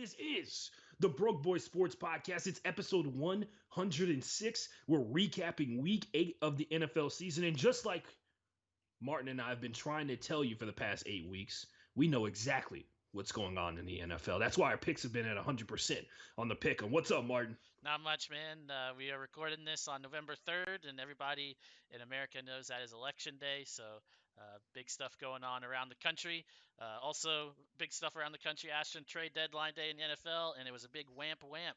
This is the Broke Boy Sports Podcast. It's episode 106. We're recapping week 8 of the NFL season. And just like Martin and I have been trying to tell you for the past 8 weeks, we know exactly what's going on in the NFL. That's why our picks have been at 100% on the pick. And what's up, Martin? Not much, man. We are recording this on November 3rd, and everybody in America knows that is Election Day, so big stuff going on around the country. Also, big stuff around the country, Ashton trade deadline day in the NFL, and it was a big whamp.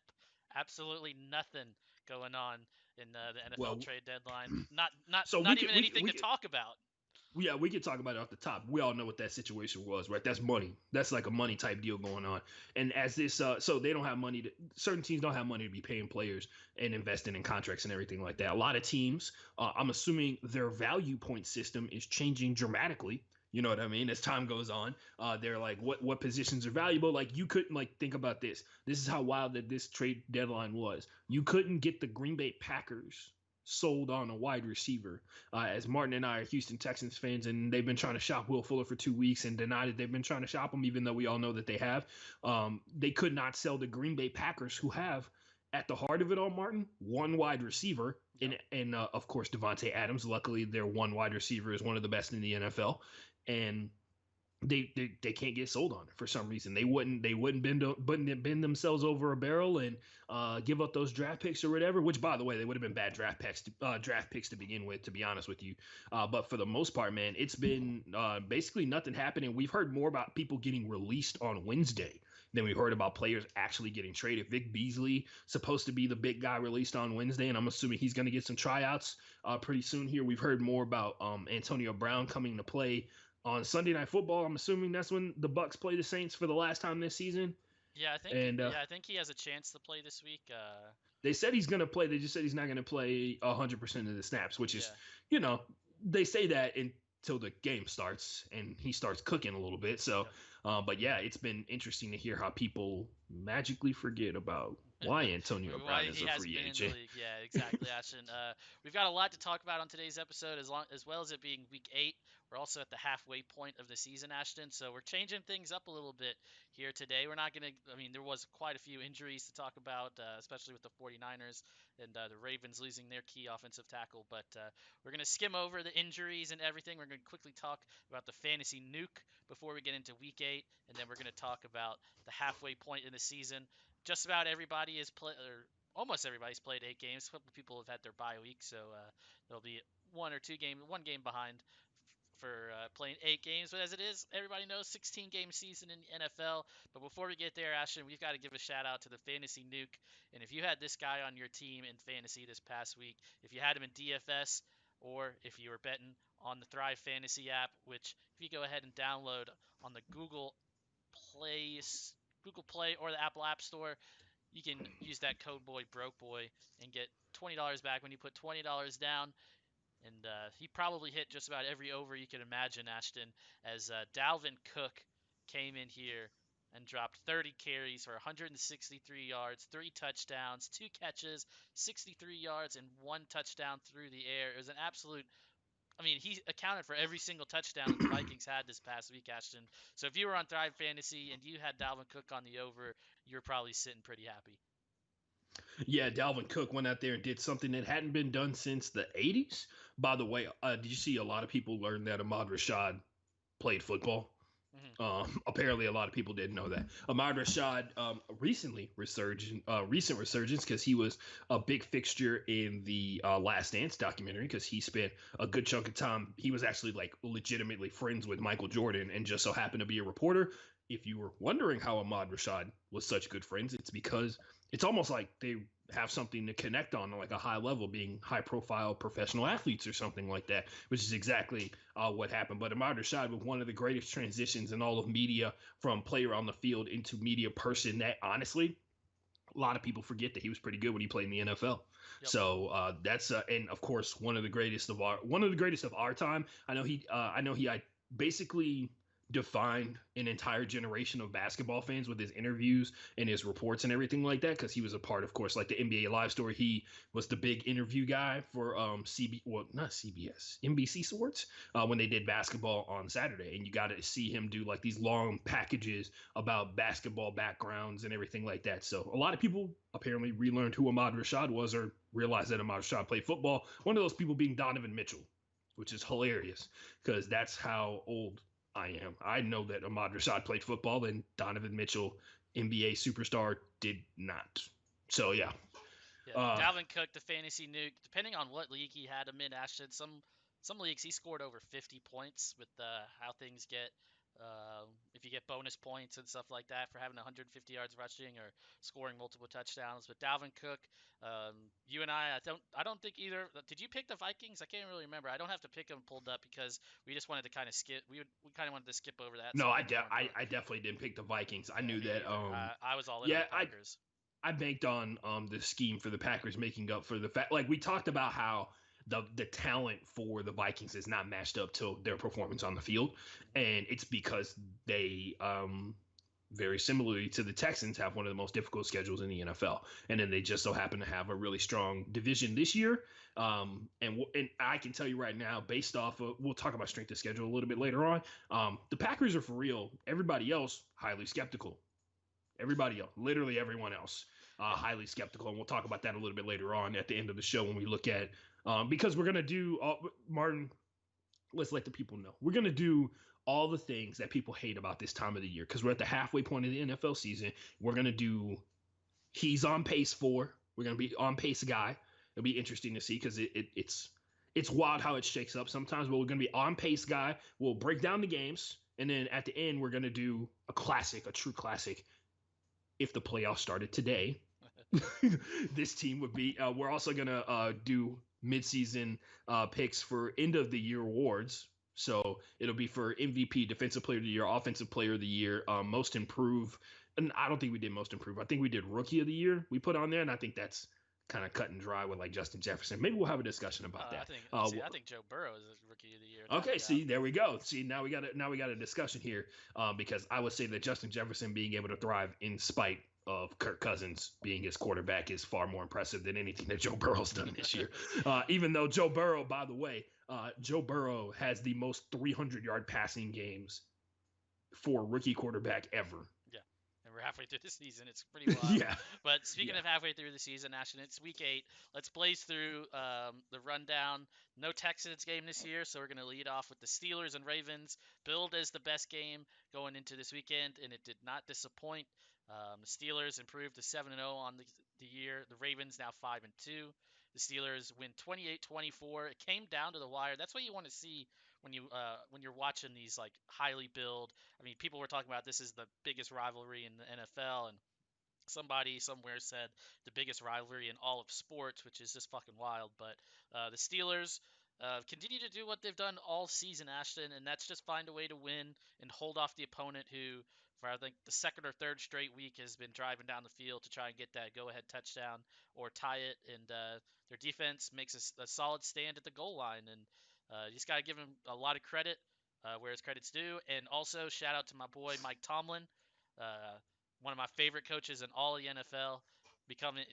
Absolutely nothing going on in the NFL trade deadline. Not so even anything to talk about. Yeah, we could talk about it off the top. We all know what that situation was, right? That's money. That's like a money type deal going on. And as this, so they don't have money to, certain teams don't have money to be paying players and investing in contracts and everything like that. A lot of teams, I'm assuming their value point system is changing dramatically. You know what I mean? As time goes on, they're like, what positions are valuable? Like, you couldn't, like, think about this. This is how wild that this trade deadline was. You couldn't get the Green Bay Packers sold on a wide receiver. As Martin and I are Houston Texans fans, and they've been trying to shop Will Fuller for 2 weeks and denied that they've been trying to shop him, even though we all know that they have. They could not sell the Green Bay Packers, who have, at the heart of it all, Martin, one wide receiver, and of course, Devontae Adams. Luckily, their one wide receiver is one of the best in the NFL. And they can't get sold on it for some reason. They wouldn't bend themselves over a barrel and give up those draft picks or whatever. Which, by the way, they would have been bad draft picks to begin with, to be honest with you. But for the most part, man, it's been basically nothing happening. We've heard more about people getting released on Wednesday than we've heard about players actually getting traded. Vic Beasley supposed to be the big guy released on Wednesday, and I'm assuming he's going to get some tryouts pretty soon here. We've heard more about Antonio Brown coming to play on Sunday Night Football. I'm assuming that's when the Bucs play the Saints for the last time this season. Yeah, I think he has a chance to play this week. They said he's going to play. They just said he's not going to play 100% of the snaps, which is, they say that until the game starts and he starts cooking a little bit. So, but yeah, it's been interesting to hear how people magically forget about why Antonio Brown is a free agent. Yeah, exactly, Ashton. We've got a lot to talk about on today's episode, as well as it being week 8. We're also at the halfway point of the season, Ashton, so we're changing things up a little bit here today. We're not going to – there was quite a few injuries to talk about, especially with the 49ers and the Ravens losing their key offensive tackle. But we're going to skim over the injuries and everything. We're going to quickly talk about the fantasy nuke before we get into week 8, and then we're going to talk about the halfway point in the season. Just about everybody is or almost everybody's played 8 games. A couple people have had their bye week, so there'll be one game behind for playing 8 games. But as it is, everybody knows 16-game season in the NFL. But before we get there, Ashton, we've got to give a shout out to the fantasy nuke. And if you had this guy on your team in fantasy this past week, if you had him in DFS, or if you were betting on the Thrive Fantasy app, which if you go ahead and download on the Google Play or the Apple App Store, you can use that code BROKEBOY and get $20 back when you put $20 down. And he probably hit just about every over you could imagine, Ashton, as Dalvin Cook came in here and dropped 30 carries for 163 yards, 3 touchdowns, 2 catches, 63 yards, and 1 touchdown through the air. It was an absolute he accounted for every single touchdown that the Vikings had this past week, Ashton. So if you were on Thrive Fantasy and you had Dalvin Cook on the over, you're probably sitting pretty happy. Yeah, Dalvin Cook went out there and did something that hadn't been done since the 80s. By the way, did you see a lot of people learn that Ahmad Rashad played football? Mm-hmm. Apparently, a lot of people didn't know that. Ahmad Rashad recent resurgence, because he was a big fixture in the Last Dance documentary, because he spent a good chunk of time. He was actually like legitimately friends with Michael Jordan and just so happened to be a reporter. If you were wondering how Ahmad Rashad was such good friends, it's because it's almost like they have something to connect on like a high level, being high profile professional athletes or something like that, which is exactly what happened. But Ahmad Rashad was one of the greatest transitions in all of media, from player on the field into media person, that honestly a lot of people forget that he was pretty good when he played in the NFL. Yep. So that's and of course one of the greatest of our time. I know he basically defined an entire generation of basketball fans with his interviews and his reports and everything like that, because he was a part, of course, like the NBA Live story. He was the big interview guy for not CBS, NBC Sports, when they did basketball on Saturday, and you got to see him do like these long packages about basketball backgrounds and everything like that. So a lot of people apparently relearned who Ahmad Rashad was, or realized that Ahmad Rashad played football. One of those people being Donovan Mitchell, which is hilarious because that's how old I am. I know that Ahmad Rashad played football and Donovan Mitchell, NBA superstar, did not. So yeah. Yeah, Dalvin Cook, the fantasy nuke. Depending on what league he had him in, Ashton, some leagues he scored over 50 points with how things get. If you get bonus points and stuff like that for having 150 yards rushing or scoring multiple touchdowns. But Dalvin Cook, you and I don't think either. Did you pick the Vikings? I can't really remember. I don't have to pick them pulled up because we just wanted to kind of skip. We kind of wanted to skip over that. No, I definitely didn't pick the Vikings. I knew that. I was all in on the Packers. I banked on the scheme for the Packers making up for the fact, like we talked about how the talent for the Vikings is not matched up to their performance on the field, and it's because they very similarly to the Texans have one of the most difficult schedules in the NFL, and then they just so happen to have a really strong division this year. And I can tell you right now, based off of, we'll talk about strength of schedule a little bit later on. The Packers are for real. Everybody else highly skeptical. Everybody else, literally everyone else, highly skeptical. And we'll talk about that a little bit later on at the end of the show when we look at, because we're going to do, Martin, let's let the people know. We're going to do all the things that people hate about this time of the year because we're at the halfway point of the NFL season. We're going to do, he's on pace for, we're going to be on pace guy. It'll be interesting to see because it's wild how it shakes up sometimes, but we're going to be on pace guy. We'll break down the games. And then at the end, we're going to do a classic, a true classic. If the playoffs started today, this team would be. We're also gonna do midseason picks for end of the year awards. So it'll be for MVP, Defensive Player of the Year, Offensive Player of the Year, Most Improved. And I don't think we did Most Improved. I think we did Rookie of the Year. We put on there, and I think that's kind of cut and dry with like Justin Jefferson. Maybe we'll have a discussion about that. I think Joe Burrow is a Rookie of the Year. Okay, see, there we go. See, now we got a discussion here because I would say that Justin Jefferson being able to thrive in spite of Kirk Cousins being his quarterback is far more impressive than anything that Joe Burrow's done this year. Even though Joe Burrow, by the way, Joe Burrow has the most 300-yard passing games for a rookie quarterback ever. We're halfway through the season. It's pretty wild. Yeah. But speaking of halfway through the season, Ashton, it's week 8. Let's blaze through the rundown. No Texans game this year, so we're going to lead off with the Steelers and Ravens. Billed as the best game going into this weekend, and it did not disappoint. The Steelers improved to 7-0 on the year. The Ravens now 5-2. The Steelers win 28-24. It came down to the wire. That's what you want to see when you're watching these like highly billed. I mean, people were talking about this is the biggest rivalry in the NFL, and somebody somewhere said the biggest rivalry in all of sports, which is just fucking wild. But the Steelers continue to do what they've done all season, Ashton, and that's just find a way to win and hold off the opponent who, for I think the second or third straight week, has been driving down the field to try and get that go-ahead touchdown or tie it. And their defense makes a solid stand at the goal line, and you just got to give him a lot of credit where his credit's due. And also shout out to my boy Mike Tomlin, one of my favorite coaches in all of the NFL,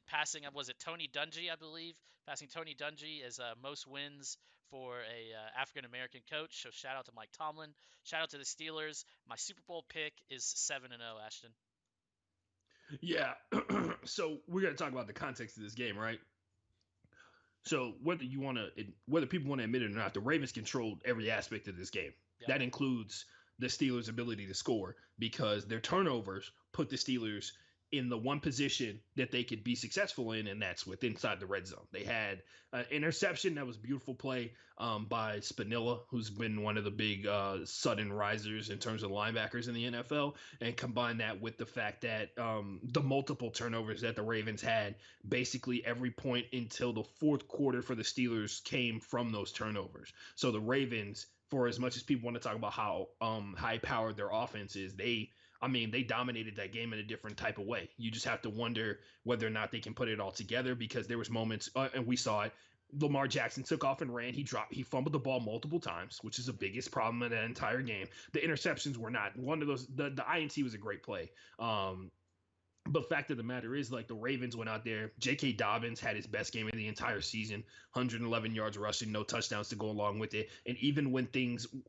passing Tony Dungy, I believe, passing Tony Dungy as most wins for a African American coach. So shout out to Mike Tomlin. Shout out to the Steelers. My Super Bowl pick is 7-0, Ashton. Yeah. So we're gonna talk about the context of this game, right? So whether people want to admit it or not, the Ravens controlled every aspect of this game. Yep. That includes the Steelers' ability to score because their turnovers put the Steelers in the one position that they could be successful in, and that's with inside the red zone. They had an interception that was a beautiful play by Spinella, who's been one of the big sudden risers in terms of linebackers in the NFL, and combine that with the fact that the multiple turnovers that the Ravens had, basically every point until the fourth quarter for the Steelers came from those turnovers. So the Ravens, for as much as people want to talk about how high-powered their offense is, they dominated that game in a different type of way. You just have to wonder whether or not they can put it all together because there was moments, and we saw it, Lamar Jackson took off and ran. He fumbled the ball multiple times, which is the biggest problem in that entire game. The interceptions were not one of those. The INT was a great play. But fact of the matter is, like, the Ravens went out there. J.K. Dobbins had his best game of the entire season, 111 yards rushing, no touchdowns to go along with it. And even when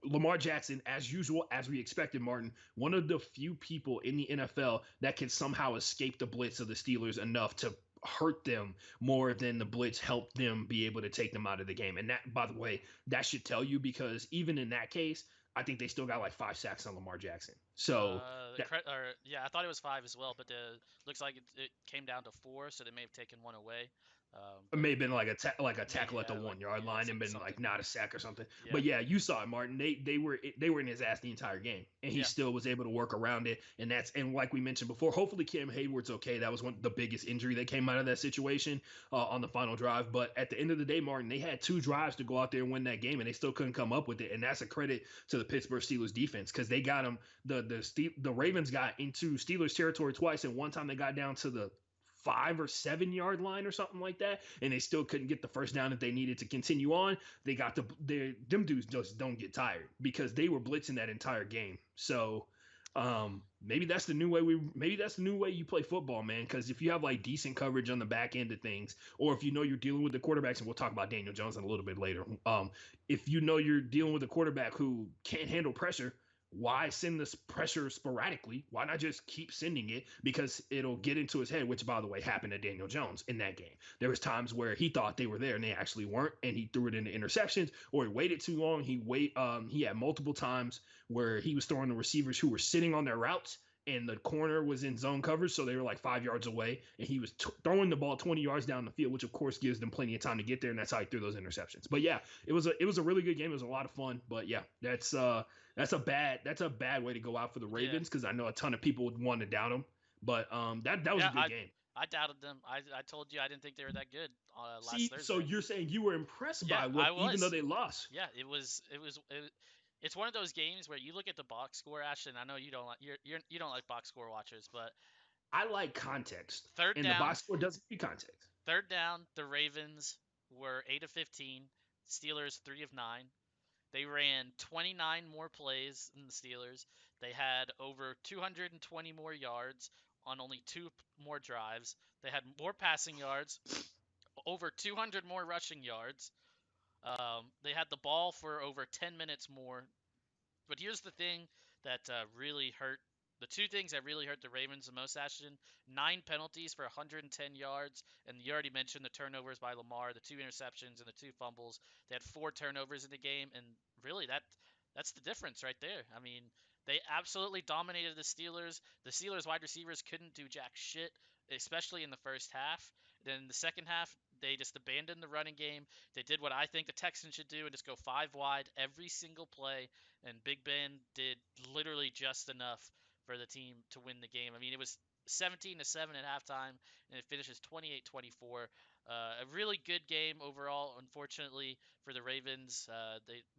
Lamar Jackson, as usual, as we expected, Martin, one of the few people in the NFL that can somehow escape the blitz of the Steelers enough to hurt them more than the blitz helped them be able to take them out of the game. And that, by the way, that should tell you, because even in that case, I think they still got like 5 sacks on Lamar Jackson. So I thought it was 5 as well, but looks like it came down to 4, so they may have taken one away. It may have been like a tackle at the 1 yard line and been like not a sack or something. Yeah. But yeah, you saw it, Martin. They were in his ass the entire game, and he still was able to work around it. And like we mentioned before, hopefully Cam Hayward's okay. That was the biggest injury that came out of that situation on the final drive. But at the end of the day, Martin, they had 2 drives to go out there and win that game, and they still couldn't come up with it. And that's a credit to the Pittsburgh Steelers defense, because they got them. The Ravens got into Steelers territory twice, and one time they got down to the 5 or 7 yard line or something like that, and they still couldn't get the first down that they needed to continue on. They got them dudes just don't get tired, because they were blitzing that entire game. So maybe that's the new way you play football, man. Because if you have like decent coverage on the back end of things, or if you know you're dealing with the quarterbacks, and we'll talk about Daniel Jones in a little bit later. If you know you're dealing with a quarterback who can't handle pressure, why send this pressure sporadically? Why not just keep sending it? Because it'll get into his head, which, by the way, happened to Daniel Jones in that game. There was times where he thought they were there and they actually weren't, and he threw it into interceptions, or he waited too long. He had multiple times where he was throwing the receivers who were sitting on their routes, and the corner was in zone coverage, so they were like 5 yards away, and he was throwing the ball 20 yards down the field, which of course gives them plenty of time to get there, and that's how he threw those interceptions. But yeah, it was a really good game. It was a lot of fun. But yeah, that's a bad way to go out for the Ravens, because I know a ton of people would want to doubt them. But that was a good game. I doubted them. I told you I didn't think they were that good last Thursday. So you're saying you were impressed by what, even though they lost? Yeah, it's one of those games where you look at the box score, Ashton. I know you don't like you don't like box score watchers, but I like context. Third down, the box score doesn't give context. Third down, the Ravens were 8 of 15, Steelers 3 of 9. They ran 29 more plays than the Steelers. They had over 220 more yards on only 2 more drives. They had more passing yards, over 200 more rushing yards. They had the ball for over 10 minutes more. But here's the thing that really hurt. The 2 things that really hurt the Ravens the most, Ashton: 9 penalties for 110 yards, and you already mentioned the turnovers by Lamar, the 2 interceptions and the 2 fumbles. They had 4 turnovers in the game, and really that's the difference right there. I mean, they absolutely dominated the Steelers. The Steelers wide receivers couldn't do jack shit, especially in the first half. Then the second half, they just abandoned the running game. They did what I think the Texans should do and just go 5 wide every single play, and Big Ben did literally just enough for the team to win the game. I mean, it was 17-7 at halftime, and it finishes 28-24. A really good game overall. Unfortunately for the Ravens,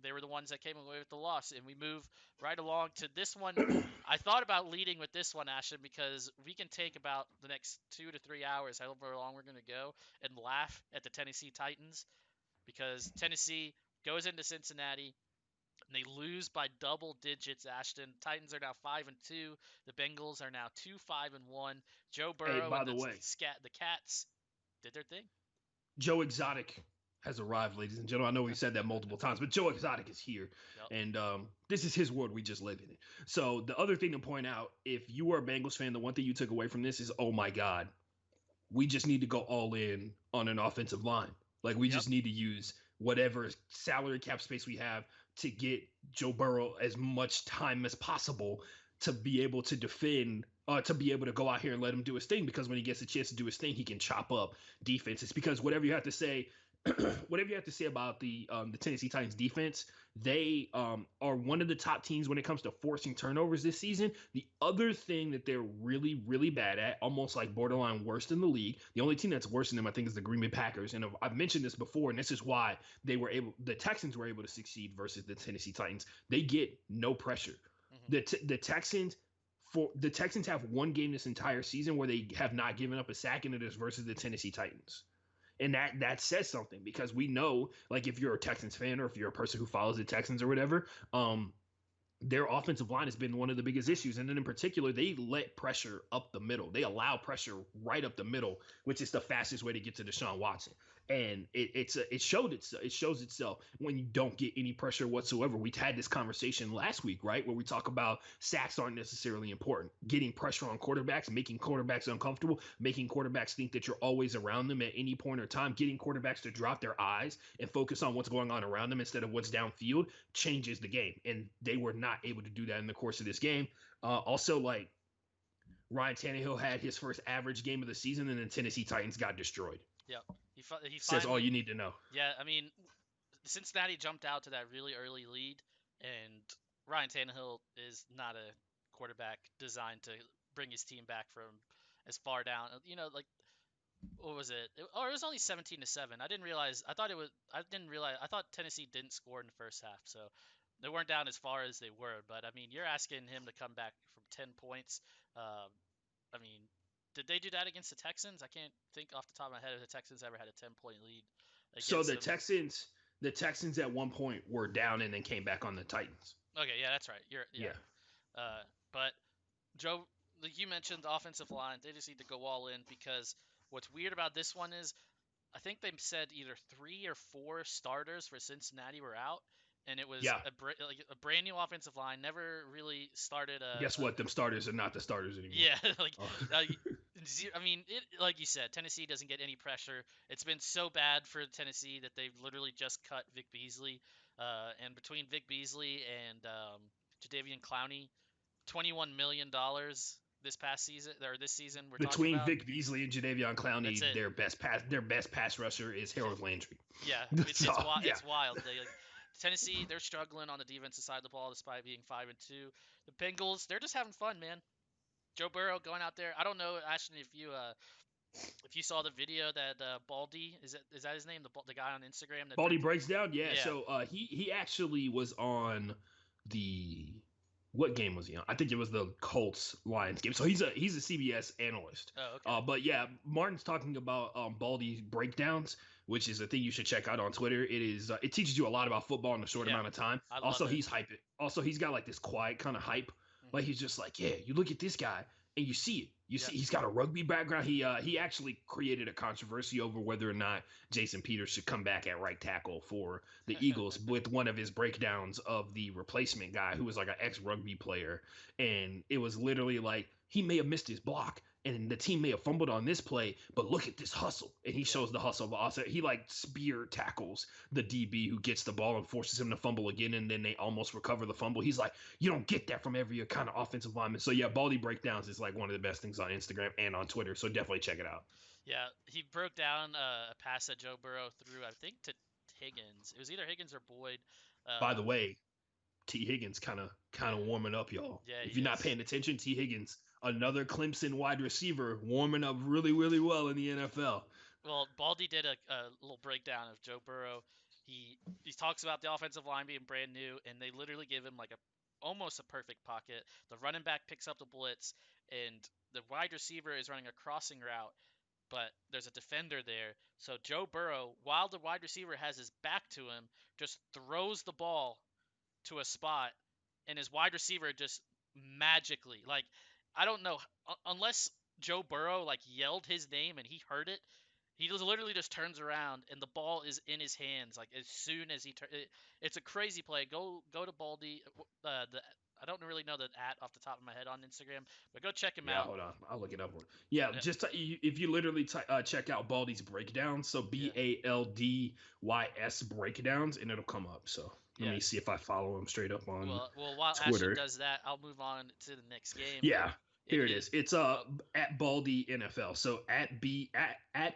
they were the ones that came away with the loss. And we move right along to this one. I thought about leading with this one, Ashton, because we can take about the next 2 to 3 hours, however long we're going to go, and laugh at the Tennessee Titans, because Tennessee goes into Cincinnati. And they lose by double digits, Ashton. Titans are now 5-2. The Bengals are now 2-5-1. Joe Burrow and the Cats did their thing. Joe Exotic has arrived, ladies and gentlemen. I know we've said that multiple times, but Joe Exotic is here. Yep. And this is his world. We just live in it. So the other thing to point out, if you are a Bengals fan, the one thing you took away from this is, oh my God, we just need to go all in on an offensive line. Like, we just need to use whatever salary cap space we have to get Joe Burrow as much time as possible to be able to defend, to be able to go out here and let him do his thing. Because when he gets a chance to do his thing, he can chop up defenses. Because whatever you have to say about the Tennessee Titans defense, they are one of the top teams when it comes to forcing turnovers this season. The other thing that they're really, really bad at, almost like borderline worst in the league, the only team that's worse than them, I think, is the Green Bay Packers. And I've mentioned this before, and this is why the Texans were able to succeed versus the Tennessee Titans. They get no pressure. Mm-hmm. The Texans have one game this entire season where they have not given up a sack, and it is versus the Tennessee Titans. And that says something because we know, like, if you're a Texans fan or if you're a person who follows the Texans or whatever, their offensive line has been one of the biggest issues. And then in particular, they let pressure up the middle. They allow pressure right up the middle, which is the fastest way to get to Deshaun Watson. And it shows itself when you don't get any pressure whatsoever. We had this conversation last week, right, where we talk about sacks aren't necessarily important. Getting pressure on quarterbacks, making quarterbacks uncomfortable, making quarterbacks think that you're always around them at any point or time, getting quarterbacks to drop their eyes and focus on what's going on around them instead of what's downfield changes the game. And they were not able to do that in the course of this game. Also, like, Ryan Tannehill had his first average game of the season, and the Tennessee Titans got destroyed. Yep. He Says all finally, you need to know. yeah, I mean, Cincinnati jumped out to that really early lead, and Ryan Tannehill is not a quarterback designed to bring his team back from as far down. Like, what was it? It was only 17-7. I didn't realize. I thought it was. I didn't realize. I thought Tennessee didn't score in the first half, so they weren't down as far as they were. But I mean, you're asking him to come back from 10 points. Um, I mean, did they do that against the Texans? I can't think off the top of my head if the Texans ever had a 10-point lead So against them. The Texans at one point were down and then came back on the Titans. Okay, yeah, that's right. Yeah. But Joe, like you mentioned, the offensive line, they just need to go all in because what's weird about this one is I think they said either 3 or 4 starters for Cincinnati were out, and it was Yeah. a brand new offensive line. Never really started Guess what? Them starters are not the starters anymore. Yeah, like Oh. I mean, like you said, Tennessee doesn't get any pressure. It's been so bad for Tennessee that they've literally just cut Vic Beasley, and between Vic Beasley and Jadeveon Clowney, $21 million this past season or this season we're talking Between about. Vic Beasley and Jadeveon Clowney, their best pass rusher is Harold Landry. Yeah, So, it's wild. Tennessee, they're struggling on the defensive side of the ball despite being 5-2. The Bengals, they're just having fun, man. Joe Burrow going out there. I don't know, Ashton, if you saw the video that Baldy is that his name, the guy on Instagram that Baldy breaks down. Yeah. Yeah. So he actually was on the what game was he on? I think it was the Colts Lions game. So he's a CBS analyst. Oh, okay. But yeah, Martin's talking about Baldy breakdowns, which is a thing you should check out on Twitter. It teaches you a lot about football in a short amount of time. Also, he's hyping. Also, he's got like this quiet kind of hype. Like he's just like, yeah, you look at this guy and you see it. You see he's got a rugby background. He actually created a controversy over whether or not Jason Peters should come back at right tackle for the Eagles with one of his breakdowns of the replacement guy who was like an ex-rugby player. And it was literally like he may have missed his block and the team may have fumbled on this play, but look at this hustle. And he shows the hustle. Also, he like spear tackles the DB who gets the ball and forces him to fumble again, and then they almost recover the fumble. He's like, you don't get that from every kind of offensive lineman. So yeah, Baldy breakdowns is like one of the best things on Instagram and on Twitter. So definitely check it out. Yeah, he broke down a pass that Joe Burrow threw, I think, to Higgins. It was either Higgins or Boyd. By the way, T. Higgins kind of warming up, y'all. Yeah, if you're not paying attention, T. Higgins, another Clemson wide receiver, warming up really, really well in the NFL. Well, Baldy did a little breakdown of Joe Burrow. He talks about the offensive line being brand new, and they literally give him like almost a perfect pocket. The running back picks up the blitz, and the wide receiver is running a crossing route, but there's a defender there. So Joe Burrow, while the wide receiver has his back to him, just throws the ball to a spot, and his wide receiver just magically, like, I don't know, unless Joe Burrow like yelled his name and he heard it, he just literally just turns around and the ball is in his hands like as soon as it's a crazy play. Go to Baldy. I don't really know the off the top of my head on Instagram, but go check him out. Hold on, I'll look it up. Yeah, just if you literally check out Baldy's breakdowns, so Baldys breakdowns, and it'll come up. So let me see if I follow him straight up on while Twitter. Ashton does that, I'll move on to the next game. Yeah. Here it is. It's at Baldy NFL. So at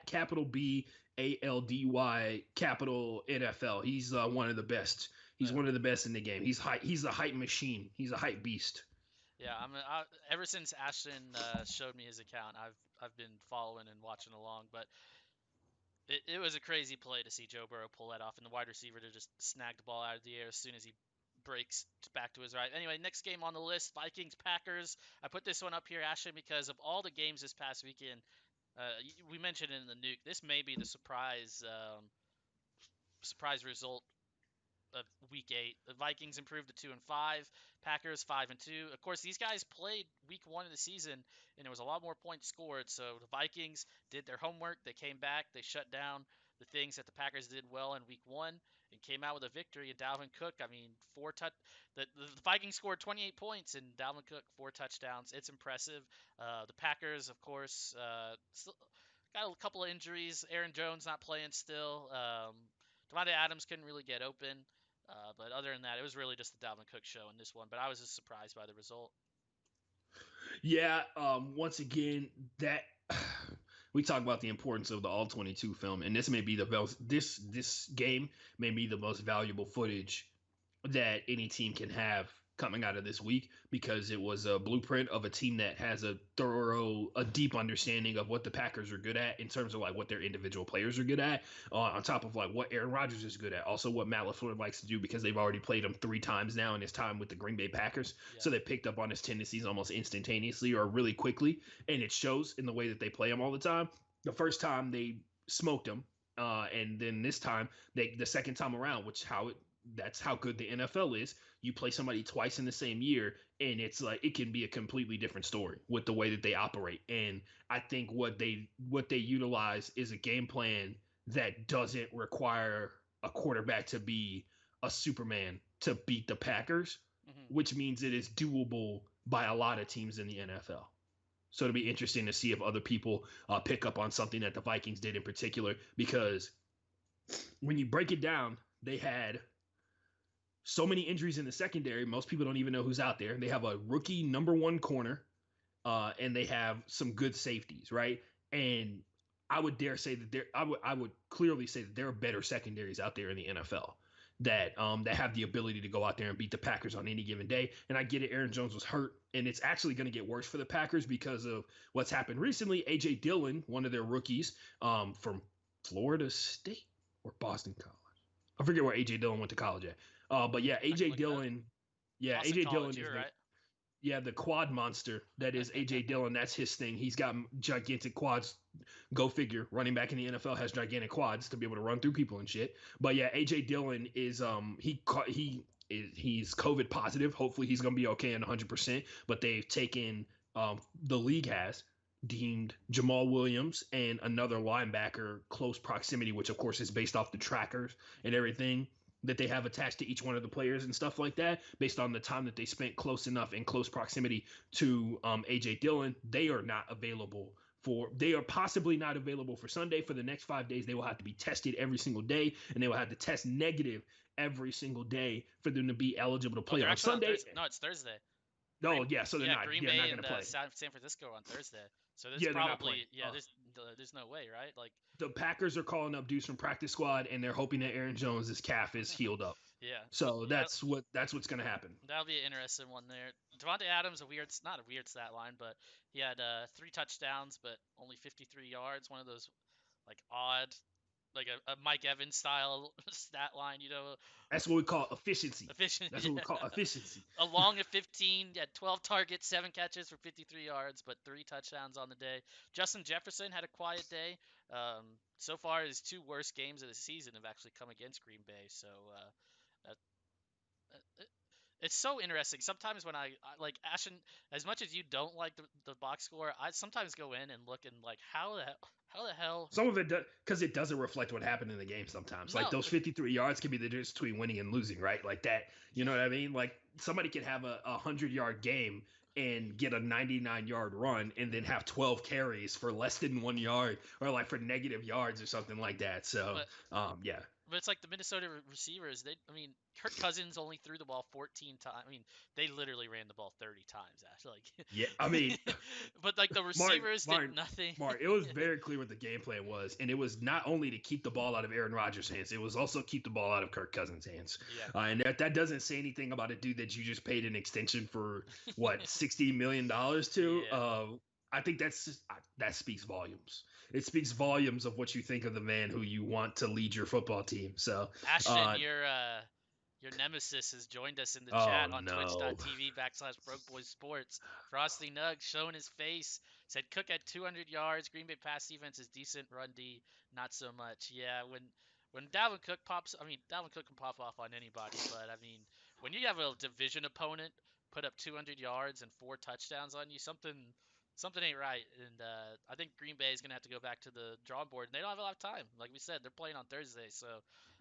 capital BALDY capital NFL. He's one of the best. He's one of the best in the game. He's a hype machine. He's a hype beast. Yeah, ever since Ashton showed me his account, I've been following and watching along. But it was a crazy play to see Joe Burrow pull that off, and the wide receiver to just snag the ball out of the air as soon as he breaks back to his right. Anyway, next game on the list, Vikings Packers. I put this one up here, Ashton, because of all the games this past weekend. We mentioned in the nuke. This may be the surprise result of Week 8. The Vikings improved to 2-5. Packers 5-2. Of course, these guys played Week 1 of the season, and there was a lot more points scored. So the Vikings did their homework. They came back. They shut down the things that the Packers did well in Week 1 and came out with a victory. And Dalvin Cook, I mean, the Vikings scored 28 points, and Dalvin Cook 4 touchdowns. It's impressive. The Packers, of course, still got a couple of injuries. Aaron Jones not playing still. Devontae Adams couldn't really get open. But other than that, it was really just the Dalvin Cook show in this one. But I was just surprised by the result. Yeah. Once again, that we talk about the importance of the All 22 film, and this may be this game may be the most valuable footage that any team can have coming out of this week, because it was a blueprint of a team that has a deep understanding of what the Packers are good at in terms of like what their individual players are good at, on top of like what Aaron Rodgers is good at, also what Matt LaFleur likes to do, because they've already played him 3 times now in his time with the Green Bay Packers. Yeah. So they picked up on his tendencies almost instantaneously or really quickly, and it shows in the way that they play him all the time. The first time they smoked him, and then this time the second time around, that's how good the NFL is. You play somebody twice in the same year, and it's like it can be a completely different story with the way that they operate. And I think what they utilize is a game plan that doesn't require a quarterback to be a Superman to beat the Packers, which means it is doable by a lot of teams in the NFL. So it'll be interesting to see if other people pick up on something that the Vikings did in particular, because when you break it down, they had so many injuries in the secondary. Most people don't even know who's out there. They have a rookie number 1 corner, and they have some good safeties, right? And I would dare say that I would clearly say that there are better secondaries out there in the NFL that have the ability to go out there and beat the Packers on any given day. And I get it, Aaron Jones was hurt, and it's actually going to get worse for the Packers because of what's happened recently. A.J. Dillon, one of their rookies, from Florida State or Boston College, I forget where A.J. Dillon went to college at. But yeah, A.J. Dillon. Yeah, A.J. Dillon is right? The quad monster that is A.J. Dillon. That's his thing. He's got gigantic quads. Go figure. Running back in the NFL has gigantic quads to be able to run through people and shit. But yeah, A.J. Dillon is he's COVID positive. Hopefully he's gonna be okay and 100%. But they've taken the league has deemed Jamal Williams and another linebacker close proximity, which of course is based off the trackers and everything that they have attached to each one of the players and stuff like that, based on the time that they spent close enough in close proximity to A.J. Dillon. They are possibly not available for Sunday. For the next 5 days, they will have to be tested every single day, and they will have to test negative every single day for them to be eligible to play on Sunday. No, it's Thursday. No, yeah, so they're not. Green Bay and San Francisco on Thursday. So there's there's no way, right? Like the Packers are calling up dudes from practice squad, and they're hoping that Aaron Jones' calf is healed up. Yeah. So that's what's gonna happen. That'll be an interesting one there. Devontae Adams, not a weird stat line, but he had 3 touchdowns, but only 53 yards. One of those like odd, like a Mike Evans style stat line, That's what we call efficiency. That's what we call efficiency. A long of 15, had 12 targets, 7 catches for 53 yards, but 3 touchdowns on the day. Justin Jefferson had a quiet day. So far, his 2 worst games of the season have actually come against Green Bay. So it's so interesting. Sometimes when I like Ashton, as much as you don't like the box score, I sometimes go in and look and like how the hell. Some of it does, because it doesn't reflect what happened in the game sometimes. Like those 53 yards can be the difference between winning and losing, right? Like that. You know what I mean? Like somebody could have a 100-yard game and get a 99-yard run and then have 12 carries for less than 1 yard, or like for negative yards or something like that. So, yeah. But it's like the Minnesota receivers. Kirk Cousins only threw the ball 14 times. They literally ran the ball 30 times. Actually. Yeah, but like the receivers did nothing. Mark, it was very clear what the game plan was, and it was not only to keep the ball out of Aaron Rodgers' hands, it was also keep the ball out of Kirk Cousins' hands. Yeah. And that doesn't say anything about a dude that you just paid an extension for what $60 million to. Yeah. I think that speaks volumes. It speaks volumes of what you think of the man who you want to lead your football team. So, Ashton, your nemesis has joined us in the chat on twitch.tv/BrokeBoysSports. Frosty Nugg showing his face, Said Cook at 200 yards. Green Bay pass defense is decent. Run D, not so much. Yeah, when Dalvin Cook pops, I mean Dalvin Cook can pop off on anybody, but I mean when you have a division opponent put up 200 yards and 4 touchdowns on you, something ain't right. And I think Green Bay is gonna have to go back to the drawing board. And they don't have a lot of time. Like we said, they're playing on Thursday, so.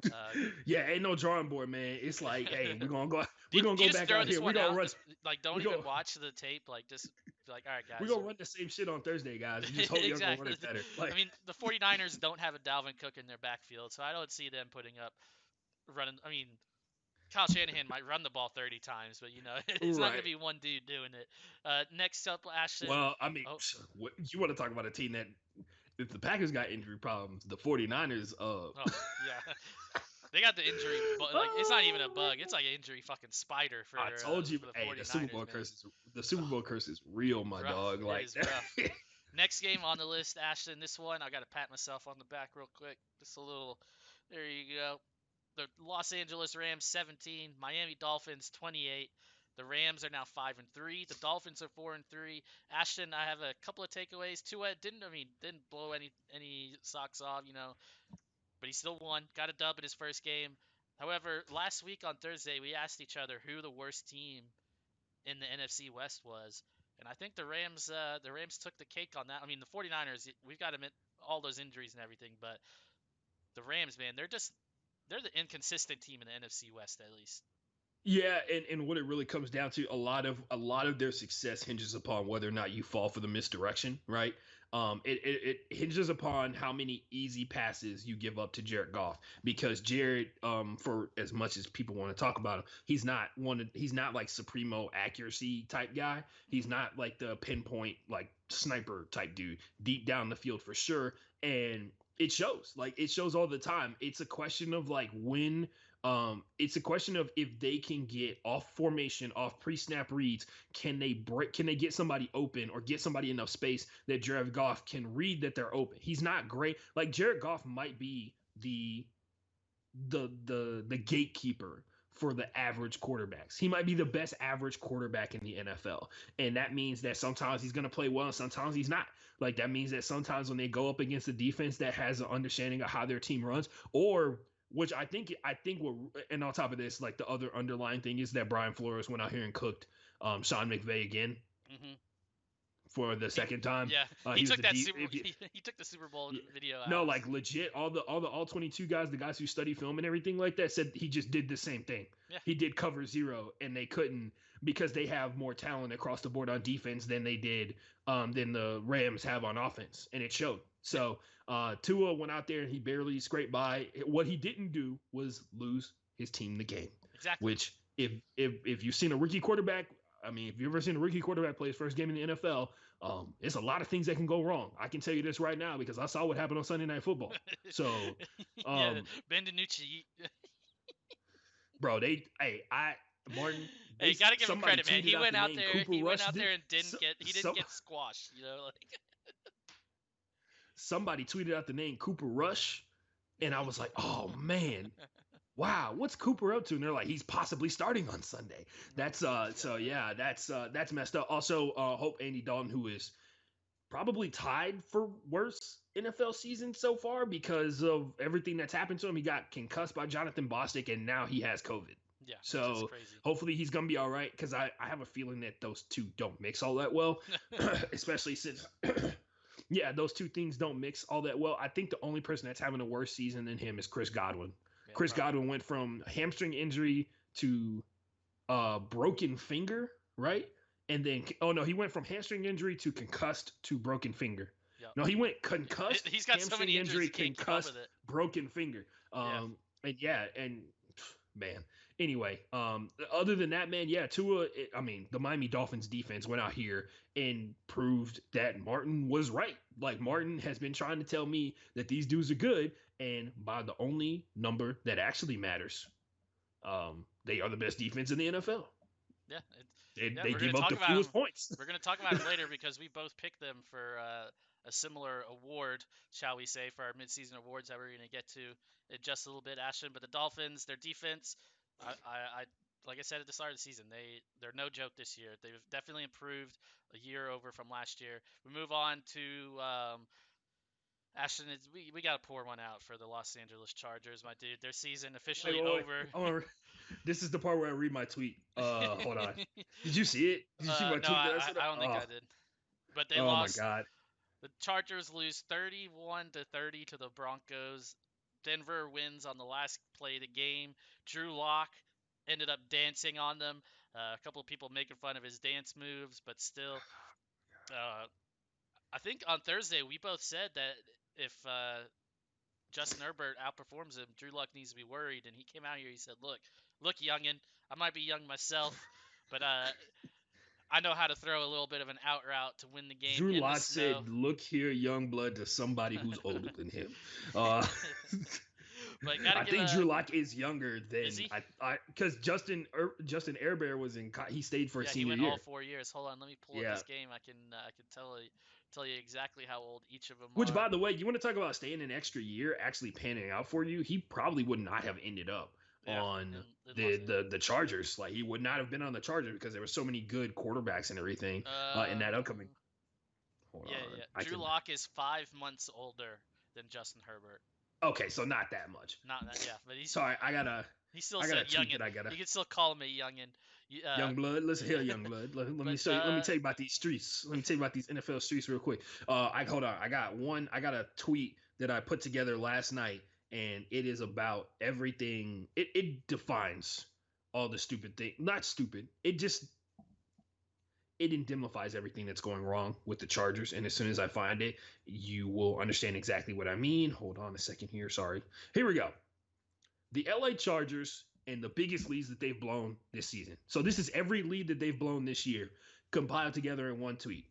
Uh, Yeah, ain't no drawing board, man. It's like, hey, do we're gonna you go just back throw out here. this We're one gonna out? run. Like, don't We're even gonna watch the tape. Like, just be like, all right, we're guys. gonna run the same shit on Thursday, guys, and just hope y'all gonna run Exactly. it better. I Like, mean, the 49ers don't have a Dalvin Cook in their backfield, so I don't see them putting up running. I mean, Kyle Shanahan might run the ball 30 times, but it's not going to right. be one dude doing it. Next up, Ashton. Well, I mean, Oh, what, you want to talk about a team that if the Packers got injury problems, the 49ers, oh, yeah. They got the injury, but like it's not even a oh bug. man. It's like an injury fucking spider I told you, for the hey, 49ers, man. The Super Bowl curse is real, my Rough. dog. It Like, is rough. Next game on the list, Ashton. This one, I got to pat myself on the back real quick. Just a little. There you go. The Los Angeles Rams 17, Miami Dolphins 28. The Rams are now 5-3. The Dolphins are 4-3. Ashton, I have a couple of takeaways. Tua didn't blow any socks off, but he still won. Got a dub in his first game. However, last week on Thursday, we asked each other who the worst team in the NFC West was. And I think the Rams took the cake on that. I mean, the 49ers, we've got to admit all those injuries and everything, but the Rams, man, they're the inconsistent team in the NFC West at least. yeah, and what it really comes down to, a lot of their success hinges upon whether or not you fall for the misdirection, right? It hinges upon how many easy passes you give up to Jared Goff, because Jared, for as much as people want to talk about him, he's not like supremo accuracy type guy. He's not like the pinpoint like sniper type dude deep down the field for sure, and it shows all the time. It's a question of like when it's a question of if they can get off formation, off pre-snap reads, can they get somebody open or get somebody enough space that Jared Goff can read that they're open. He's not great. Like Jared Goff might be the gatekeeper for the average quarterbacks. He might be the best average quarterback in the NFL. And that means that sometimes he's going to play well and sometimes he's not. Like that means that sometimes when they go up against a defense that has an understanding of how their team runs, or which I think what, and on top of this, like the other underlying thing is that Brian Flores went out here and cooked Sean McVay again Hmm for the second time. Yeah, he He was took the that D, Super. if you, He took the Super Bowl yeah, video no, out. like legit, all 22 guys, the guys who study film and everything like that, said he just did the same thing. Yeah, He did cover zero, and they couldn't because they have more talent across the board on defense than they did than the Rams have on offense, and it showed. yeah, So Tua went out there and he barely scraped by. What he didn't do was lose his team the game, exactly. which if you've seen a rookie quarterback, I mean, if you've ever seen a rookie quarterback play his first game in the NFL, it's a lot of things that can go wrong. I can tell you this right now because I saw what happened on Sunday Night Football. So, Yeah, um, Ben DiNucci. bro, Martin, Hey, gotta give him somebody credit, man. tweeted He out went the out name there. Cooper He went Rush. out there and So, didn't get squashed. Like somebody tweeted out the name Cooper Rush, and I was like, oh man, wow, what's Cooper up to? And they're like, he's possibly starting on Sunday. That's so yeah, that's messed up. Also, hope Andy Dalton, who is probably tied for worst NFL season so far because of everything that's happened to him. He got concussed by Jonathan Bostic, and now he has COVID. yeah, which is So crazy. hopefully he's gonna be all right because I have a feeling that those two don't mix all that well, especially since yeah, those two things don't mix all that well. I think the only person that's having a worse season than him is Chris Godwin. Yeah, Chris probably. Godwin went from hamstring injury to broken finger, right? And then oh no, he went from hamstring injury to concussed to broken finger. Yep. No, he went concussed, He's got so hamstring many injuries injury, he can't keep up concussed, with it. broken finger. Yeah. And yeah, and man. Anyway, other than that, man, yeah, I mean, the Miami Dolphins defense went out here and proved that Martin was right. Like Martin has been trying to tell me that these dudes are good, and by the only number that actually matters, they are the best defense in the NFL. Yeah. They We're gonna give up talk the about fewest him. points. We're gonna talk about him later because we both picked them for a similar award, shall we say, for our midseason awards that we're gonna get to in just a little bit, Ashton. But the Dolphins, their defense, I like I said at the start of the season, they're no joke this year. They've definitely improved a year over from last year. We move on to Ashton. We got to pour one out for the Los Angeles Chargers, my dude. Their season Wait, officially wait, wait. over. This is the part where I read my tweet. Hold on. Did you see it? Did you see my No, tweet that I said? I don't think I did. But they Oh my lost. God. The Chargers lose 31-30 to the Broncos. Denver wins on the last play of the game. Drew Lock ended up dancing on them. A couple of people making fun of his dance moves, but still, I think on Thursday we both said that if Justin Herbert outperforms him, Drew Lock needs to be worried. And he came out here. He said, "Look, youngin, I might be young myself, but I know how to throw a little bit of an out route to win the game Drew in the Lock snow." said, "Look here, young blood," to somebody who's older than him. Uh, But gotta I give think Drew Lock is younger than Is he? because Justin Herbert was he stayed for a Yeah, he senior went year. all 4 years. Hold on, let me pull up Yeah. this game. I can tell you exactly how old each of them Which, are. by the way, you want to talk about staying an extra year, actually panning out for you? He probably would not have ended up on the Chargers. Like he would not have been on the Chargers because there were so many good quarterbacks and everything in that upcoming. Hold on. Drew Lock is 5 months older than Justin Herbert. Okay, so not that much. Not that, yeah, but he's sorry. He still said youngin. You can still call him a youngin. Young blood, listen here, young blood. Let me tell you about these streets. Let me tell you about these NFL streets real quick. Hold on. I got a tweet that I put together last night, and it is about everything. It defines all the stupid thing. Not stupid. It indemnifies everything that's going wrong with the Chargers. And as soon as I find it, you will understand exactly what I mean. Hold on a second here. Sorry. Here we go. The LA Chargers and the biggest leads that they've blown this season. So this is every lead that they've blown this year compiled together in one tweet.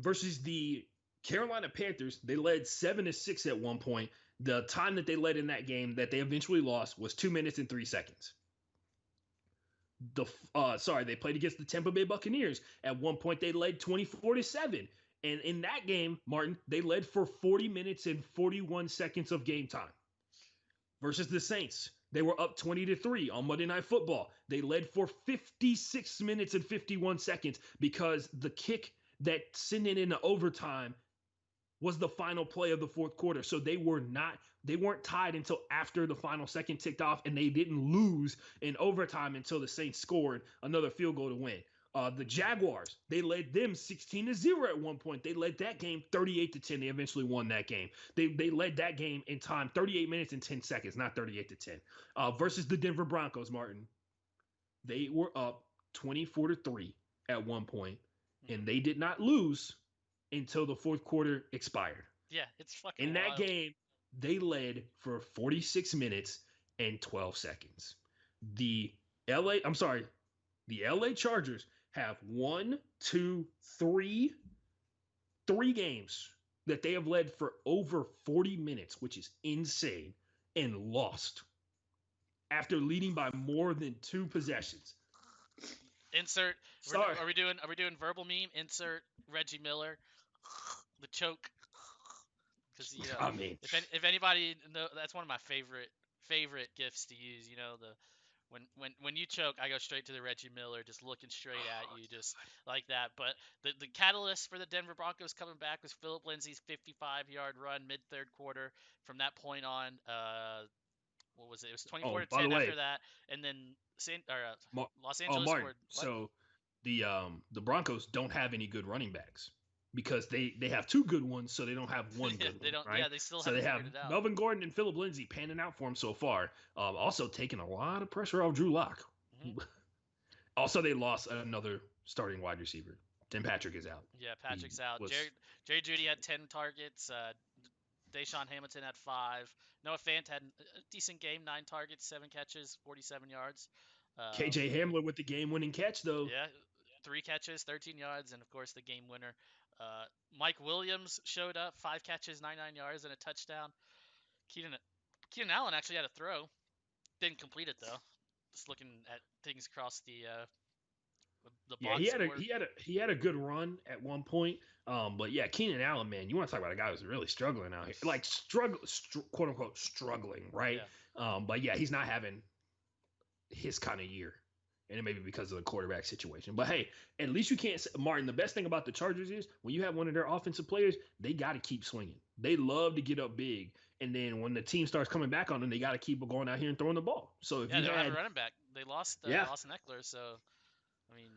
Versus the Carolina Panthers, they led 7-6 at one point. The time that they led in that game that they eventually lost was 2 minutes and 3 seconds. They played against the Tampa Bay Buccaneers. At one point, they led 24-7. And in that game, Martin, they led for 40 minutes and 41 seconds of game time. Versus the Saints, they were up 20-3 on Monday Night Football. They led for 56 minutes and 51 seconds because the kick that sent it into overtime was the final play of the fourth quarter. So they weren't tied until after the final second ticked off, and they didn't lose in overtime until the Saints scored another field goal to win. The Jaguars, they led them 16-0 at one point. They led that game 38-10. They eventually won that game. They led that game in time 38 minutes and 10 seconds, not 38-10. Versus the Denver Broncos, Martin. They were up 24-3 at one point, and they did not lose until the fourth quarter expired. Yeah, it's fucking In that wild. game, they led for 46 minutes and 12 seconds. The LA Chargers have three games that they have led for over 40 minutes, which is insane, and lost after leading by more than 2 possessions. Insert. Sorry. Are we doing verbal meme? Insert Reggie Miller, the choke. Because if anybody know, that's one of my favorite gifs to use. You know, when you choke, I go straight to the Reggie Miller, just looking straight at you, just like that. But the catalyst for the Denver Broncos coming back was Phillip Lindsay's 55-yard run mid-third quarter. From that point on, what was it? It was 24-10 after that, and then Los Angeles scored. So the Broncos don't have any good running backs because they have 2 good ones, so they don't have one good one. Right? Yeah, they still so haven't they have figured it out. Melvin Gordon and Phillip Lindsay panning out for him so far. Also taking a lot of pressure off Drew Lock. Mm-hmm. Also, they lost another starting wide receiver. Tim Patrick is out. Yeah, Patrick's out. Jerry Jeudy had 10 targets. Deshaun Hamilton had 5. Noah Fant had a decent game, 9 targets, 7 catches, 47 yards. KJ Hamler with the game-winning catch, though. Yeah, 3 catches, 13 yards, and of course the game winner. Mike Williams showed up, 5 catches, 99 yards, and a touchdown. Keenan Allen actually had a throw, didn't complete it though. Just looking at things across the box. Yeah, he had a good run at one point. But yeah, Keenan Allen, man, you want to talk about a guy who's really struggling out here, like quote unquote struggling, right? But yeah, he's not having his kind of year. And it may be because of the quarterback situation. But hey, at least you can't. Martin, the best thing about the Chargers is when you have one of their offensive players, they got to keep swinging. They love to get up big. And then when the team starts coming back on them, they got to keep going out here and throwing the ball. So if Yeah, you they don't have a had, running back. They lost yeah, Austin Eckler, so I mean,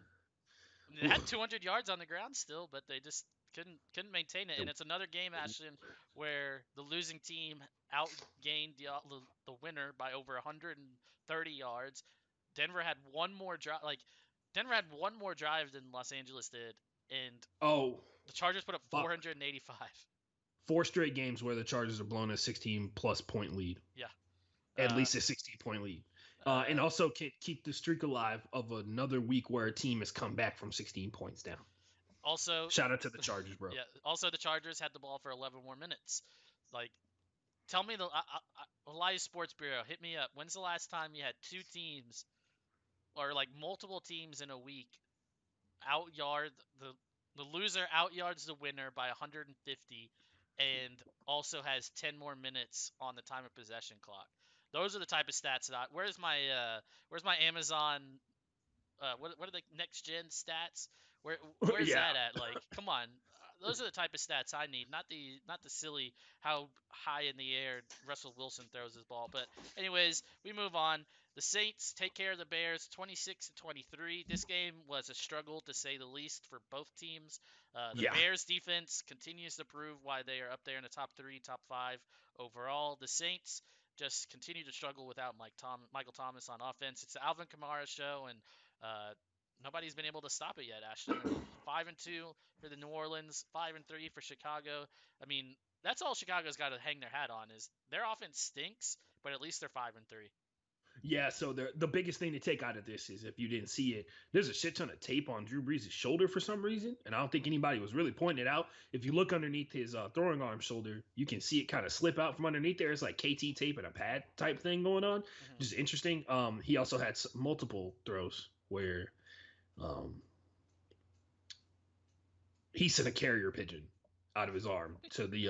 they had oof, 200 yards on the ground still, but they just couldn't maintain it. And it's another game, Ashton, where the losing team outgained the winner by over 130 yards. Denver had one more drive. Like Denver had one more drive than Los Angeles did, and oh, the Chargers put up fuck. 485. 4 straight games where the Chargers are blowing a 16 plus point lead, Yeah. at Uh, least a 16-point lead. And uh, also can keep the streak alive of another week where a team has come back from 16 points down. also, Shout out to the Chargers, bro. yeah. Also, the Chargers had the ball for 11 more minutes. Like, tell me Elias Sports Bureau, hit me up. When's the last time you had two teams or like multiple teams in a week out yard the loser out yards the winner by 150 and also has 10 more minutes on the time of possession clock. Those are the type of stats that where's my Amazon what are the next gen stats? Where's Yeah. that at? Like, come on. Those are the type of stats I need, not the silly how high in the air Russell Wilson throws his ball. But anyways, we move on. The Saints take care of the Bears 26-23. This game was a struggle to say the least for both teams. The Yeah. Bears defense continues to prove why they are up there in the top 3, top 5 overall. The Saints just continue to struggle without Michael Thomas on offense. It's the Alvin Kamara show, and nobody's been able to stop it yet, Ashton. I mean, 5-2 for the New Orleans, 5-3 for Chicago. I mean, that's all Chicago's got to hang their hat on is their offense stinks, but at least they're 5-3. Yeah, so the biggest thing to take out of this is if you didn't see it, there's a shit ton of tape on Drew Brees' shoulder for some reason, and I don't think anybody was really pointing it out. If you look underneath his throwing arm shoulder, you can see it kind of slip out from underneath there. It's like KT tape and a pad type thing going on, Mm-hmm. which is interesting. He also had multiple throws where um, he sent a carrier pigeon out of his arm to the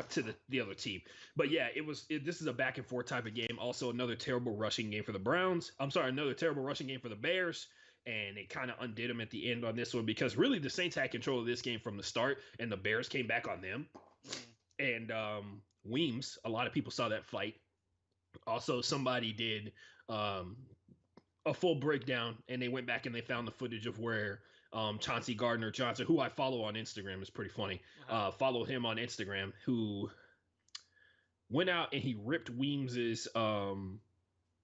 to the other team. But yeah, this is a back and forth type of game. Also another terrible rushing game for the Browns. I'm sorry, another terrible rushing game for the Bears. And it kind of undid them at the end on this one because really the Saints had control of this game from the start, and the Bears came back on them. And Weems, a lot of people saw that fight. Also, somebody did a full breakdown, and they went back and they found the footage of where Chauncey Gardner-Johnson, who I follow on Instagram, is pretty funny. Follow him on Instagram, who went out and he ripped Weems's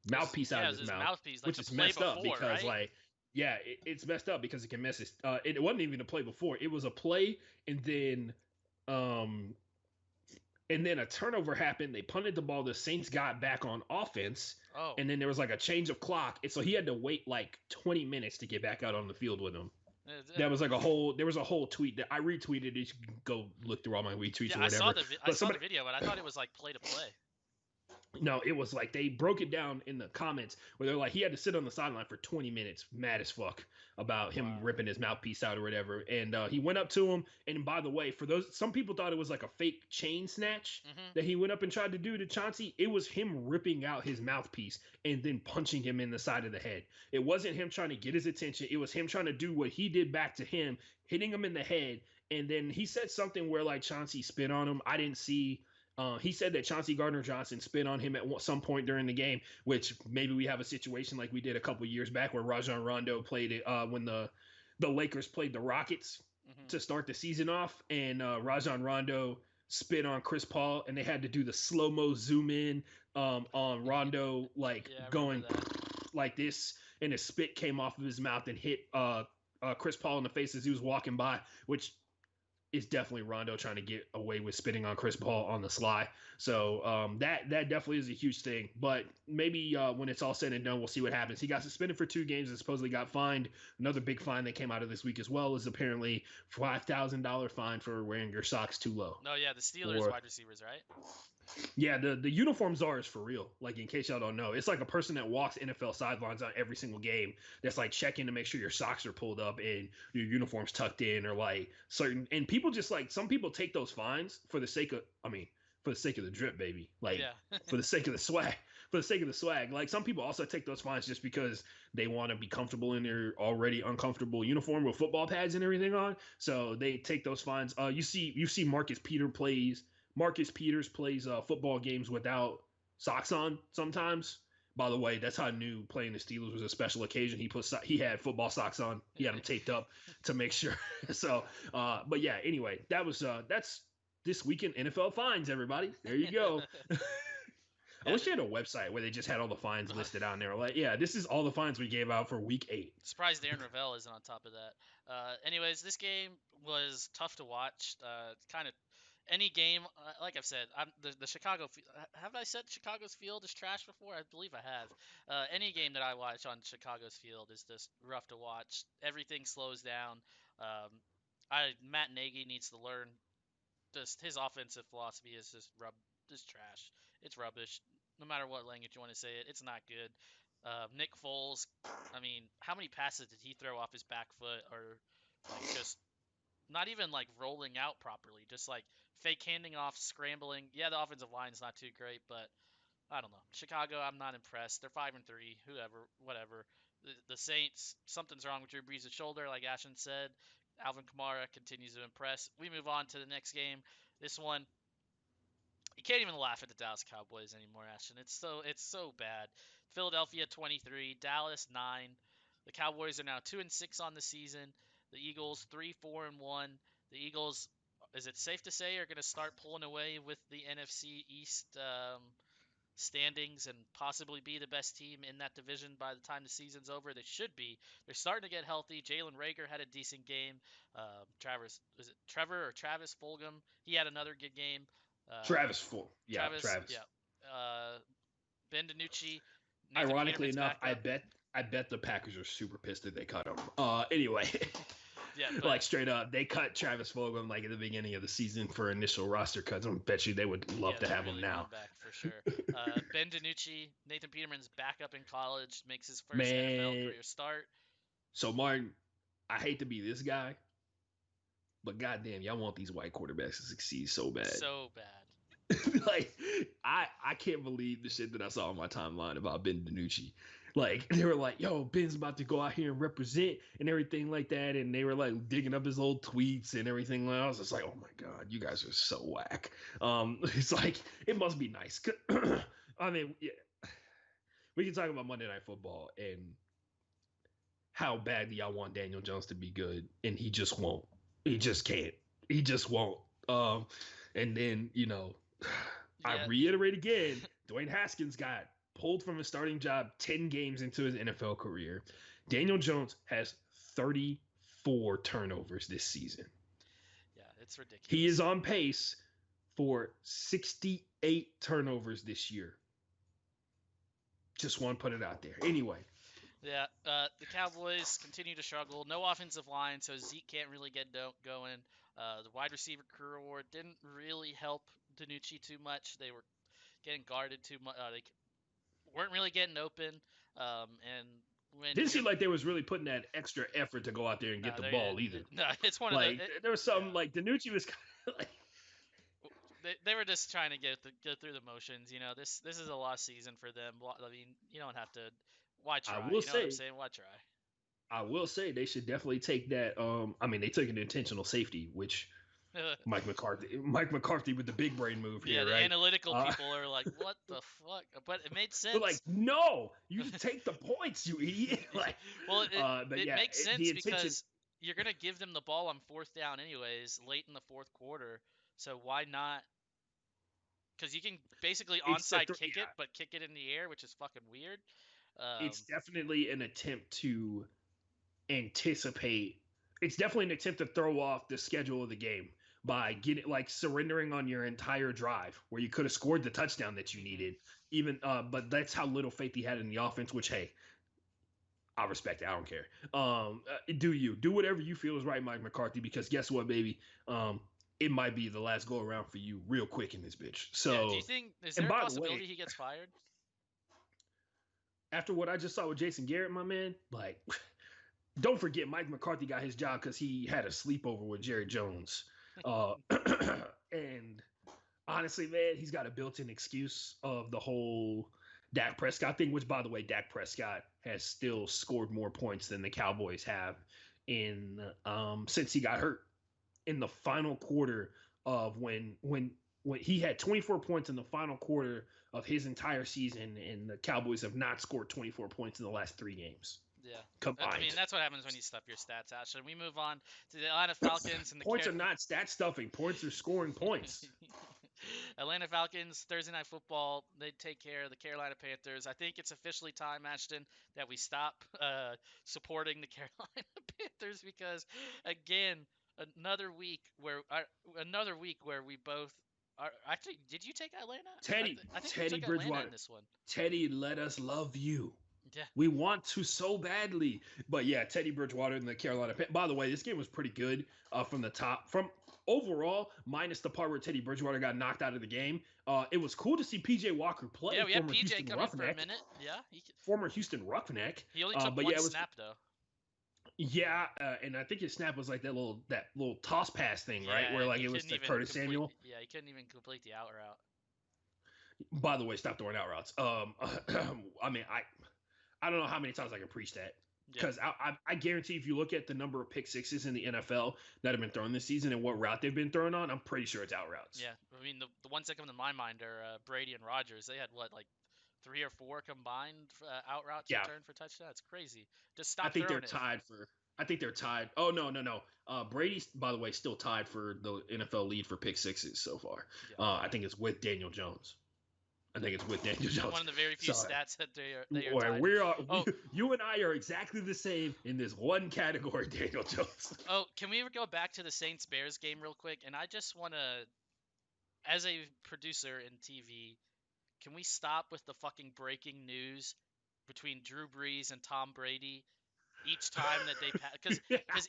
mouthpiece out of his mouth, like which is messed up because, right? like, yeah, it's messed up because it can mess it wasn't even a play before. It was a play, and then a turnover happened. They punted the ball. The Saints got back on offense. Oh. And then there was like a change of clock. And so he had to wait like 20 minutes to get back out on the field with him. That was like there was a whole tweet that I retweeted. You can go look through all my retweets or whatever. I saw the video, but I thought it was like play to play. No, it was like they broke it down in the comments where they're like he had to sit on the sideline for 20 minutes, mad as fuck about him ripping his mouthpiece out or whatever. And he went up to him. And by the way, for some people thought it was like a fake chain snatch that he went up and tried to do to Chauncey. It was him ripping out his mouthpiece and then punching him in the side of the head. It wasn't him trying to get his attention. It was him trying to do what he did back to him, hitting him in the head. And then he said something where like Chauncey spit on him. I didn't see. He said that Chauncey Gardner-Johnson spit on him at some point during the game, which maybe we have a situation like we did a couple years back where Rajon Rondo played it when the Lakers played the Rockets to start the season off, and Rajon Rondo spit on Chris Paul, and they had to do the slow-mo zoom in on Rondo, like going like this, and his spit came off of his mouth and hit Chris Paul in the face as he was walking by, which is definitely Rondo trying to get away with spitting on Chris Paul on the sly. So that definitely is a huge thing. But maybe when it's all said and done, we'll see what happens. He got suspended for 2 games and supposedly got fined. Another big fine that came out of this week as well is apparently $5,000 fine for wearing your socks too low. No, yeah, the Steelers wide receivers, right? Yeah, the uniform czar is for real. Like, in case y'all don't know, it's like a person that walks NFL sidelines on every single game that's like checking to make sure your socks are pulled up and your uniform's tucked in, or like certain. And people just like, some people take those fines for the sake of, for the sake of the drip, baby. Like, for the sake of the swag. for the sake of the swag. Like some people also take those fines just because they want to be comfortable in their already uncomfortable uniform with football pads and everything on. So they take those fines. You see Marcus Peters plays football games without socks on sometimes. By the way, that's how I knew playing the Steelers was a special occasion. He had football socks on. He had them taped up to make sure. So, but yeah. Anyway, that's this weekend NFL fines. Everybody, there you go. I wish they had a website where they just had all the fines listed out there. Like, yeah, this is all the fines we gave out for week 8. Surprised Darren Ravel isn't on top of that. Anyways, this game was tough to watch. Kind of any game, like I've said, the Chicago. Have I said Chicago's field is trash before? I believe I have. Any game that I watch on Chicago's field is just rough to watch. Everything slows down. Matt Nagy needs to learn. Just his offensive philosophy is just trash. It's rubbish. No matter what language you want to say it, it's not good. Nick Foles, I mean, how many passes did he throw off his back foot, or like just not even like rolling out properly, just like fake handing off, scrambling? Yeah, the offensive line's not too great, but I don't know. Chicago, I'm not impressed. They're 5-3. Whoever, whatever. The Saints, something's wrong with Drew Brees' shoulder, like Ashton said. Alvin Kamara continues to impress. We move on to the next game. This one, you can't even laugh at the Dallas Cowboys anymore, Ashton. It's so bad. Philadelphia 23, Dallas 9. The Cowboys are now 2-6 on the season. The Eagles 3-4-1. The Eagles, is it safe to say, are going to start pulling away with the NFC East standings and possibly be the best team in that division by the time the season's over? They should be. They're starting to get healthy. Jalen Rager had a decent game. Travis Fulgham? He had another good game. Travis. Yeah. Ben DiNucci. Nathan Ironically Peterman's enough, back I bet the Packers are super pissed that they cut him. Anyway, Yeah, but, like straight up, they cut Travis Fulgham like at the beginning of the season for initial roster cuts. I bet you they would love to have really him now. back for sure. Ben DiNucci, Nathan Peterman's back up in college, makes his first Man. NFL career start. So Martin, I hate to be this guy, but goddamn, y'all want these white quarterbacks to succeed so bad. So bad. Like I can't believe the shit that I saw on my timeline about Ben DiNucci. Like they were like, "Yo, Ben's about to go out here and represent and everything like that," and they were like digging up his old tweets and everything. I was just like, "Oh my god, you guys are so whack." It's like it must be nice. I mean, yeah, we can talk about Monday Night Football and how badly y'all want Daniel Jones to be good, and he just won't. He just can't. He just won't. And then I reiterate again, Dwayne Haskins got pulled from his starting job 10 games into his NFL career. Daniel Jones has 34 turnovers this season. Yeah, it's ridiculous. He is on pace for 68 turnovers this year. Just want to put it out there. Anyway. Yeah, the Cowboys continue to struggle. No offensive line, so Zeke can't really get going. The wide receiver core didn't really help DiNucci too much. They were getting guarded too much. They weren't really getting open. And when didn't seem like they was really putting that extra effort to go out there and get the ball either. No, it's one like, of the. There was some like DiNucci was kind of like. They were just trying to get through the motions. This is a lost season for them. I mean, you don't have to. Why try? I will say, what I'm saying? Why try? I will say they should definitely take that. I mean, they took an intentional safety, which Mike McCarthy with the big brain move here, the right? analytical people are like, "What the fuck?" But it made sense. They're like, no, you take the points, you idiot. Like, well, it makes sense because you're gonna give them the ball on fourth down anyways, late in the fourth quarter. So why not? Because you can basically onside kick it, but kick it in the air, which is fucking weird. It's definitely an attempt to anticipate. It's definitely an attempt to throw off the schedule of the game by surrendering on your entire drive where you could have scored the touchdown that you needed. But that's how little faith he had in the offense. Which, hey, I respect it. I don't care. Do whatever you feel is right, Mike McCarthy. Because guess what, baby. It might be the last go around for you real quick in this bitch. So, do you think is there a possibility he gets fired? After what I just saw with Jason Garrett, my man, like, don't forget Mike McCarthy got his job because he had a sleepover with Jerry Jones. And honestly, man, he's got a built-in excuse of the whole Dak Prescott thing, which by the way, Dak Prescott has still scored more points than the Cowboys have in since he got hurt in the final quarter of when he had 24 points in the final quarter of his entire season, and the Cowboys have not scored 24 points in the last 3 games. Yeah. Combined. I mean, that's what happens when you stuff your stats, Ashton. We move on to the Atlanta Falcons and the points are not stat stuffing. Points are scoring points. Atlanta Falcons, Thursday Night Football. They take care of the Carolina Panthers. I think it's officially time, Ashton, that we stop supporting the Carolina Panthers because, again, another week where we both are. Actually, did you take Atlanta? I think Teddy you took Bridgewater Atlanta in this one. Teddy, let us love you. Yeah. We want to so badly. But yeah, Teddy Bridgewater and the Carolina Panthers. By the way, this game was pretty good from the top. From overall, minus the part where Teddy Bridgewater got knocked out of the game. It was cool to see PJ Walker play. Yeah, we had PJ coming for a minute. Yeah. Former Houston Roughneck. He only took one snap, though. Yeah, and I think his snap was like that little toss pass thing, right? Where like it was to Curtis Samuel. Yeah, he couldn't even complete the out route. By the way, stop throwing out routes. I mean, I don't know how many times I can preach that. Because I guarantee if you look at the number of pick sixes in the NFL that have been thrown this season and what route they've been thrown on, I'm pretty sure it's out routes. Yeah, I mean, the ones that come to my mind are Brady and Rodgers. They had, what, like 3 or 4 combined out routes returned for touchdowns? It's crazy. Just stop throwing it. I think they're tied. Oh, no. Brady's, by the way, still tied for the NFL lead for pick sixes so far. Yeah. I think it's with Daniel Jones. One of the very few stats that they are tied. You and I are exactly the same in this one category, Daniel Jones. Oh, can we ever go back to the Saints-Bears game real quick? And I just want to, as a producer in TV, can we stop with the fucking breaking news between Drew Brees and Tom Brady each time that they because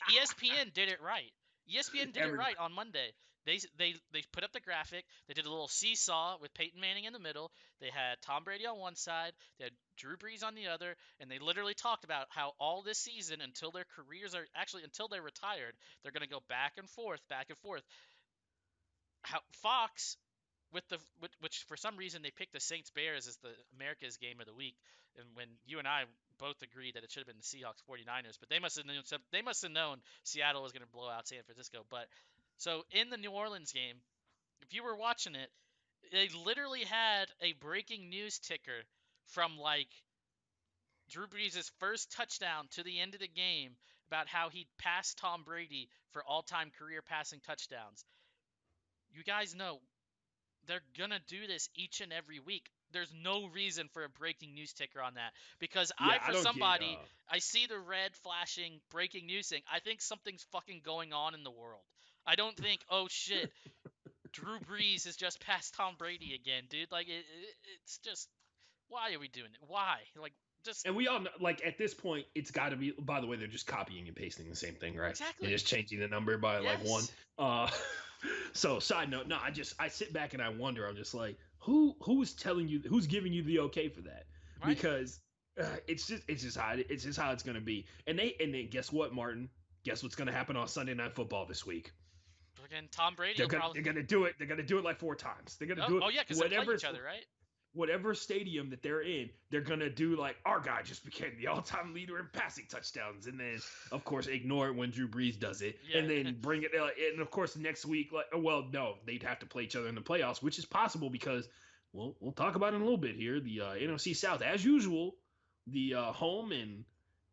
ESPN did it right. ESPN did it right on Monday. They put up the graphic. They did a little seesaw with Peyton Manning in the middle. They had Tom Brady on one side. They had Drew Brees on the other. And they literally talked about how all this season, until their careers are actually until they're retired, they're going to go back and forth. How Fox, which for some reason they picked the Saints Bears as the America's game of the week, and when you and I both agreed that it should have been the Seahawks 49ers, but they must have known Seattle was going to blow out San Francisco. But so in the New Orleans game, if you were watching it, they literally had a breaking news ticker from like Drew Brees' first touchdown to the end of the game about how he'd passed Tom Brady for all-time career passing touchdowns. You guys know they're going to do this each and every week. There's no reason for a breaking news ticker on that because I see the red flashing breaking news thing. I think something's fucking going on in the world. I don't think, oh shit, Drew Brees has just passed Tom Brady again, dude. Like it's just, why are we doing it? Why? Like just. And we all know, like at this point, it's got to be. By the way, they're just copying and pasting the same thing, right? Exactly. They're just changing the number by like 1. So side note, no, I sit back and I wonder. I'm just like, who's telling you? Who's giving you the okay for that? Right. Because it's just how it's gonna be. And then guess what, Martin? Guess what's gonna happen on Sunday Night Football this week? Again, Tom Brady. They're gonna do it. They're gonna do it like 4 times. They're gonna do it. Oh yeah, because they play each other, right? Whatever stadium that they're in, they're gonna do like our guy just became the all-time leader in passing touchdowns, and then of course ignore it when Drew Brees does it, and then bring it. And of course next week, they'd have to play each other in the playoffs, which is possible because we'll talk about it in a little bit here. The NFC South, as usual, the home and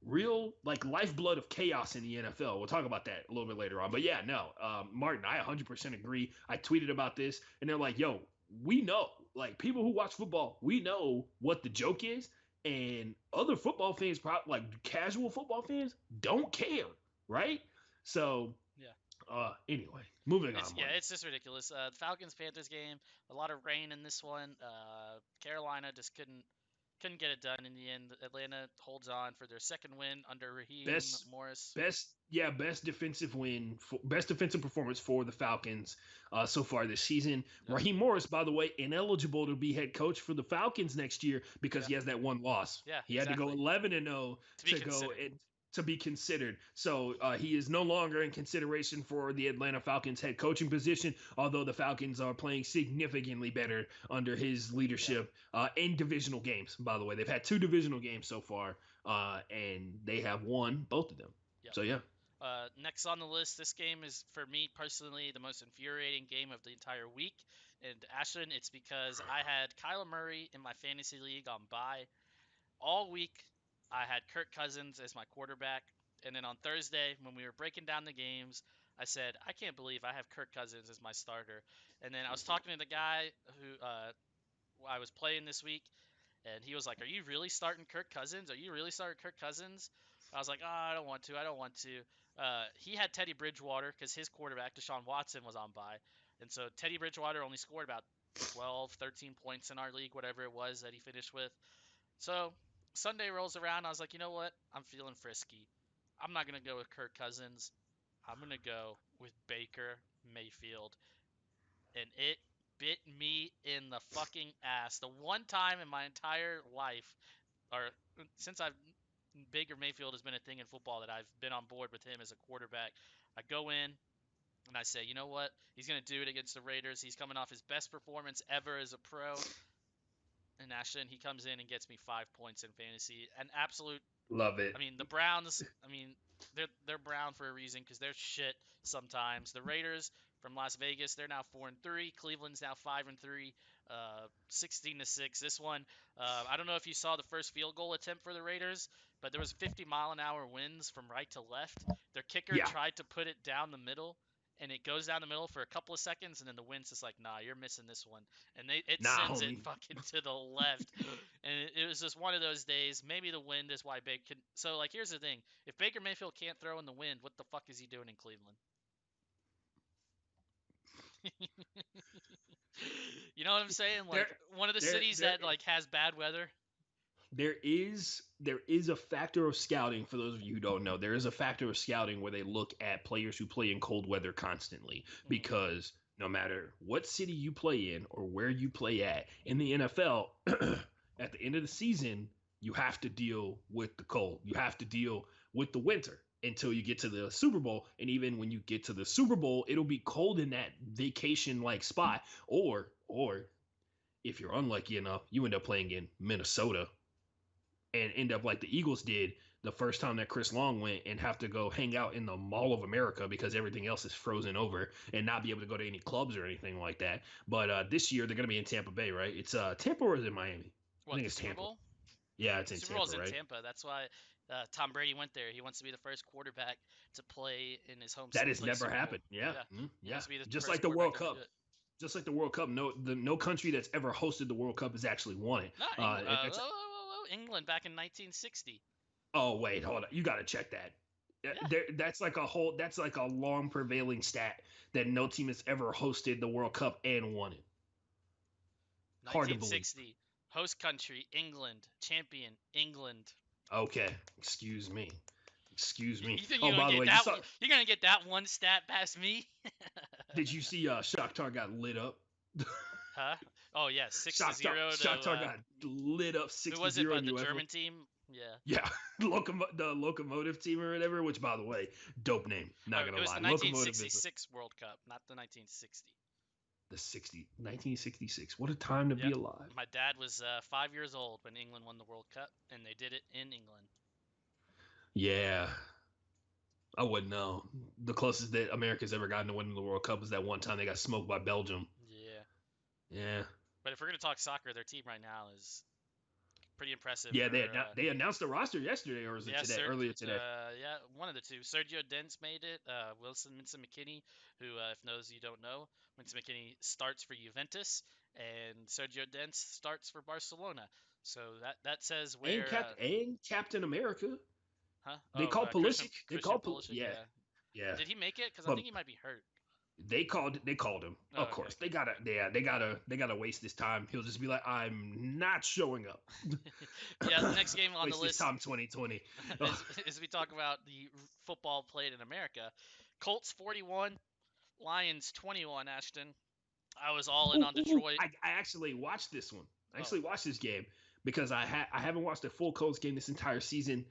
real like lifeblood of chaos in the NFL. We'll talk about that a little bit later on. But yeah, no, Martin, I 100% agree. I tweeted about this, and they're like, yo, we know, like people who watch football, we know what the joke is, and other football fans, like casual football fans, don't care, right? So, anyway, moving on. Yeah, it's just ridiculous. Falcons-Panthers game, a lot of rain in this one. Carolina just couldn't get it done in the end. Atlanta holds on for their second win under Raheem Morris. Best defensive performance for the Falcons so far this season. Yep. Raheem Morris, by the way, ineligible to be head coach for the Falcons next year because he has that one loss. Yeah, he had to go 11-0 to go to be considered. So he is no longer in consideration for the Atlanta Falcons head coaching position, although the Falcons are playing significantly better under his leadership in divisional games. By the way, they've had 2 divisional games so far, and they have won both of them. Yep. So, yeah. Next on the list, this game is, for me personally, the most infuriating game of the entire week. And Ashton, it's because I had Kyler Murray in my fantasy league on bye. All week, I had Kirk Cousins as my quarterback. And then on Thursday, when we were breaking down the games, I said, I can't believe I have Kirk Cousins as my starter. And then I was talking to the guy who I was playing this week, and he was like, "Are you really starting Kirk Cousins? Are you really starting Kirk Cousins?" I was like, "Oh, I don't want to. I don't want to." He had Teddy Bridgewater because his quarterback, Deshaun Watson, was on bye. And so Teddy Bridgewater only scored about 12, 13 points in our league, whatever it was that he finished with. So Sunday rolls around. I was like, you know what? I'm feeling frisky. I'm not going to go with Kirk Cousins. I'm going to go with Baker Mayfield. And it bit me in the fucking ass. The one time in my entire life, or since Baker Mayfield has been a thing in football, that I've been on board with him as a quarterback. I go in and I say, you know what? He's going to do it against the Raiders. He's coming off his best performance ever as a pro. And Ashton, he comes in and gets me 5 points in fantasy. An absolute Love it. I mean, the Browns, they're brown for a reason because they're shit sometimes. The Raiders from Las Vegas, they're now 4-3. Cleveland's now 5-3, 16-6. This one, I don't know if you saw the first field goal attempt for the Raiders, but there was 50-mile-an-hour winds from right to left. Their kicker tried to put it down the middle, and it goes down the middle for a couple of seconds, and then the wind's just like, nah, you're missing this one. And it sends it fucking to the left. And it was just one of those days. Maybe the wind is why Baker can. So, like, here's the thing. If Baker Mayfield can't throw in the wind, what the fuck is he doing in Cleveland? You know what I'm saying? Like, one of the cities that, like, has bad weather. There is a factor of scouting. For those of you who don't know, there is a factor of scouting where they look at players who play in cold weather constantly, because no matter what city you play in or where you play at in the NFL, at the end of the season, you have to deal with the cold. You have to deal with the winter until you get to the Super Bowl. And even when you get to the Super Bowl, it'll be cold in that vacation-like spot. Or if you're unlucky enough, you end up playing in Minnesota and end up like the Eagles did the first time that Chris Long went, and have to go hang out in the Mall of America because everything else is frozen over, and not be able to go to any clubs or anything like that. But this year they're going to be in Tampa Bay, right? It's Tampa, or is it Miami? What, I think it's Tampa. Bowl? Yeah, it's in Super Tampa, Bowl's right? in Tampa. That's why Tom Brady went there. He wants to be the first quarterback to play in his home. That has never happened. Yeah. Just like the World Cup. Just like the World Cup, no country that's ever hosted the World Cup has actually won it. England back in 1960. Oh wait, hold on. You got to check that. Yeah. That's like a long prevailing stat that no team has ever hosted the World Cup and won it. 1960, host country England, champion England. Okay, excuse me. You think you're gonna get that one stat past me? Did you see Shakhtar got lit up? Huh? Oh yeah, 6-0. Shakhtar got lit up 6-0. Who was it? By the German team? Yeah. The locomotive team or whatever. Which, by the way, dope name. Not gonna lie. It was the 1966 World Cup, not the 1960. 1966. What a time to be alive. My dad was 5 years old when England won the World Cup, and they did it in England. Yeah. I wouldn't know. The closest that America's ever gotten to winning the World Cup is that one time they got smoked by Belgium. Yeah. But if we're going to talk soccer, their team right now is pretty impressive. Yeah, they announced the roster yesterday, or was it today? Earlier today. One of the two. Sergio Dent's made it. Winston McKennie, who, if those you don't know, Winston McKennie starts for Juventus, and Sergio Dent starts for Barcelona. So that says where... And Captain America. Huh? They called Pulisic. Pulisic. Yeah. Did he make it? Because I think he might be hurt. They called him. Of course. They gotta waste this time. He'll just be like, I'm not showing up. The next game on the list. This time 2020. As we talk about the football played in America. Colts 41, Lions 21, Ashton. I was all in on Detroit. I actually watched this one. I actually watched this game because I haven't watched a full Colts game this entire season.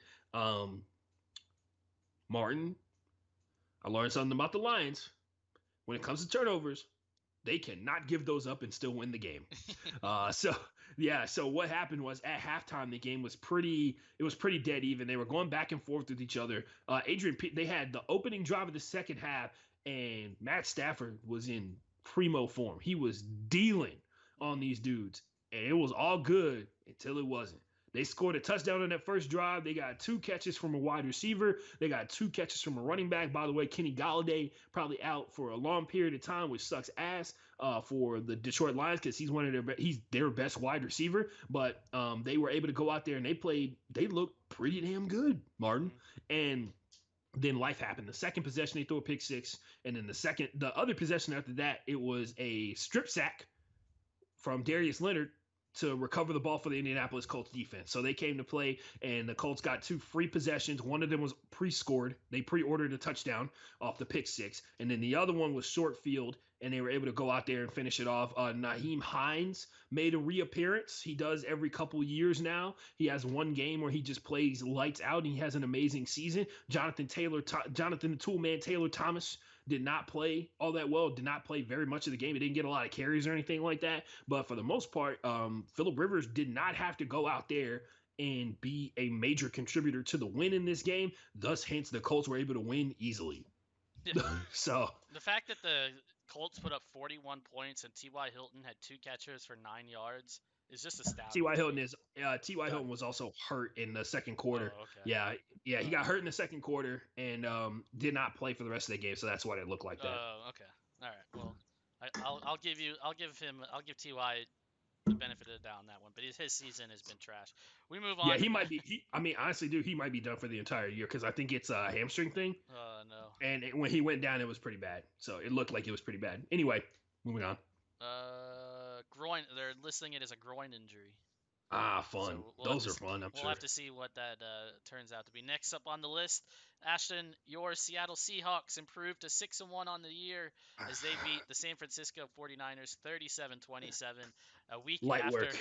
Martin, I learned something about the Lions. When it comes to turnovers, they cannot give those up and still win the game. So what happened was at halftime the game was pretty dead even. They were going back and forth with each other. They had the opening drive of the second half, and Matt Stafford was in primo form. He was dealing on these dudes, and it was all good until it wasn't. They scored a touchdown on that first drive. They got 2 catches from a wide receiver. They got 2 catches from a running back. By the way, Kenny Golladay probably out for a long period of time, which sucks ass for the Detroit Lions because he's their best wide receiver. But they were able to go out there and they looked pretty damn good, Martin. And then life happened. The second possession, they threw a pick six, and then the other possession after that, it was a strip sack from Darius Leonard to recover the ball for the Indianapolis Colts defense. So they came to play, and the Colts got 2 free possessions. One of them was pre-scored. They pre-ordered a touchdown off the pick six. And then the other one was short field, and they were able to go out there and finish it off. Nyheim Hines made a reappearance. He does every couple years now. He has one game where he just plays lights out, and he has an amazing season. Jonathan the Toolman Taylor Thomas did not play all that well, did not play very much of the game. He didn't get a lot of carries or anything like that. But for the most part, Phillip Rivers did not have to go out there and be a major contributor to the win in this game. Thus, hence, the Colts were able to win easily. Yeah. So the fact that the Colts put up 41 points and T.Y. Hilton had 2 catches for 9 yards is just astounding. T.Y. Hilton was also hurt in the second quarter. Oh, okay. Yeah, he got hurt in the second quarter and did not play for the rest of the game, so that's why it looked like that. Oh, okay. All right. Well, I'll give T.Y. the benefit of the doubt on that one, but his season has been trash. We move on. Yeah, he might be. Honestly, dude, he might be done for the entire year because I think it's a hamstring thing. No. And when he went down, it was pretty bad. So it looked like it was pretty bad. Anyway, moving on. Groin. They're listing it as a groin injury. Fun. So Those are fun, I'm sure. We'll have to see what that turns out to be. Next up on the list, Ashton, your Seattle Seahawks improved to 6-1 on the year as they beat the San Francisco 49ers 37-27. A week Light after, work.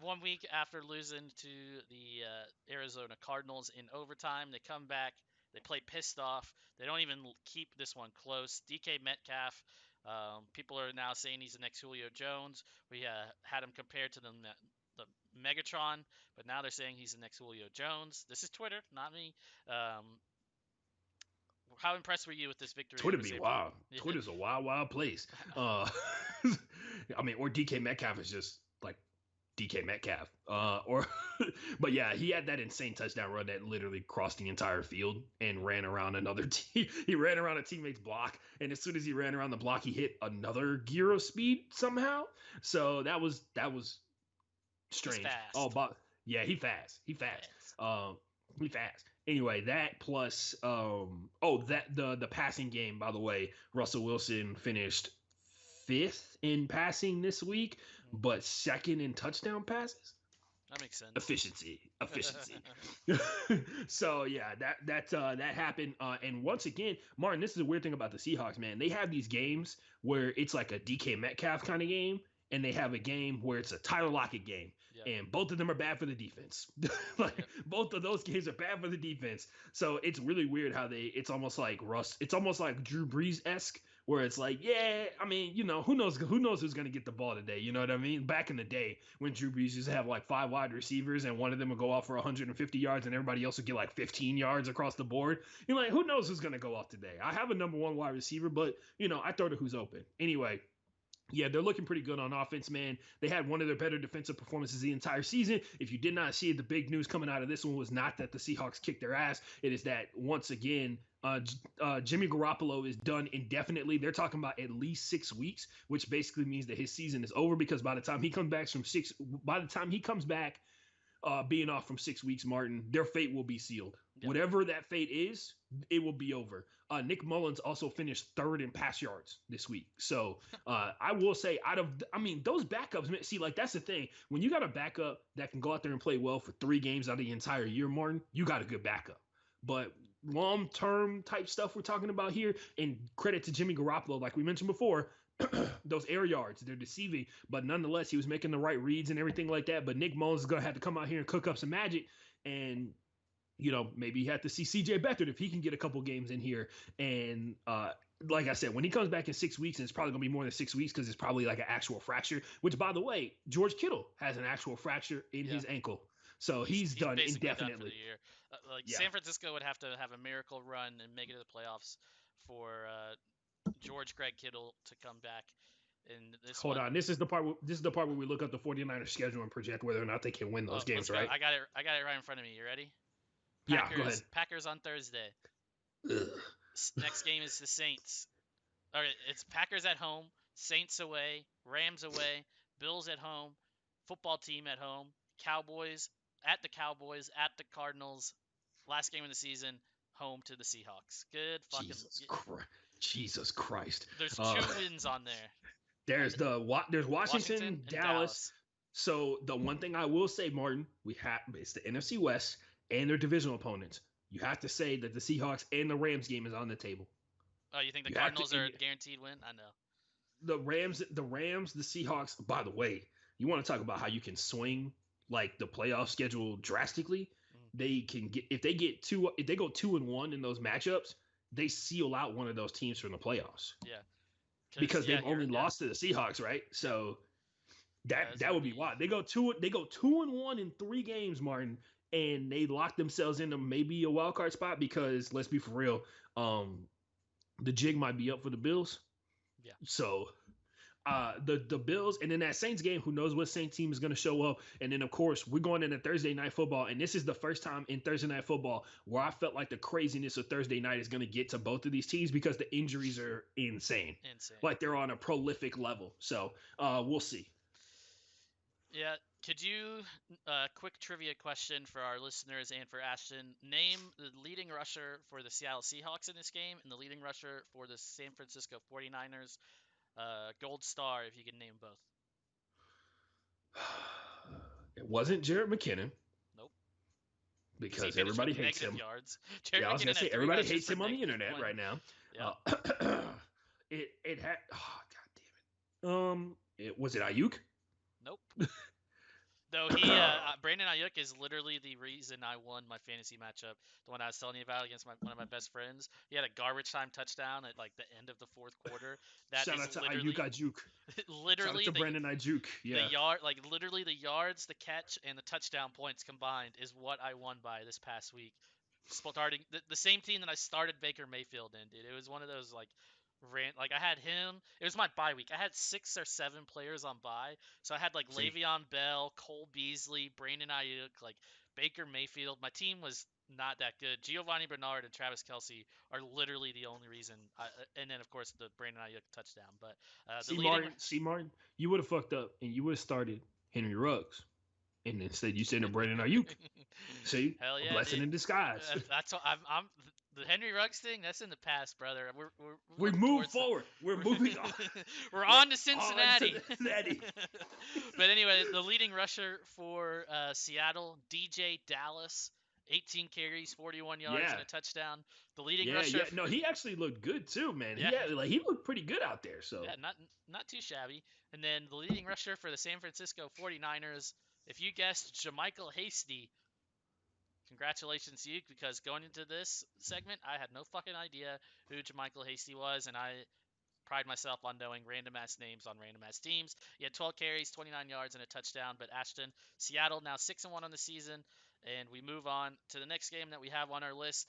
1 week after losing to the Arizona Cardinals in overtime, they come back. They play pissed off. They don't even keep this one close. DK Metcalf. People are now saying he's the next Julio Jones. We had him compared to the Megatron, but now they're saying he's the next Julio Jones. This is Twitter, not me. How impressed were you with this victory? Twitter be wild. Yeah. Twitter's a wild, wild place. Or DK Metcalf is just like DK Metcalf. But yeah, he had that insane touchdown run that literally crossed the entire field and ran around another team. He ran around a teammate's block, and as soon as he ran around the block, he hit another gear of speed somehow. So that was strange. He fast. He fast. Anyway, that plus the passing game, by the way, Russell Wilson finished 5th in passing this week, but 2nd in touchdown passes. That makes sense. Efficiency. So yeah, that happened. And once again, Martin, this is a weird thing about the Seahawks, man. They have these games where it's like a DK Metcalf kind of game, and they have a game where it's a Tyler Lockett game. Yeah. And both of them are bad for the defense. Both of those games are bad for the defense. So it's really weird how it's almost like Drew Brees-esque, where it's like, yeah, I mean, who knows who's going to get the ball today? You know what I mean? Back in the day when Drew Brees used to have like 5 wide receivers and one of them would go off for 150 yards and everybody else would get like 15 yards across the board. You're like, who knows who's going to go off today? I have a number 1 wide receiver, but I throw to who's open. Anyway, yeah, they're looking pretty good on offense, man. They had one of their better defensive performances the entire season. If you did not see it, the big news coming out of this one was not that the Seahawks kicked their ass. It is that, once again, Jimmy Garoppolo is done indefinitely. They're talking about at least 6 weeks, which basically means that his season is over because by the time he comes back being off from 6 weeks, Martin, their fate will be sealed. Yep. Whatever that fate is, it will be over. Nick Mullins also finished 3rd in pass yards this week. So I will say those backups, see, like that's the thing. When you got a backup that can go out there and play well for 3 games out of the entire year, Martin, you got a good backup. But long-term type stuff we're talking about here, and credit to Jimmy Garoppolo, like we mentioned before, those air yards, they're deceiving, but nonetheless, he was making the right reads and everything like that. But Nick Mullins is going to have to come out here and cook up some magic, and maybe you have to see CJ Beckett if he can get a couple games in here. And like I said, when he comes back in 6 weeks, and it's probably going to be more than 6 weeks because it's probably like an actual fracture, which, by the way, George Kittle has an actual fracture in his ankle. So he's done indefinitely. Done for the year. San Francisco would have to have a miracle run and make it to the playoffs for George Greg Kittle to come back. And Hold on. This is the part where we look up the 49ers schedule and project whether or not they can win those games, right? I got it right in front of me. You ready? Packers, go ahead. Packers on Thursday. Ugh. Next game is the Saints. All right, it's Packers at home, Saints away, Rams away, Bills at home, football team at home, Cowboys, at the Cardinals. Last game of the season, home to the Seahawks. Good fucking Jesus Christ. There's 2 wins on there. There's Washington, Dallas. So the one thing I will say, Martin, it's the NFC West and their divisional opponents. You have to say that the Seahawks and the Rams game is on the table. Oh, you think the Cardinals are a guaranteed win? I know. The Rams, the Seahawks. By the way, you want to talk about how you can swing like the playoff schedule drastically? They can get if they go 2-1 in those matchups, they seal out one of those teams from the playoffs. Yeah. Because they've only lost to the Seahawks, right? So that would be wild. They go 2-1 in 3 games, Martin, and they lock themselves into maybe a wild card spot because let's be for real, the jig might be up for the Bills. Yeah. So the Bills, and then that Saints game, who knows what Saints team is going to show up. And then, of course, we're going into Thursday Night Football, and this is the first time in Thursday Night Football where I felt like the craziness of Thursday night is going to get to both of these teams because the injuries are insane. Like they're on a prolific level. So we'll see. Yeah. Could you, quick trivia question for our listeners and for Ashton, name the leading rusher for the Seattle Seahawks in this game and the leading rusher for the San Francisco 49ers? Gold star, if you can name both. It wasn't Jerick McKinnon. Nope. Because everybody hates him. Yards. I was going to say, everybody hates him on the internet right now. Yeah. It had, God damn it. Was it Ayuk? Nope. Though Brandon Ayuk is literally the reason I won my fantasy matchup, the one I was telling you about against one of my best friends. He had a garbage time touchdown at like the end of the 4th quarter. Shout out to Ayuk. Literally, shout out to Brandon Ayuk. Yeah. Literally the yards, the catch, and the touchdown points combined is what I won by this past week. Starting the same team that I started Baker Mayfield in, dude. It was one of those I had him. It was my bye week. I had 6 or 7 players on bye. So I had Le'Veon Bell, Cole Beasley, Brandon Ayuk, Baker Mayfield. My team was not that good. Giovanni Bernard and Travis Kelce are literally the only reason. And then, of course, the Brandon Ayuk touchdown. But Martin, you would have fucked up and you would have started Henry Ruggs. And instead you said Brandon Ayuk. See? Hell yeah, blessing dude. in disguise. That's what I'm the Henry Ruggs thing, that's in the past, brother. We move forward. We're moving on. We're on to Cincinnati. But anyway, the leading rusher for Seattle, DJ Dallas, 18 carries, 41 yards, and a touchdown. The leading rusher. Yeah. No, he actually looked good too, man. Yeah. He looked pretty good out there. So yeah, not too shabby. And then the leading rusher for the San Francisco 49ers, if you guessed JaMycal Hasty, congratulations to you, because going into this segment, I had no fucking idea who JaMycal Hasty was, and I pride myself on knowing random-ass names on random-ass teams. He had 12 carries, 29 yards, and a touchdown. But Ashton, Seattle now 6-1 on the season, and we move on to the next game that we have on our list.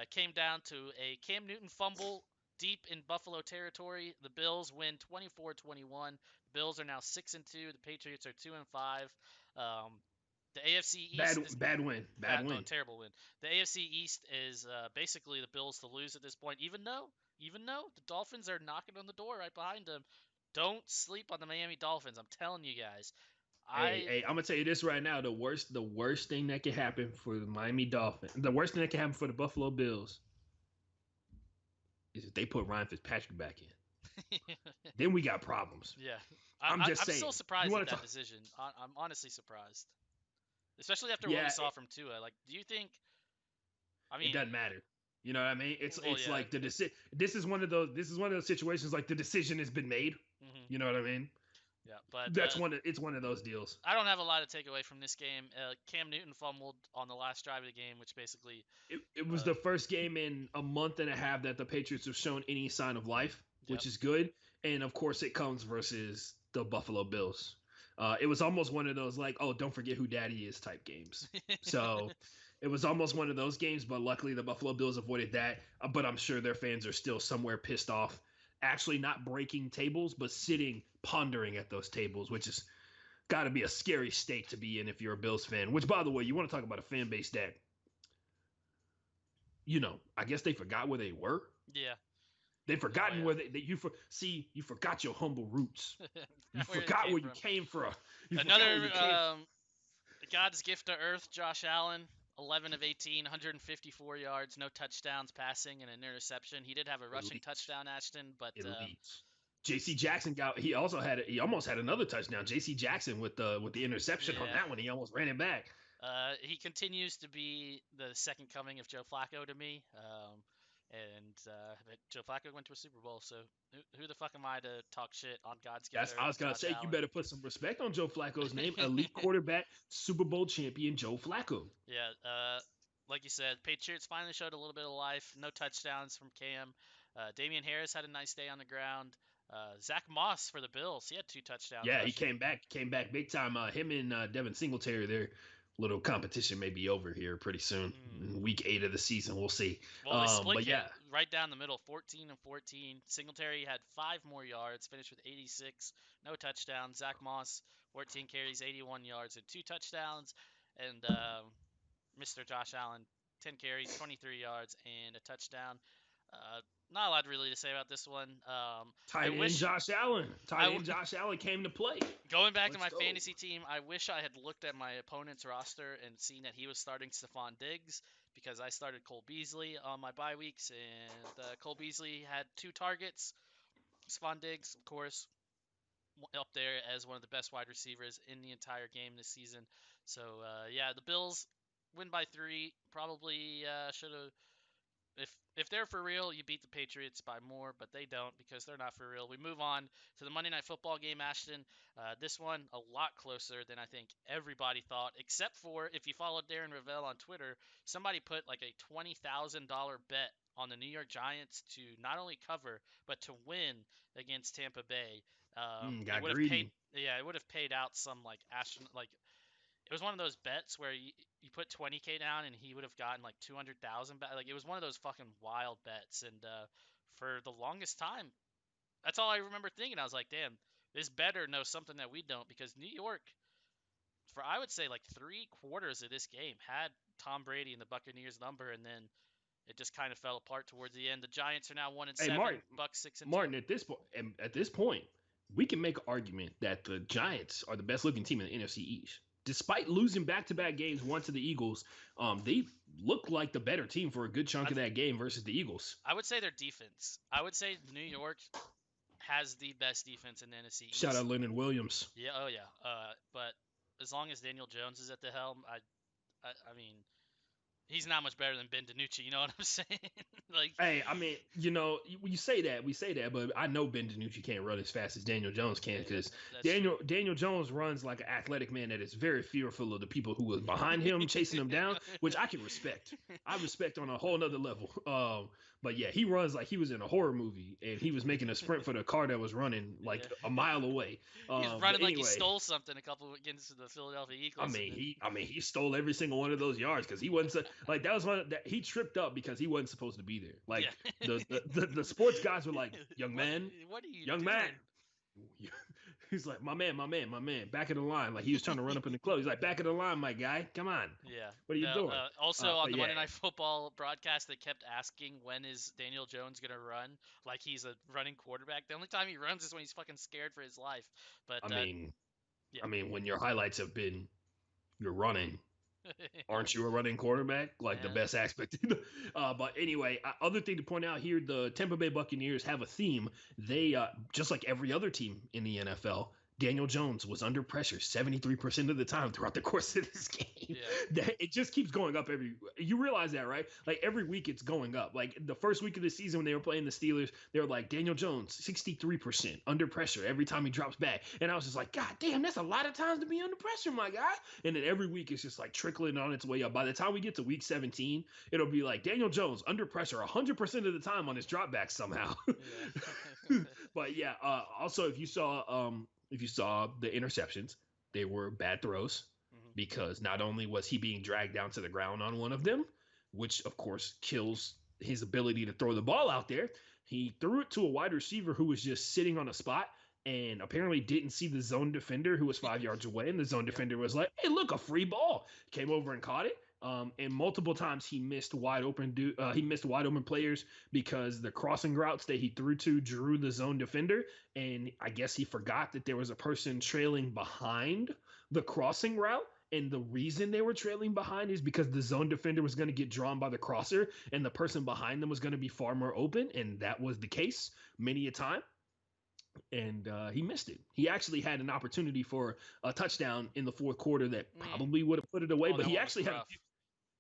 It came down to a Cam Newton fumble deep in Buffalo territory. The Bills win 24-21. The Bills are now 6-2. The Patriots are 2-5. The AFC East bad win. Terrible win. The AFC East is basically the Bills to lose at this point, even though the Dolphins are knocking on the door right behind them. Don't sleep on the Miami Dolphins. I'm telling you guys. Hey, I'm gonna tell you this right now. The worst thing that can happen for the Miami Dolphins, the worst thing that can happen for the Buffalo Bills, is if they put Ryan Fitzpatrick back in. Then we got problems. Yeah, I'm saying. still surprised at that decision. I'm honestly surprised. Especially after what we saw from Tua. Do you think? I mean, it doesn't matter. You know what I mean? It's like the decision. This is one of those situations like the decision has been made. Mm-hmm. You know what I mean? Yeah, but It's one of those deals. I don't have a lot to take away from this game. Cam Newton fumbled on the last drive of the game, which basically It was the first game in a month and a half that the Patriots have shown any sign of life, yep. which is good. And of course, it comes versus the Buffalo Bills. It was almost one of those like, oh, don't forget who Daddy is type games. So it was almost one of those games, but luckily the Buffalo Bills avoided that. But I'm sure their fans are still somewhere pissed off. Actually, not breaking tables, but sitting pondering at those tables, which is got to be a scary state to be in if you're a Bills fan. Which, by the way, you want to talk about a fan base that, I guess they forgot where they were. Yeah. They've forgotten where you forgot your humble roots. You forgot where you came from. Another God's gift to earth, Josh Allen, 11 of 18, 154 yards, no touchdowns passing, and an interception. He did have a rushing touchdown, Ashton, but J.C. Jackson he almost had another touchdown. J.C. Jackson with the interception on that one, he almost ran it back. He continues to be the second coming of Joe Flacco to me. But Joe Flacco went to a Super Bowl, so who the fuck am I to talk shit on God's gift? I was gonna say, you better put some respect on Joe Flacco's name. Elite quarterback, Super Bowl champion Joe Flacco. Yeah, like you said, Patriots finally showed a little bit of life. No touchdowns from Cam. Damian Harris had a nice day on the ground. Zach Moss for the Bills, he had 2 touchdowns. Yeah, rushing. He came back big time. Him and Devin Singletary, their little competition may be over here pretty soon. Week 8 of the season, we'll see. Well, they split right down the middle, 14 and 14. Singletary had 5 more yards, finished with 86, no touchdowns. Zach Moss, 14 carries, 81 yards, and 2 touchdowns. And Mr. Josh Allen, 10 carries, 23 yards, and a touchdown. Not a lot really to say about this one. Tight end Josh Allen came to play. Going back to my fantasy team, I wish I had looked at my opponent's roster and seen that he was starting Stephon Diggs, because I started Cole Beasley on my bye weeks, and Cole Beasley had 2 targets. Stephon Diggs, of course, up there as one of the best wide receivers in the entire game this season. So, the Bills win by 3. Probably should have. If they're for real, you beat the Patriots by more, but they don't because they're not for real. We move on to the Monday Night Football game, Ashton. This one a lot closer than I think everybody thought, except for if you followed Darren Ravel on Twitter, somebody put like a $20,000 bet on the New York Giants to not only cover but to win against Tampa Bay. Got greedy. It would have paid out some it was one of those bets where you put 20K down and he would have gotten like 200,000 back. Like, it was one of those fucking wild bets. And for the longest time, that's all I remember thinking. I was like, damn, this better knows something that we don't, because New York, for I would say like 3/4 of this game, had Tom Brady and the Buccaneers number, and then it just kind of fell apart towards the end. The Giants are now 1-7, Bucs 6-2. Martin, at this point, we can make an argument that the Giants are the best looking team in the NFC East. Despite losing back-to-back games, one to the Eagles, they look like the better team for a good chunk of that game versus the Eagles. I would say their defense. I would say New York has the best defense in the NFC East. Shout out Leonard Williams. Yeah, but as long as Daniel Jones is at the helm, I mean, he's not much better than Ben DiNucci. You know what I'm saying? Hey, I mean, we say that, but I know Ben DiNucci can't run as fast as Daniel Jones can, because Daniel Jones runs like an athletic man that is very fearful of the people who are behind him, chasing him down, which I can respect. I respect on a whole nother level. But yeah, he runs like he was in a horror movie, and he was making a sprint for the car that was running like a mile away. He's running like he stole something a couple against the Philadelphia Eagles. He stole every single one of those yards, because he wasn't like that was one that he tripped up because he wasn't supposed to be there. Like the sports guys were like, young man, what are you young doing? man. He's like, my man, back of the line. Like, he was trying to run up in the clothes. He's like, back of the line, my guy. Come on. Yeah. What are you doing? Also, on the Monday Night Football broadcast, they kept asking, when is Daniel Jones going to run? Like he's a running quarterback. The only time he runs is when he's fucking scared for his life. But I mean, when your highlights have been you're running, aren't you a running quarterback? Like, the best aspect. But anyway, other thing to point out here, the Tampa Bay Buccaneers have a theme. They, just like every other team in the NFL, Daniel Jones was under pressure 73% of the time throughout the course of this game. Yeah. That it just keeps going up you realize that, right? Like every week it's going up. Like the first week of the season when they were playing the Steelers, they were like Daniel Jones 63% under pressure every time he drops back. And I was just like, God damn, that's a lot of times to be under pressure, my guy. And then every week it's just like trickling on its way up. By the time we get to week 17, it'll be like Daniel Jones under pressure 100% of the time on his drop back somehow. Yeah. But yeah, also if you saw the interceptions, they were bad throws because not only was he being dragged down to the ground on one of them, which of course kills his ability to throw the ball out there, he threw it to a wide receiver who was just sitting on a spot and apparently didn't see the zone defender who was 5 yards away. And the zone defender was like, hey, look, a free ball. Came over and caught it. And multiple times he missed wide open players because the crossing routes that he threw to drew the zone defender. And I guess he forgot that there was a person trailing behind the crossing route. And the reason they were trailing behind is because the zone defender was going to get drawn by the crosser and the person behind them was going to be far more open. And that was the case many a time. And he missed it. He actually had an opportunity for a touchdown in the fourth quarter that probably would have put it away. But he actually had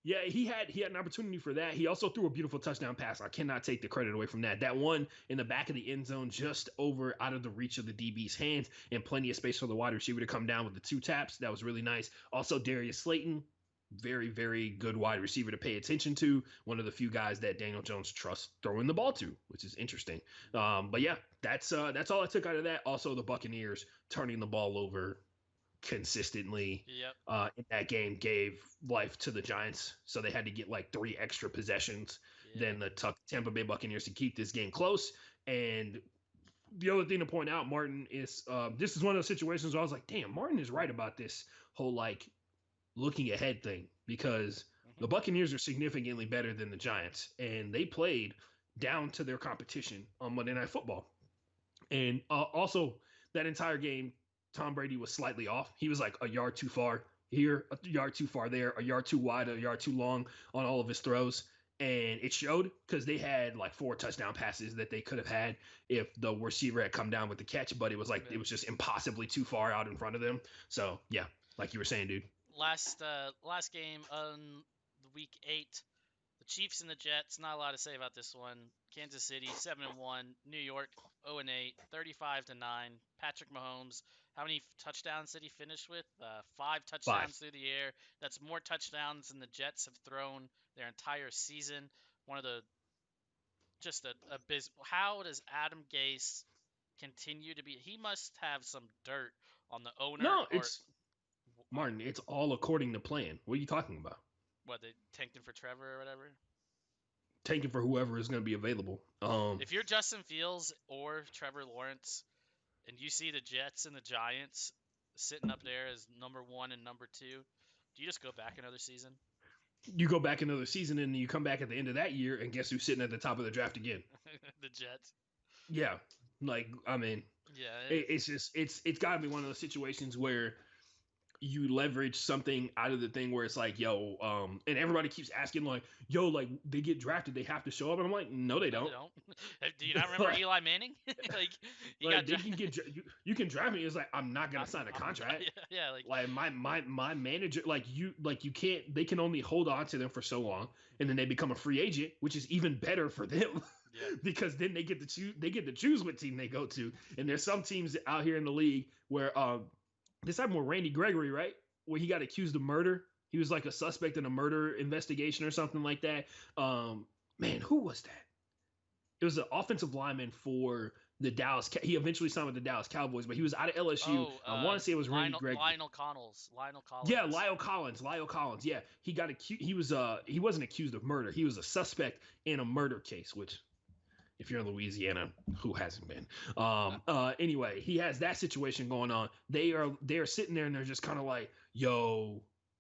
he had an opportunity for that. He also threw a beautiful touchdown pass. I cannot take the credit away from that. That one in the back of the end zone, just over out of the reach of the DB's hands and plenty of space for the wide receiver to come down with the 2 taps. That was really nice. Also, Darius Slayton, very, very good wide receiver to pay attention to. One of the few guys that Daniel Jones trusts throwing the ball to, which is interesting. But yeah, that's all I took out of that. Also, the Buccaneers turning the ball over consistently in that game gave life to the Giants. So they had to get like 3 extra possessions than the Tampa Bay Buccaneers to keep this game close. And the other thing to point out, Martin, is this is one of those situations where I was like, damn, Martin is right about this whole like looking ahead thing, because the Buccaneers are significantly better than the Giants, and they played down to their competition on Monday Night Football. And also that entire game, Tom Brady was slightly off. He was like a yard too far here, a yard too far there, a yard too wide, a yard too long on all of his throws. And it showed because they had like 4 touchdown passes that they could have had if the receiver had come down with the catch, but it was like, it was just impossibly too far out in front of them. So yeah, like you were saying, dude. Last game on week 8, the Chiefs and the Jets. Not a lot to say about this one. Kansas City 7-1, New York 0-8, 35-9. Patrick Mahomes. How many touchdowns did he finish with? 5 touchdowns through the air. That's more touchdowns than the Jets have thrown their entire season. One of the how does Adam Gase continue to be? He must have some dirt on the owner. No, Martin, it's all according to plan. What are you talking about? What, they tanked him for Trevor or whatever? Tanking for whoever is going to be available. If you're Justin Fields or Trevor Lawrence and you see the Jets and the Giants sitting up there as number 1 and number 2, do you just go back another season? You go back another season and you come back at the end of that year and guess who's sitting at the top of the draft again? The Jets. Yeah. Like, I mean, it's got to be one of those situations where you leverage something out of the thing where it's like, and everybody keeps asking like, like they get drafted, they have to show up. And I'm like, no, they don't. Do you not remember Eli Manning? You can draft me. It's like, I'm not going to sign a contract. Like my manager, you can't, they can only hold on to them for so long. And then they become a free agent, which is even better for them. Because then they get to choose what team they go to. And there's some teams out here in the league where, this happened with Randy Gregory, right? Where he got accused of murder. He was like a suspect in a murder investigation or something like that. Man, who was that? It was an offensive lineman for the Dallas. He eventually signed with the Dallas Cowboys, but he was out of LSU. I want to say it was Randy Gregory. Lionel Collins. Yeah, Lyle Collins. Yeah, he got accused. He wasn't accused of murder. He was a suspect in a murder case, which, if you're in Louisiana, who hasn't been? Anyway, he has that situation going on. They are sitting there and they're just kind of like,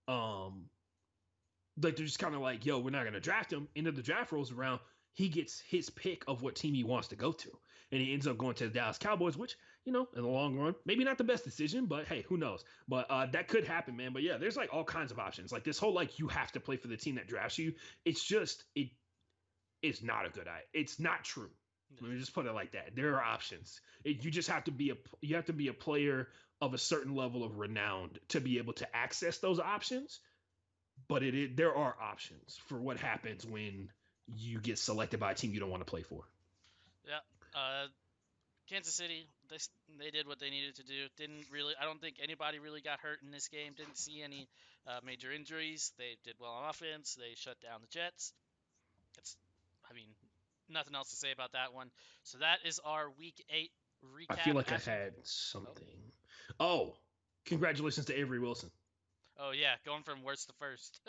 like they're just kind of like, we're not gonna draft him. End of the draft rolls around, he gets his pick of what team he wants to go to, and he ends up going to the Dallas Cowboys, which, in the long run, maybe not the best decision, but hey, who knows? But that could happen, man. But yeah, there's like all kinds of options. Like this whole you have to play for the team that drafts you. It's just it's not a good idea. It's not true. Let me just put it like that. There are options. You just have to be a player of a certain level of renown to be able to access those options. But there are options for what happens when you get selected by a team you don't want to play for. Yeah. Kansas City, they did what they needed to do. Didn't really, I don't think anybody really got hurt in this game. Didn't see any major injuries. They did well on offense. They shut down the Jets. It's, I mean, nothing else to say about that one. So that is our Week 8 I recap. feel like I had something. Oh, congratulations to Avery Wilson. Oh yeah, going from worst to first.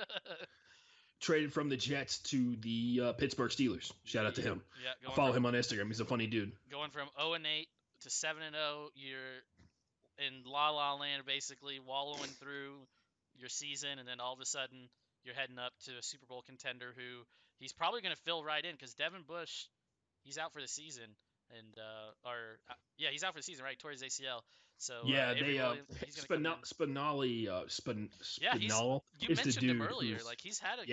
Traded from the Jets to the Pittsburgh Steelers. Shout out to him. Yeah, I follow him on Instagram. He's a funny dude. Going from 0-8 to 7-0, you're in La La Land, basically wallowing through your season, and then all of a sudden you're heading up to a Super Bowl contender who he's probably going to fill right in because Devin Bush, he's out for the season, and he's out for the season, right? Tore his ACL. So yeah, Avery Williams, he's going to come in. Spinall you is the mentioned him dude earlier. Like he's had a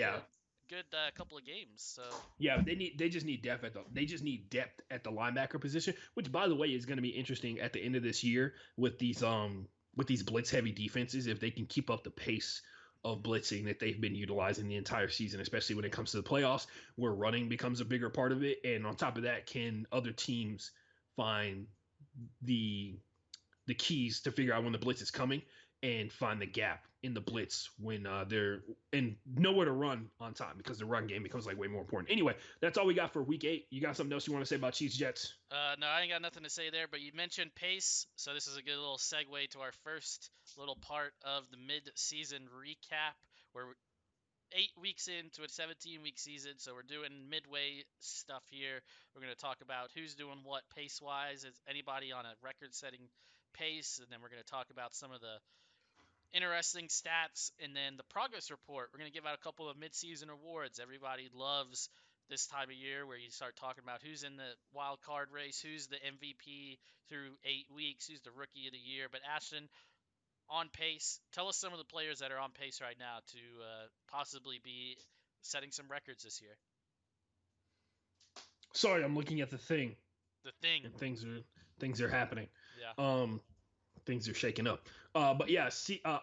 good couple of games. So yeah, they just need depth at the linebacker position, which by the way is going to be interesting at the end of this year with these blitz heavy defenses if they can keep up the pace of blitzing that they've been utilizing the entire season, especially when it comes to the playoffs where running becomes a bigger part of it. And on top of that, can other teams find the keys to figure out when the blitz is coming and find the gap in the blitz when they're and nowhere to run on time because the run game becomes like way more important. Anyway, that's all we got for Week 8. You got something else you want to say about Chiefs Jets? No, I ain't got nothing to say there. But you mentioned pace, so this is a good little segue to our first little part of the mid-season recap. We're 8 weeks into a 17-week season, so we're doing midway stuff here. We're going to talk about who's doing what pace-wise. Is anybody on a record-setting pace? And then we're going to talk about some of the interesting stats, and then the progress report. We're going to give out a couple of mid-season awards. Everybody loves this time of year where you start talking about who's in the wild card race, who's the MVP through 8 weeks, who's the rookie of the year. But Ashton, on pace, tell us some of the players that are on pace right now to possibly be setting some records this year. Sorry, I'm looking at the thing. The thing. And things are happening. Yeah. Things are shaking up. But yeah,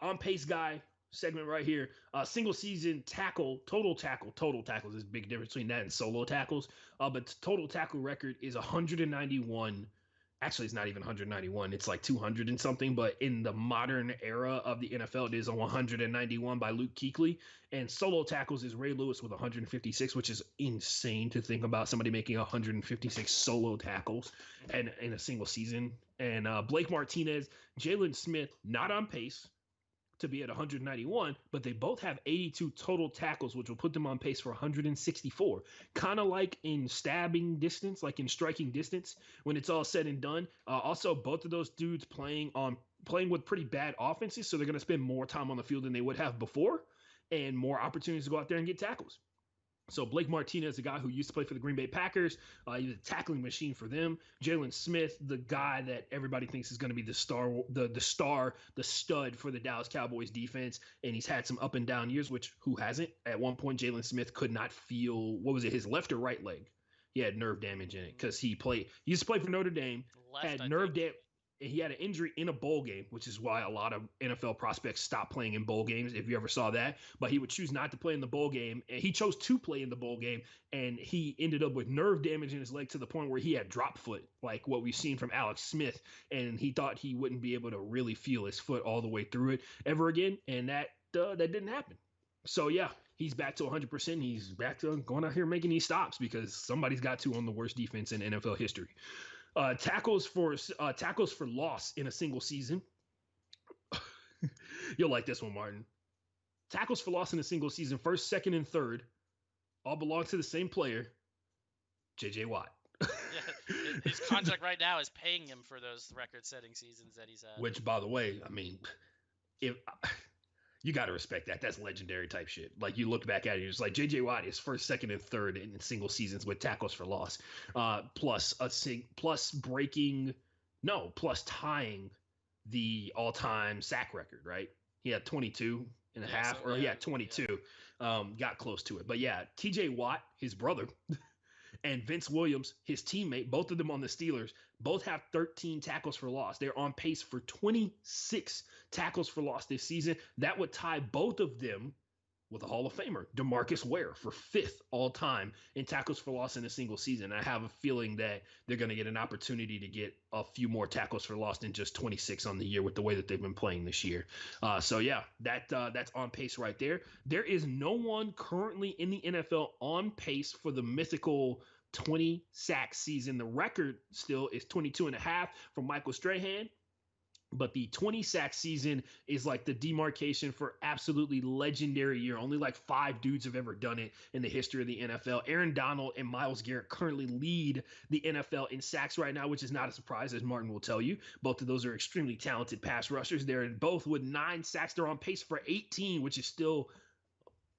on pace guy segment right here. Single season total tackles is a big difference between that and solo tackles. But total tackle record is 191. Actually, it's not even 191. It's like 200 and something. But in the modern era of the NFL, it is a 191 by Luke Kuechly. And solo tackles is Ray Lewis with 156, which is insane to think about somebody making 156 solo tackles and in a single season. And Blake Martinez, Jalen Smith, not on pace to be at 191, but they both have 82 total tackles, which will put them on pace for 164. Kind of like in stabbing distance, like in striking distance, when it's all said and done. Also, both of those dudes playing with pretty bad offenses, so they're going to spend more time on the field than they would have before, and more opportunities to go out there and get tackles. So Blake Martinez, a guy who used to play for the Green Bay Packers, he's a tackling machine for them. Jalen Smith, the guy that everybody thinks is going to be the stud for the Dallas Cowboys defense, and he's had some up and down years. Which who hasn't? At one point, Jalen Smith could not feel his left or right leg. He had nerve damage in it because he used to play for Notre Dame, had nerve damage. He had an injury in a bowl game, which is why a lot of NFL prospects stop playing in bowl games, if you ever saw that. But he would choose not to play in the bowl game. And he chose to play in the bowl game, and he ended up with nerve damage in his leg to the point where he had drop foot, like what we've seen from Alex Smith. And he thought he wouldn't be able to really feel his foot all the way through it ever again. And that didn't happen. So, yeah, he's back to 100%. He's back to going out here making these stops because somebody's got to on the worst defense in NFL history. Tackles for loss in a single season. You'll like this one, Martin. Tackles for loss in a single season, first, second, and third, all belong to the same player, J.J. Watt. His contract right now is paying him for those record-setting seasons that he's had. Which, by the way, I mean, you got to respect that. That's legendary type shit. Like, you look back at it, it's like J.J. Watt is first, second, and third in single seasons with tackles for loss, plus tying the all-time sack record, right? He had 22 and a half, or he had 22. Got close to it. But yeah, T.J. Watt, his brother, And Vince Williams, his teammate, both of them on the Steelers, both have 13 tackles for loss. They're on pace for 26 tackles for loss this season. That would tie both of them with a Hall of Famer, DeMarcus Ware, for 5th all time in tackles for loss in a single season. I have a feeling that they're going to get an opportunity to get a few more tackles for loss than just 26 on the year with the way that they've been playing this year. So yeah, that's on pace right there. There is no one currently in the NFL on pace for the mythical 20 sack season. The record still is 22 and a half from Michael Strahan. But the 20 sack season is like the demarcation for absolutely legendary year. Only like 5 dudes have ever done it in the history of the NFL. Aaron Donald and Myles Garrett currently lead the NFL in sacks right now, which is not a surprise, as Martin will tell you. Both of those are extremely talented pass rushers. They're both with 9 sacks. They're on pace for 18, which is still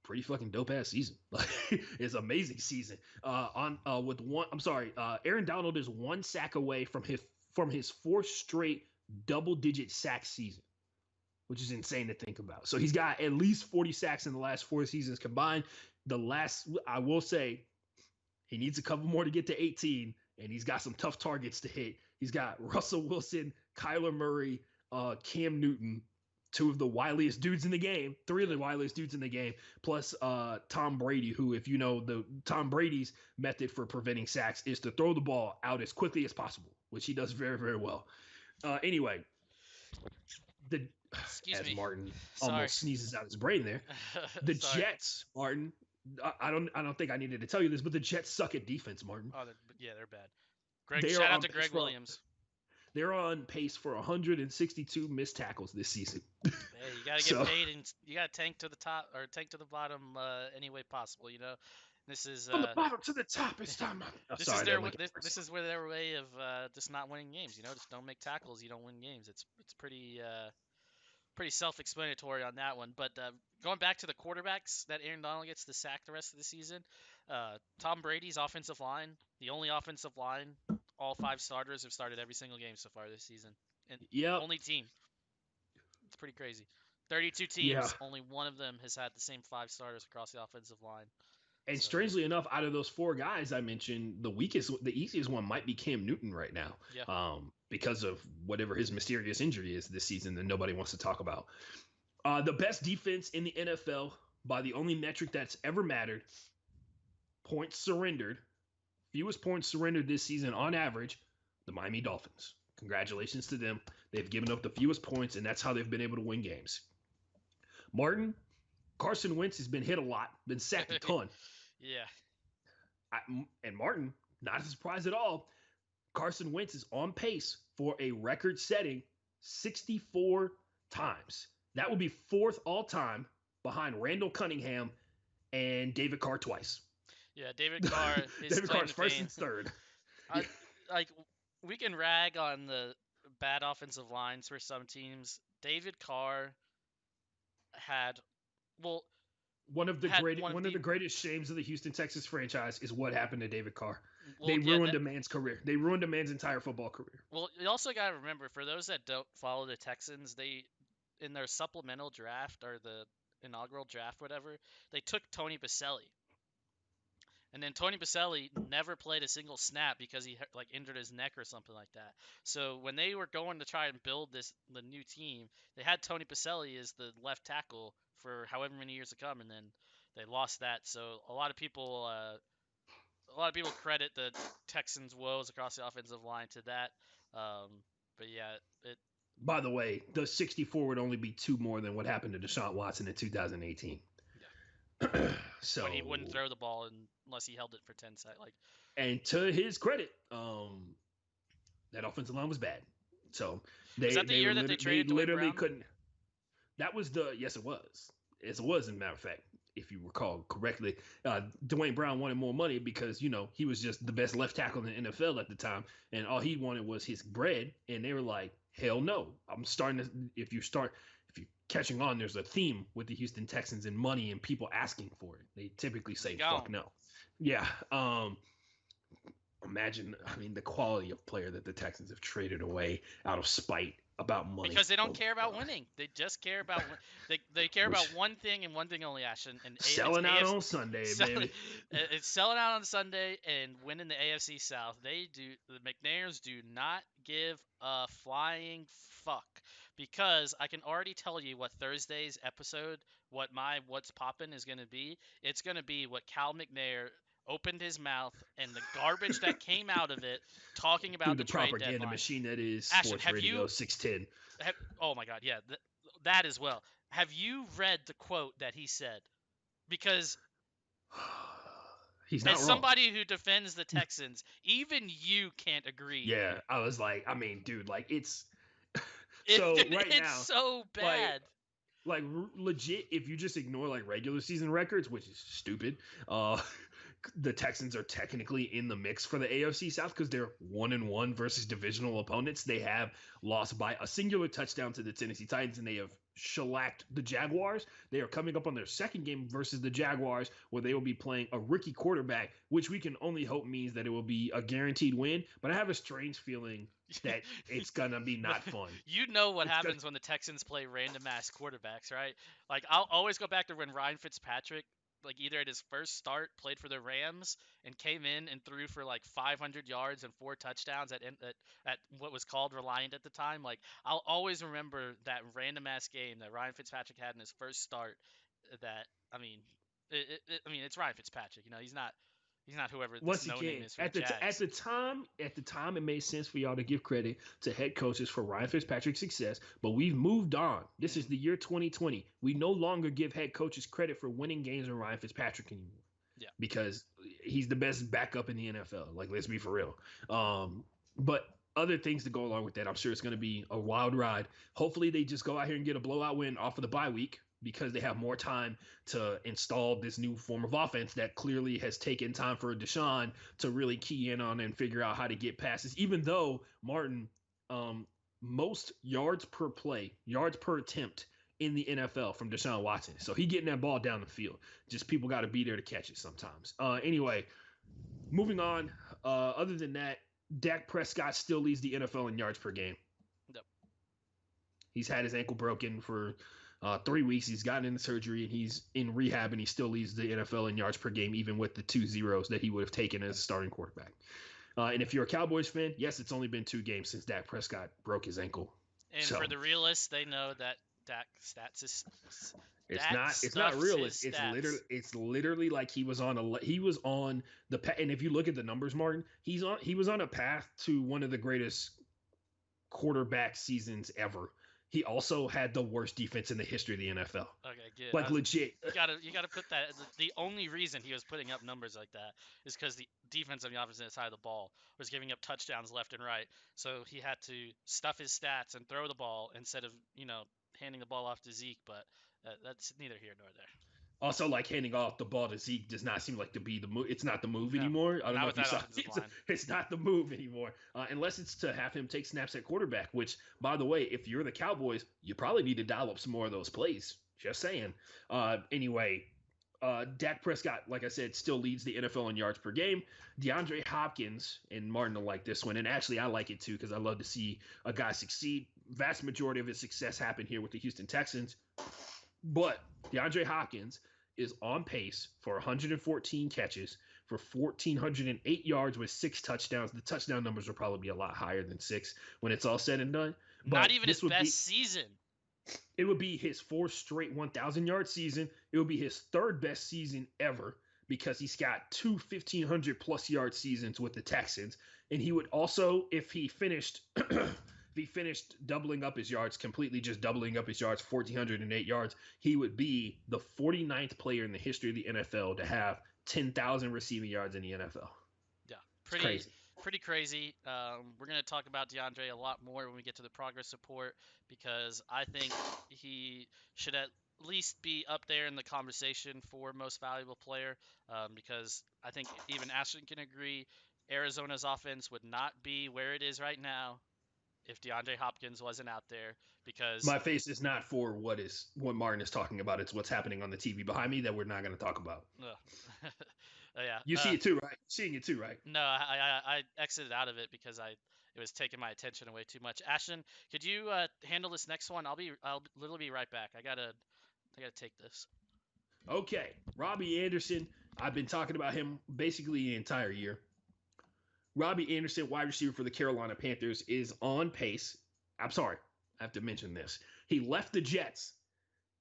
pretty fucking dope ass season. It's an amazing season. Aaron Donald is 1 sack away from his 4th straight double-digit sack season, which is insane to think about. So he's got at least 40 sacks in the last 4 seasons combined. I will say, he needs a couple more to get to 18, and he's got some tough targets to hit. He's got Russell Wilson, Kyler Murray, Cam Newton, 2 of the wiliest dudes in the game, 3 of the wiliest dudes in the game, plus Tom Brady, who, if you know, Tom Brady's method for preventing sacks is to throw the ball out as quickly as possible, which he does very, very well. Anyway, Martin almost sneezes out his brain there. The Jets, Martin. I don't think I needed to tell you this, but the Jets suck at defense, Martin. Oh, they're bad. Shout out to Greg Williams. They're on pace for 162 missed tackles this season. Hey, you gotta get paid, and you gotta tank to the top or tank to the bottom any way possible. You know. This is from the bottom to the top. It's time. This is where their way of just not winning games. You know, just don't make tackles. You don't win games. It's pretty self-explanatory on that one. But going back to the quarterbacks that Aaron Donald gets to sack the rest of the season, Tom Brady's offensive line, the only offensive line, all 5 starters have started every single game so far this season. And only team. It's pretty crazy. 32 teams, only one of them has had the same 5 starters across the offensive line. And strangely enough, out of those 4 guys I mentioned, the easiest one might be Cam Newton right now, because of whatever his mysterious injury is this season that nobody wants to talk about. The best defense in the NFL by the only metric that's ever mattered, points surrendered, fewest points surrendered this season on average, the Miami Dolphins. Congratulations to them. They've given up the fewest points, and that's how they've been able to win games. Martin, Carson Wentz has been hit a lot, been sacked a ton. And Martin, not a surprise at all, Carson Wentz is on pace for a record-setting 64 times. That would be 4th all-time behind Randall Cunningham and David Carr twice. Yeah, David Carr is David Carr's 1st and 3rd. We can rag on the bad offensive lines for some teams. David Carr had one of the greatest shames of the Houston Texans franchise is what happened to David Carr. They ruined a man's career. They ruined a man's entire football career. Well, you also got to remember, for those that don't follow the Texans, they, in their supplemental draft or the inaugural draft, whatever, they took Tony Baselli. And then Tony Baselli never played a single snap because he injured his neck or something like that. So when they were going to try and build the new team, they had Tony Baselli as the left tackle for however many years to come, and then they lost that. So a lot of people credit the Texans' woes across the offensive line to that. But yeah, By the way, the 64 would only be 2 more than what happened to Deshaun Watson in 2018. So when he wouldn't throw the ball unless he held it for 10 seconds. And to his credit, that offensive line was bad. So was that the year that they traded Dwayne Brown? Couldn't. That was yes, it was. Yes, it was. As a matter of fact, if you recall correctly, Dwayne Brown wanted more money because he was just the best left tackle in the NFL at the time, and all he wanted was his bread. And they were like, "Hell no! I'm starting to. If you're catching on, there's a theme with the Houston Texans and money and people asking for it. They typically say, fuck no. Yeah. Imagine, the quality of player that the Texans have traded away out of spite. about money. Because they don't Oh care my about God. winning. They just care about they care Which about one thing and one thing only, Ashton. And it's selling out on Sunday, baby. it's selling out on Sunday and winning the AFC South. The McNairs do not give a flying fuck, because I can already tell you what Thursday's episode, what's poppin' is gonna be. It's gonna be what Cal McNair opened his mouth and the garbage that came out of it, talking Through about the the trade propaganda deadline. machine that is Ashton, Sports Radio 610. oh my God, yeah, that as well. Have you read the quote that he said? Because He's as not wrong. somebody who defends the Texans, even you can't agree. Yeah, I was like, I mean, dude, like it's so right It's now, so like bad. legit, if you just ignore like regular season records, which is stupid, uh the Texans are technically in the mix for the AFC South because they're 1-1 versus divisional opponents. They have lost by a singular touchdown to the Tennessee Titans, and they have shellacked the Jaguars. They are coming up on their second game versus the Jaguars, where they will be playing a rookie quarterback, which we can only hope means that it will be a guaranteed win. But I have a strange feeling that it's gonna be not fun. You know what It's gonna happens when the Texans play random ass quarterbacks, right? Like, I'll always go back to when Ryan Fitzpatrick, like, either at his first start played for the Rams and came in and threw for like 500 yards and 4 touchdowns at what was called Reliant at the time. Like, I'll always remember that random ass game that Ryan Fitzpatrick had in his first start. That, I mean, it's Ryan Fitzpatrick. You know, he's not whoever this once no name again is for the Jags. at the time it made sense for y'all to give credit to head coaches for Ryan Fitzpatrick's success, but we've moved on. This is the year 2020. We no longer give head coaches credit for winning games with Ryan Fitzpatrick anymore. Yeah. Because he's the best backup in the NFL. Like, let's be for real. But other things to go along with that, I'm sure it's going to be a wild ride. Hopefully they just go out here and get a blowout win off of the bye week, because they have more time to install this new form of offense that clearly has taken time for Deshaun to really key in on and figure out how to get passes. Even though Martin, most yards per play, yards per attempt in the NFL from Deshaun Watson. So he getting that ball down the field. Just people got to be there to catch it sometimes. Anyway, moving on. Other than that, Dak Prescott still leads the NFL in yards per game. Yep. He's had his ankle broken for 3 weeks. He's gotten into surgery and he's in rehab, and he still leads the NFL in yards per game, even with the 2 zeros that he would have taken as a starting quarterback. And if you're a Cowboys fan, yes, it's only been 2 games since Dak Prescott broke his ankle. And for the realists, they know that Dak stats is. It's not realist. It's literally like he was on the and if you look at the numbers, Martin, he was on a path to one of the greatest quarterback seasons ever. He also had the worst defense in the history of the NFL. Okay, good. Like, legit. You gotta put that. The only reason he was putting up numbers like that is because the defense on the opposite side of the ball was giving up touchdowns left and right. So he had to stuff his stats and throw the ball instead of handing the ball off to Zeke. But that's neither here nor there. Also, like, handing off the ball to Zeke does not seem like to be the move. It's not the move anymore. I don't know if you saw. It's not the move anymore, unless it's to have him take snaps at quarterback. Which, by the way, if you're the Cowboys, you probably need to dial up some more of those plays. Just saying. Anyway, Dak Prescott, like I said, still leads the NFL in yards per game. DeAndre Hopkins, and Martin will like this one, and actually I like it too because I love to see a guy succeed. Vast majority of his success happened here with the Houston Texans, but DeAndre Hopkins is on pace for 114 catches for 1,408 yards with 6 touchdowns. The touchdown numbers will probably be a lot higher than 6 when it's all said and done. But not even his best season. It would be his 4th straight 1,000-yard season. It would be his 3rd best season ever because he's got 2 1,500-plus yard seasons with the Texans. And he would also, if he finished doubling up his yards, completely just doubling up his yards, 1,408 yards, he would be the 49th player in the history of the NFL to have 10,000 receiving yards in the NFL. Yeah, pretty crazy. We're going to talk about DeAndre a lot more when we get to the progress report, because I think he should at least be up there in the conversation for most valuable player, because I think even Ashton can agree Arizona's offense would not be where it is right now if DeAndre Hopkins wasn't out there. Because my face is not for what Martin is talking about. It's what's happening on the TV behind me that we're not going to talk about. Yeah. You see it too, right? Seeing it too, right? No, I exited out of it because I it was taking my attention away too much. Ashton, could you handle this next one? I'll literally be right back. I gotta take this. Okay, Robbie Anderson. I've been talking about him basically the entire year. Robbie Anderson, wide receiver for the Carolina Panthers, is on pace. I'm sorry, I have to mention this. He left the Jets,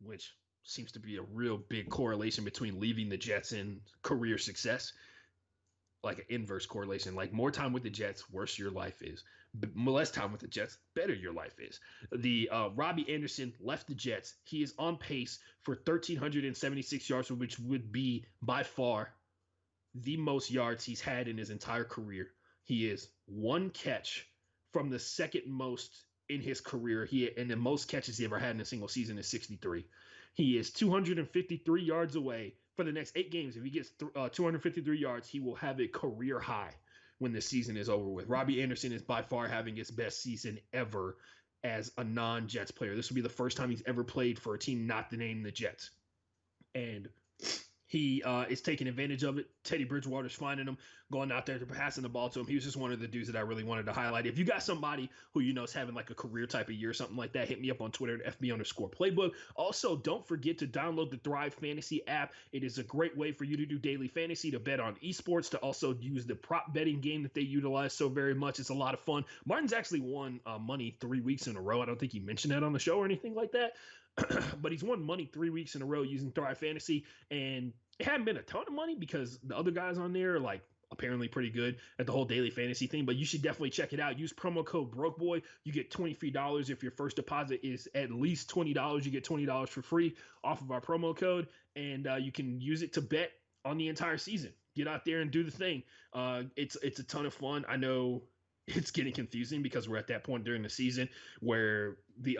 which seems to be a real big correlation between leaving the Jets and career success. Like an inverse correlation. Like more time with the Jets, worse your life is. Less time with the Jets, better your life is. The Robbie Anderson left the Jets. He is on pace for 1,376 yards, which would be by far the most yards he's had in his entire career. He is one catch from the second most in his career. And the most catches he ever had in a single season is 63. He is 253 yards away for the next 8 games. If he gets 253 yards, he will have a career high when the season is over with. Robbie Anderson is by far having his best season ever as a non-Jets player. This will be the first time he's ever played for a team not the name the Jets. And he is taking advantage of it. Teddy Bridgewater's finding him, going out there to passing the ball to him. He was just one of the dudes that I really wanted to highlight. If you got somebody who you know is having like a career type of year or something like that, hit me up on Twitter at FB_playbook. Also, don't forget to download the Thrive Fantasy app. It is a great way for you to do daily fantasy, to bet on esports, to also use the prop betting game that they utilize so very much. It's a lot of fun. Martin's actually won money 3 weeks in a row. I don't think he mentioned that on the show or anything like that. But he's won money 3 weeks in a row using Thrive Fantasy, and it hadn't been a ton of money because the other guys on there are like apparently pretty good at the whole daily fantasy thing. But you should definitely check it out. Use promo code BrokeBoy. You get $23 if your first deposit is at least $20. You get $20 for free off of our promo code, and you can use it to bet on the entire season. Get out there and do the thing. It's a ton of fun. I know it's getting confusing because we're at that point during the season where the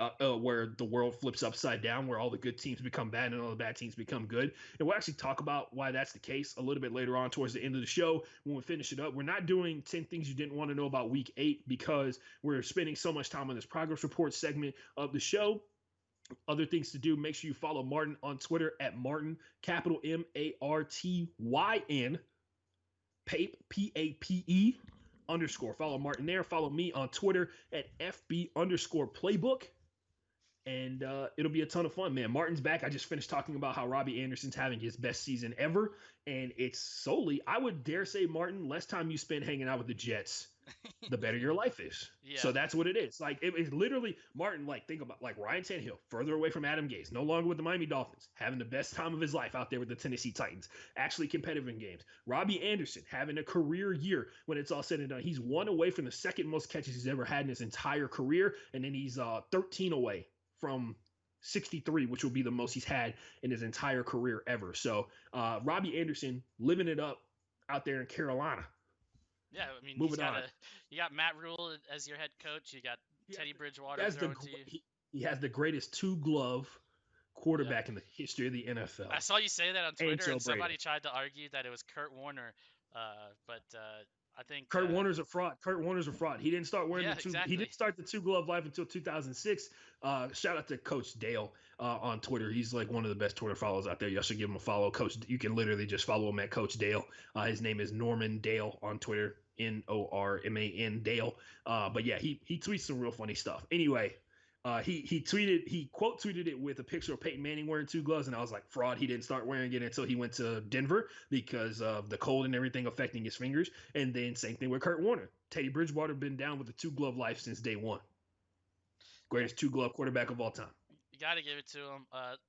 world flips upside down, where all the good teams become bad and all the bad teams become good. And we'll actually talk about why that's the case a little bit later on towards the end of the show when we finish it up. We're not doing 10 things you didn't want to know about week 8 because we're spending so much time on this progress report segment of the show. Other things to do, make sure you follow Martyn on Twitter at Martyn, capital MARTYN, Pape, PAPE. _ Follow Martyn there. Follow me on Twitter at FB_playbook. And it'll be a ton of fun, man. Martin's back. I just finished talking about how Robbie Anderson's having his best season ever. And it's solely, I would dare say, Martyn, less time you spend hanging out with the Jets, the better your life is. Yeah. So that's what it is. Like, it's literally, Martyn, like, think about, like, Ryan Tannehill, further away from Adam Gase, no longer with the Miami Dolphins, having the best time of his life out there with the Tennessee Titans, actually competitive in games. Robbie Anderson, having a career year when it's all said and done. He's 1 away from the second most catches he's ever had in his entire career, and then he's 13 away from 63, which will be the most he's had in his entire career ever. So Robbie Anderson living it up out there in Carolina. Yeah, I mean, you got Matt Rule as your head coach. You got Teddy Bridgewater throwing to you. He has the greatest 2-glove quarterback in the history of the NFL. I saw you say that on Twitter, and somebody tried to argue that it was Kurt Warner, but I think Kurt Warner's a fraud. Kurt Warner's a fraud. He didn't start wearing the 2. Exactly. He didn't start the 2-glove life until 2006. Shout out to Coach Dale on Twitter. He's like one of the best Twitter follows out there. Y'all should give him a follow. Coach, you can literally just follow him at Coach Dale. His name is Norman Dale on Twitter. NORMAN Dale. But yeah, he tweets some real funny stuff. Anyway, he quote tweeted it with a picture of Peyton Manning wearing 2 gloves, and I was like, fraud. He didn't start wearing it until he went to Denver because of the cold and everything affecting his fingers. And then same thing with Kurt Warner. Teddy Bridgewater been down with the 2-glove life since day one. Greatest 2-glove quarterback of all time. You got to give it to him.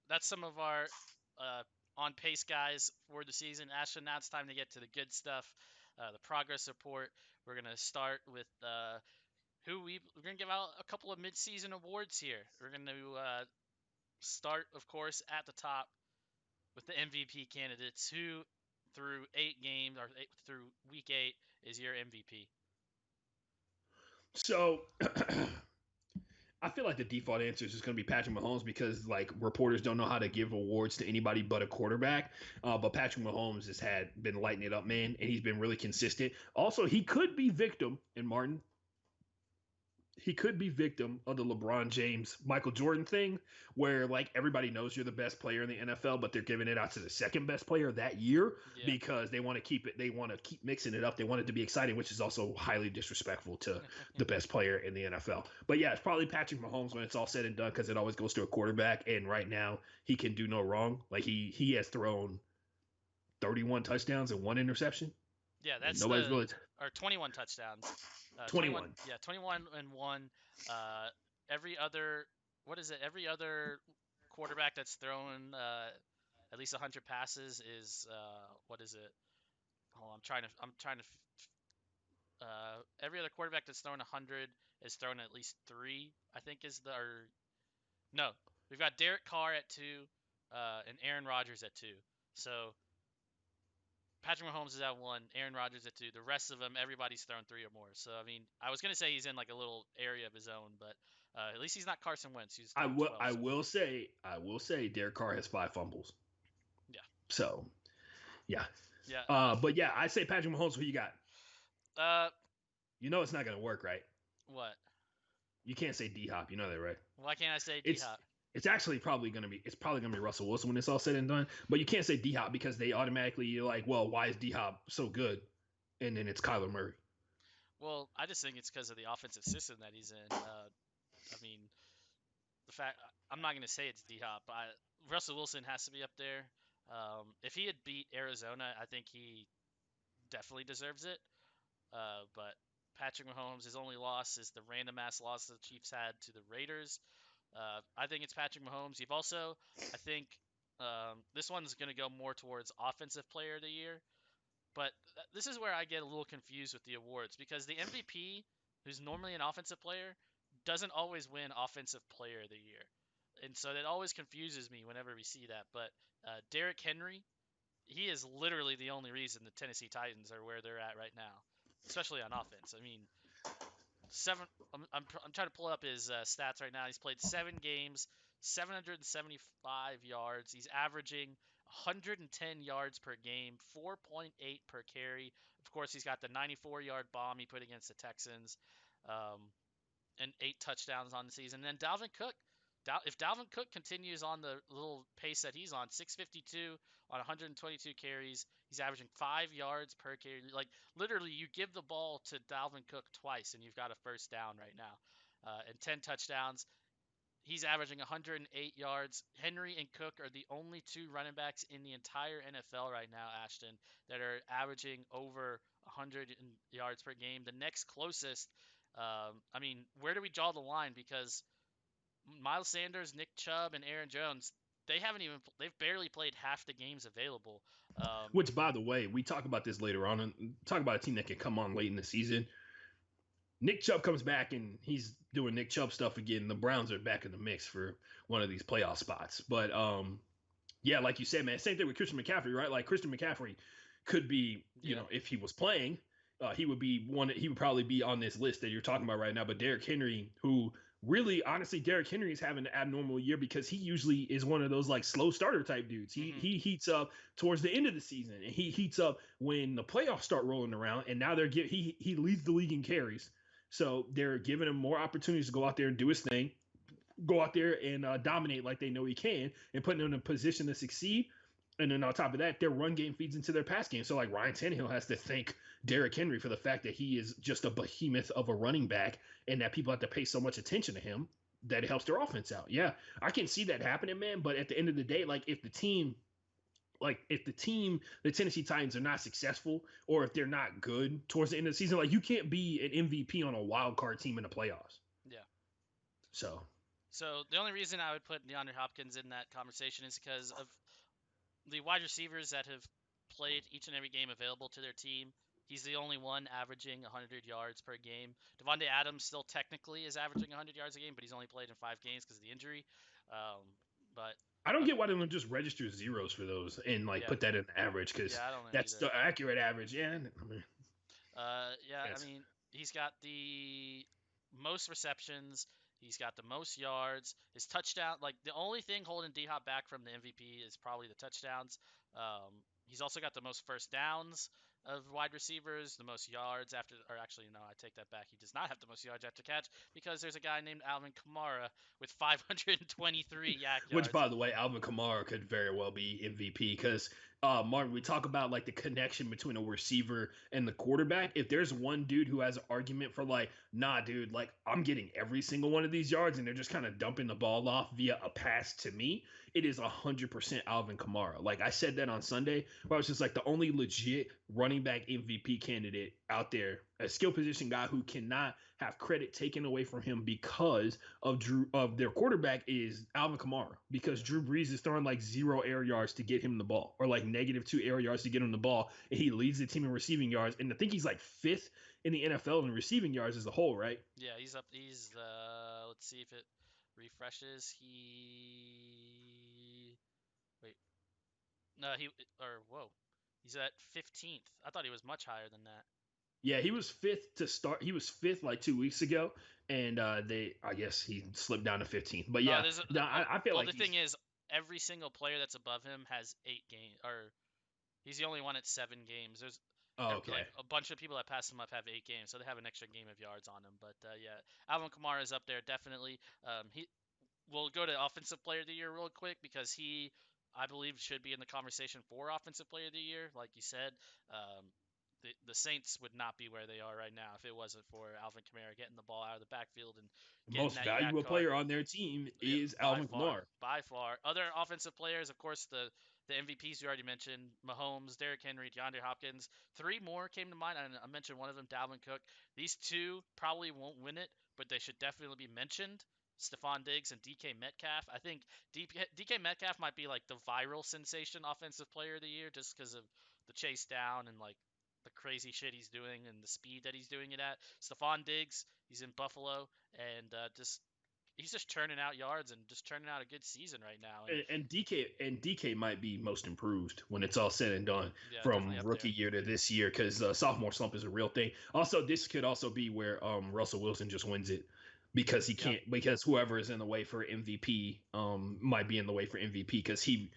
That's some of our on pace guys for the season. Ashton, now it's time to get to the good stuff. The progress report. We're gonna start with we're gonna give out a couple of mid-season awards here. We're gonna start, of course, at the top with the MVP candidates. Who through 8 games or through week 8 is your MVP? So I feel like the default answer is just going to be Patrick Mahomes because like reporters don't know how to give awards to anybody but a quarterback. But Patrick Mahomes has been lighting it up, man, and he's been really consistent. Also, he could be victim, and Martyn, he could be victim of the LeBron James Michael Jordan thing, where like everybody knows you're the best player in the NFL, but they're giving it out to the second best player that year Yeah. because they want to keep it. They want to keep mixing it up. They want it to be exciting, which is also highly disrespectful to the best player in the NFL. But yeah, it's probably Patrick Mahomes when it's all said and done because it always goes to a quarterback, and right now he can do no wrong. Like he has thrown 31 touchdowns and 1 interception. Yeah, And that's nobody's the really or 21 touchdowns. 21. 21. Yeah, 21 and 1. Every other what is it? Every other quarterback that's thrown at least 100 passes is what is it? Oh, I'm trying to every other quarterback that's thrown 100 is thrown at least 3, I think is the or no. We've got Derek Carr at 2 and Aaron Rodgers at 2. So Patrick Mahomes is at 1, Aaron Rodgers at 2. The rest of them, everybody's thrown 3 or more. So I mean, I was gonna say he's in like a little area of his own, but at least he's not Carson Wentz, who's I thrown will. 12. I So will say. I will say. Derek Carr has 5 fumbles. yeah, So yeah. yeah. But yeah, I say Patrick Mahomes. Who you got? Uh, You know it's not gonna work, right? what? You can't say D Hop. You know that, right? Why can't I say D It's Hop? it's actually probably gonna be. It's probably gonna be Russell Wilson when it's all said and done. But you can't say D Hop because they automatically you're like, well, why is D Hop so good? And then it's Kyler Murray. Well, I just think it's because of the offensive system that he's in. I mean, the fact I'm not gonna say it's D Hop. Russell Wilson has to be up there. If he had beat Arizona, I think he definitely deserves it. But Patrick Mahomes, his only loss is the random ass loss the Chiefs had to the Raiders. I think it's Patrick Mahomes. You've also, I think, this one's going to go more towards Offensive Player of the Year. But this is where I get a little confused with the awards because the MVP, who's normally an offensive player, doesn't always win Offensive Player of the Year. And so that always confuses me whenever we see that. But Derrick Henry, he is literally the only reason the Tennessee Titans are where they're at right now, especially on offense. I mean, seven. I'm trying to pull up his stats right now. He's played 7 games, 775 yards. He's averaging 110 yards per game, 4.8 per carry. Of course, he's got the 94-yard bomb he put against the Texans, um, and 8 touchdowns on the season. And then Dalvin Cook. If Dalvin Cook continues on the little pace that he's on, 652 on 122 carries, he's averaging 5 yards per carry. Like literally, you give the ball to Dalvin Cook twice, and you've got a first down right now, and 10 touchdowns. He's averaging 108 yards. Henry and Cook are the only 2 running backs in the entire NFL right now, Ashton, that are averaging over 100 yards per game. The next closest, I mean, where do we draw the line? Because Miles Sanders, Nick Chubb, and Aaron Jones, they've barely played half the games available. Which, by the way, we talk about this later on and talk about a team that can come on late in the season. Nick Chubb comes back and he's doing Nick Chubb stuff again. The Browns are back in the mix for one of these playoff spots. But yeah, like you said, man, same thing with Christian McCaffrey, right? Like Christian McCaffrey could be, you know, if he was playing, he would be one. He would probably be on this list that you're talking about right now. But Derrick Henry, who really, honestly, Derrick Henry is having an abnormal year because he usually is one of those like slow starter type dudes. He heats up towards the end of the season, and he heats up when the playoffs start rolling around. And now he leads the league in carries, so they're giving him more opportunities to go out there and do his thing, go out there and dominate like they know he can, and putting him in a position to succeed. And then on top of that, their run game feeds into their pass game. So like Ryan Tannehill has to thank Derrick Henry for the fact that he is just a behemoth of a running back and that people have to pay so much attention to him that it helps their offense out. Yeah, I can see that happening, man. But at the end of the day, like if the team, the Tennessee Titans are not successful or if they're not good towards the end of the season, like you can't be an MVP on a wild card team in the playoffs. Yeah. So the only reason I would put DeAndre Hopkins in that conversation is because of the wide receivers that have played each and every game available to their team. He's the only one averaging 100 yards per game. Devontae Adams still technically is averaging 100 yards a game, but he's only played in 5 games because of the injury. But I don't get why they don't just register zeros for those and like put that in the average because that's the accurate average. Yeah, I mean, I mean, he's got the most receptions. He's got the most yards. His touchdown, like the only thing holding D Hop back from the MVP is probably the touchdowns. He's also got the most first downs. of wide receivers, the most yards after, or actually, no, I take that back. He does not have the most yards after catch because there's a guy named Alvin Kamara with 523 yak Which, yards. by the way, Alvin Kamara could very well be MVP because, Martin, we talk about like the connection between a receiver and the quarterback. If there's one dude who has an argument for like, nah, dude, like I'm getting every single one of these yards and they're just kind of dumping the ball off via a pass to me, it is 100% Alvin Kamara. Like I said that on Sunday, where I was just like the only legit running back MVP candidate out there, a skill position guy who cannot have credit taken away from him because of their quarterback is Alvin Kamara, because Drew Brees is throwing like 0 air yards to get him the ball, or like -2 air yards to get him the ball, and he leads the team in receiving yards, and I think he's like 5th in the NFL in receiving yards as a whole, right? Yeah, he's up. He's let's see if it refreshes. He wait, no, he or whoa, he's at 15th. I thought he was much higher than that. Yeah, he was 5th to start. He was 5th like 2 weeks ago, and I guess he slipped down to 15th. But yeah, There's no, I feel well, like the thing is, every single player that's above him has 8 games, or he's the only one at 7 games. There's oh, okay. like a bunch of people that pass him up have 8 games, so they have an extra game of yards on him. But yeah, Alvin Kamara is up there definitely. He We'll go to Offensive Player of the Year real quick because he, I believe, should be in the conversation for Offensive Player of the Year. Like you said, the Saints would not be where they are right now if it wasn't for Alvin Kamara getting the ball out of the backfield and The getting most that yak valuable card. player on their team Yeah, is Alvin Kamara. by far. Other offensive players, of course, the MVPs you already mentioned: Mahomes, Derrick Henry, DeAndre Hopkins. 3 more came to mind, and I mentioned one of them, Dalvin Cook. These 2 probably won't win it, but they should definitely be mentioned. Stephon Diggs and DK Metcalf. I think DK Metcalf might be like the viral sensation offensive player of the year just because of the chase down and like the crazy shit he's doing and the speed that he's doing it at. Stephon Diggs, he's in Buffalo and he's just churning out yards and just churning out a good season right now. And DK might be most improved when it's all said and done Yeah, from definitely up rookie there. year to this year, because sophomore slump is a real thing. Also, this could also be where Russell Wilson just wins it because he Yep. can't, because whoever is in the way for MVP might be in the way for MVP, because he,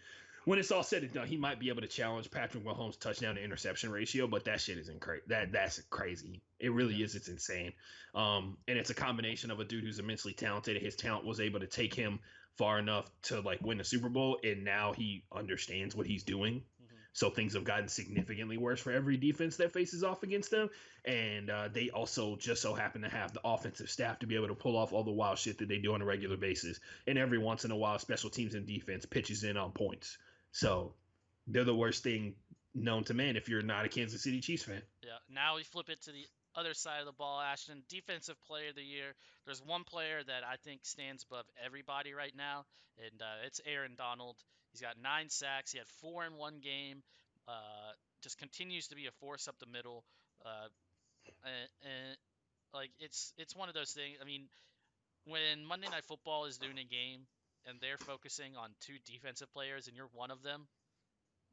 when it's all said and done, he might be able to challenge Patrick Mahomes' touchdown to interception ratio, but that shit isn't crazy. That's crazy. It really Yeah. is. It's insane. And it's a combination of a dude who's immensely talented. His talent was able to take him far enough to like win the Super Bowl, and now he understands what he's doing. Hmm. So things have gotten significantly worse for every defense that faces off against them, and they also just so happen to have the offensive staff to be able to pull off all the wild shit that they do on a regular basis. And every once in a while, special teams and defense pitches in on points. So they're the worst thing known to man if you're not a Kansas City Chiefs fan. Yeah. Now we flip it to the other side of the ball, Ashton. Defensive Player of the Year. There's one player that I think stands above everybody right now, and it's Aaron Donald. He's got 9 sacks. He had 4 in one game. Just continues to be a force up the middle. Uh, and like it's one of those things. I mean, when Monday Night Football is doing a game and they're focusing on 2 defensive players and you're one of them,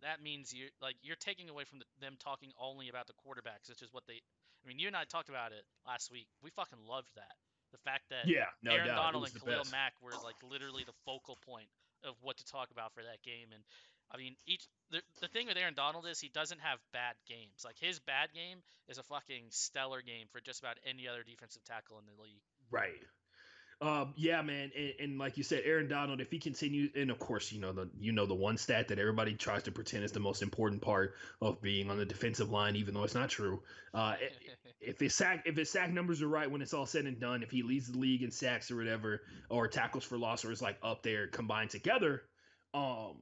that means you're taking away from them talking only about the quarterbacks, which is what they. I mean, you and I talked about it last week. We fucking loved that. The fact that Yeah, no Aaron doubt, it Donald was and the Khalil best. Mack were like literally the focal point of what to talk about for that game. And I mean, the thing with Aaron Donald is he doesn't have bad games. Like his bad game is a fucking stellar game for just about any other defensive tackle in the league. Right. Yeah, man, and like you said, Aaron Donald, if he continues, and of course, the one stat that everybody tries to pretend is the most important part of being on the defensive line, even though it's not true. Uh, if his sack numbers are right when it's all said and done, if he leads the league in sacks or whatever, or tackles for loss, or is like up there um,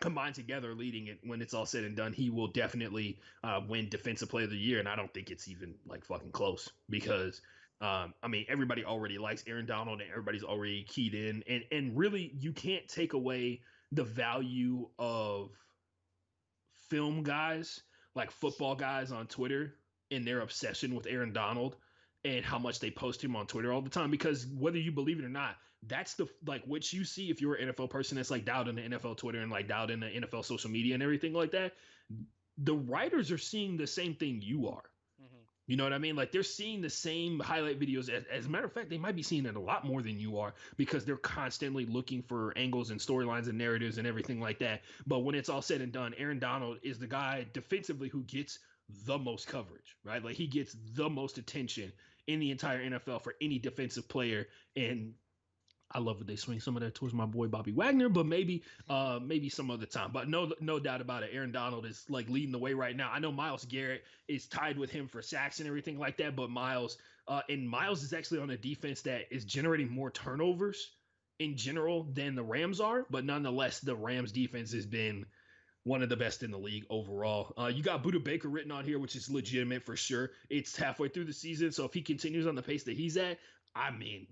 combined together, leading it when it's all said and done, he will definitely win Defensive Player of the Year, and I don't think it's even like fucking close Yeah. because. I mean, everybody already likes Aaron Donald, and everybody's already keyed in, and really, you can't take away the value of film guys, like football guys on Twitter, and their obsession with Aaron Donald and how much they post him on Twitter all the time. Because whether you believe it or not, that's the like what you see if you're an NFL person that's like dialed in the NFL Twitter and like dialed in the NFL social media and everything like that. The writers are seeing the same thing you are. Hmm. You know what I mean? Like they're seeing the same highlight videos. As a matter of fact, they might be seeing it a lot more than you are because they're constantly looking for angles and storylines and narratives and everything like that. But when it's all said and done, Aaron Donald is the guy defensively who gets the most coverage, right? Like he gets the most attention in the entire NFL for any defensive player. And I love when they swing some of that towards my boy Bobby Wagner, but maybe some other time. But no doubt about it. Aaron Donald is like leading the way right now. I know Myles Garrett is tied with him for sacks and everything like that, but Miles is actually on a defense that is generating more turnovers in general than the Rams are. But nonetheless, the Rams defense has been one of the best in the league overall. You got Buda Baker written on here, which is legitimate for sure. It's halfway through the season, so if he continues on the pace that he's at, I mean,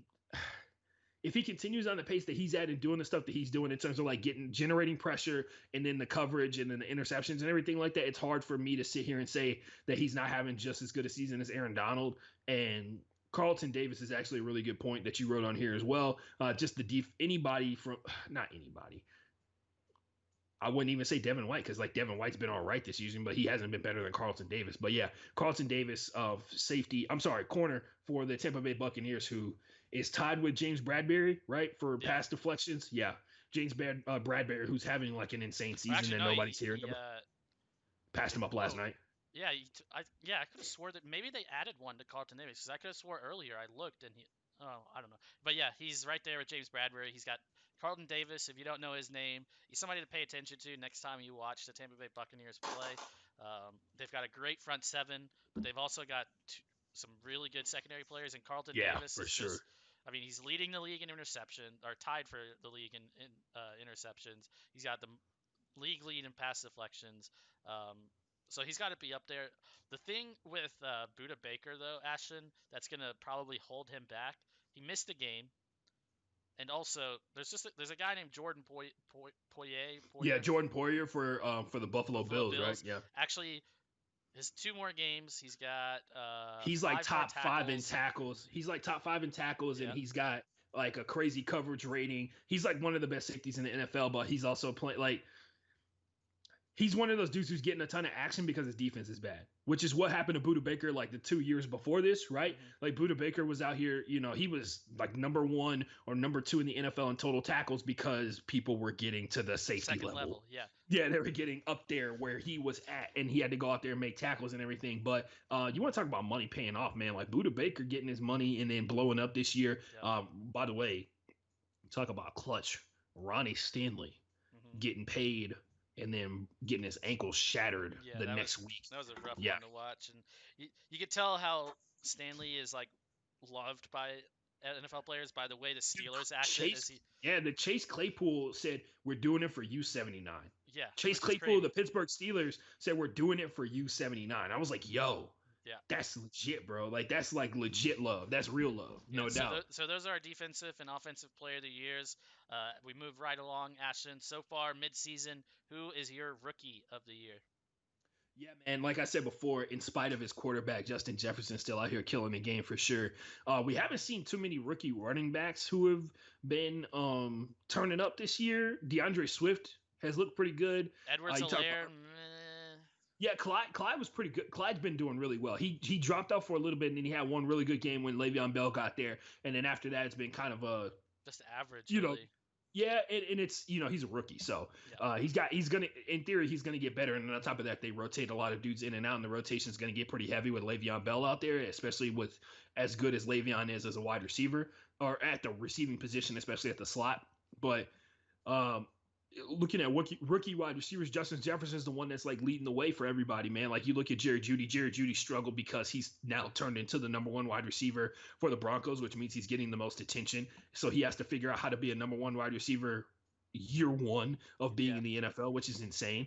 if he continues on the pace that he's at and doing the stuff that he's doing in terms of like generating pressure and then the coverage and then the interceptions and everything like that, it's hard for me to sit here and say that he's not having just as good a season as Aaron Donald. And Carlton Davis is actually a really good point that you wrote on here as well. Just anybody from not anybody. I wouldn't even say Devin White because like Devin White's been all right this season, but he hasn't been better than Carlton Davis. But yeah, Carlton Davis of corner for the Tampa Bay Buccaneers, who is tied with James Bradbury, right, for pass deflections. Yeah, James Bradbury, who's having like an insane season Actually, and no, nobody's hearing him. Passed him up last night. Yeah, I could have swore that maybe they added one to Carlton Davis because I could have swore earlier I looked and I don't know, but yeah, he's right there with James Bradbury. He's got Carlton Davis. If you don't know his name, he's somebody to pay attention to next time you watch the Tampa Bay Buccaneers play. They've got a great front seven, but they've also got some really good secondary players. And Carlton Davis for is sure. just, I mean, he's leading the league in interception, or tied for the league in interceptions. He's got the league lead in pass deflections. So he's got to be up there. The thing with Buda Baker, though, Ashton, that's going to probably hold him back. He missed a game. And also, there's a guy named Jordan Poyer. Yeah, Jordan Poyer for the Buffalo Bills, right? Yeah. Actually, his 2 more games, he's got he's like top 5 in tackles. He's like top 5 in tackles, and he's got like a crazy coverage rating. He's like one of the best safeties in the NFL, but he's also playing like he's one of those dudes who's getting a ton of action because his defense is bad, which is what happened to Buda Baker like the 2 years before this, right? Mm-hmm. Like Buda Baker was out here, he was like number 1 or number 2 in the NFL in total tackles because people were getting to the safety level. Yeah, they were getting up there where he was at, and he had to go out there and make tackles and everything. But you want to talk about money paying off, man? Like Buda Baker getting his money and then blowing up this year. By the way, talk about clutch. Ronnie Stanley getting paid and then getting his ankle shattered the next week. That was a rough one to watch. And you could tell how Stanley is like loved by NFL players by the way the Steelers acted. The Chase Claypool said, "We're doing it for you 79." Yeah. Chase Claypool, the Pittsburgh Steelers, said, "We're doing it for you 79." I was like, yo. Yeah, that's legit, bro. Like that's like legit love. That's real love, no doubt. So those are our defensive and offensive player of the years. We move right along, Ashton. So far, mid-season, who is your rookie of the year? Yeah, man. Like I said before, in spite of his quarterback, Justin Jefferson still out here killing the game for sure. We haven't seen too many rookie running backs who have been turning up this year. DeAndre Swift has looked pretty good. Edwards-Helaire. Yeah, Clyde was pretty good. Clyde's been doing really well. He dropped out for a little bit, and then he had one really good game when Le'Veon Bell got there. And then after that, it's been kind of just average, really. Yeah, and it's he's a rookie, so he's gonna in theory he's gonna get better. And on top of that, they rotate a lot of dudes in and out, and the rotation is gonna get pretty heavy with Le'Veon Bell out there, especially with as good as Le'Veon is as a wide receiver or at the receiving position, especially at the slot. But looking at rookie wide receivers, Justin Jefferson is the one that's like leading the way for everybody, man. Like you look at Jerry Jeudy. Jerry Jeudy struggled because he's now turned into the number 1 wide receiver for the Broncos, which means he's getting the most attention. So he has to figure out how to be a number 1 wide receiver year 1 of being in the NFL, which is insane.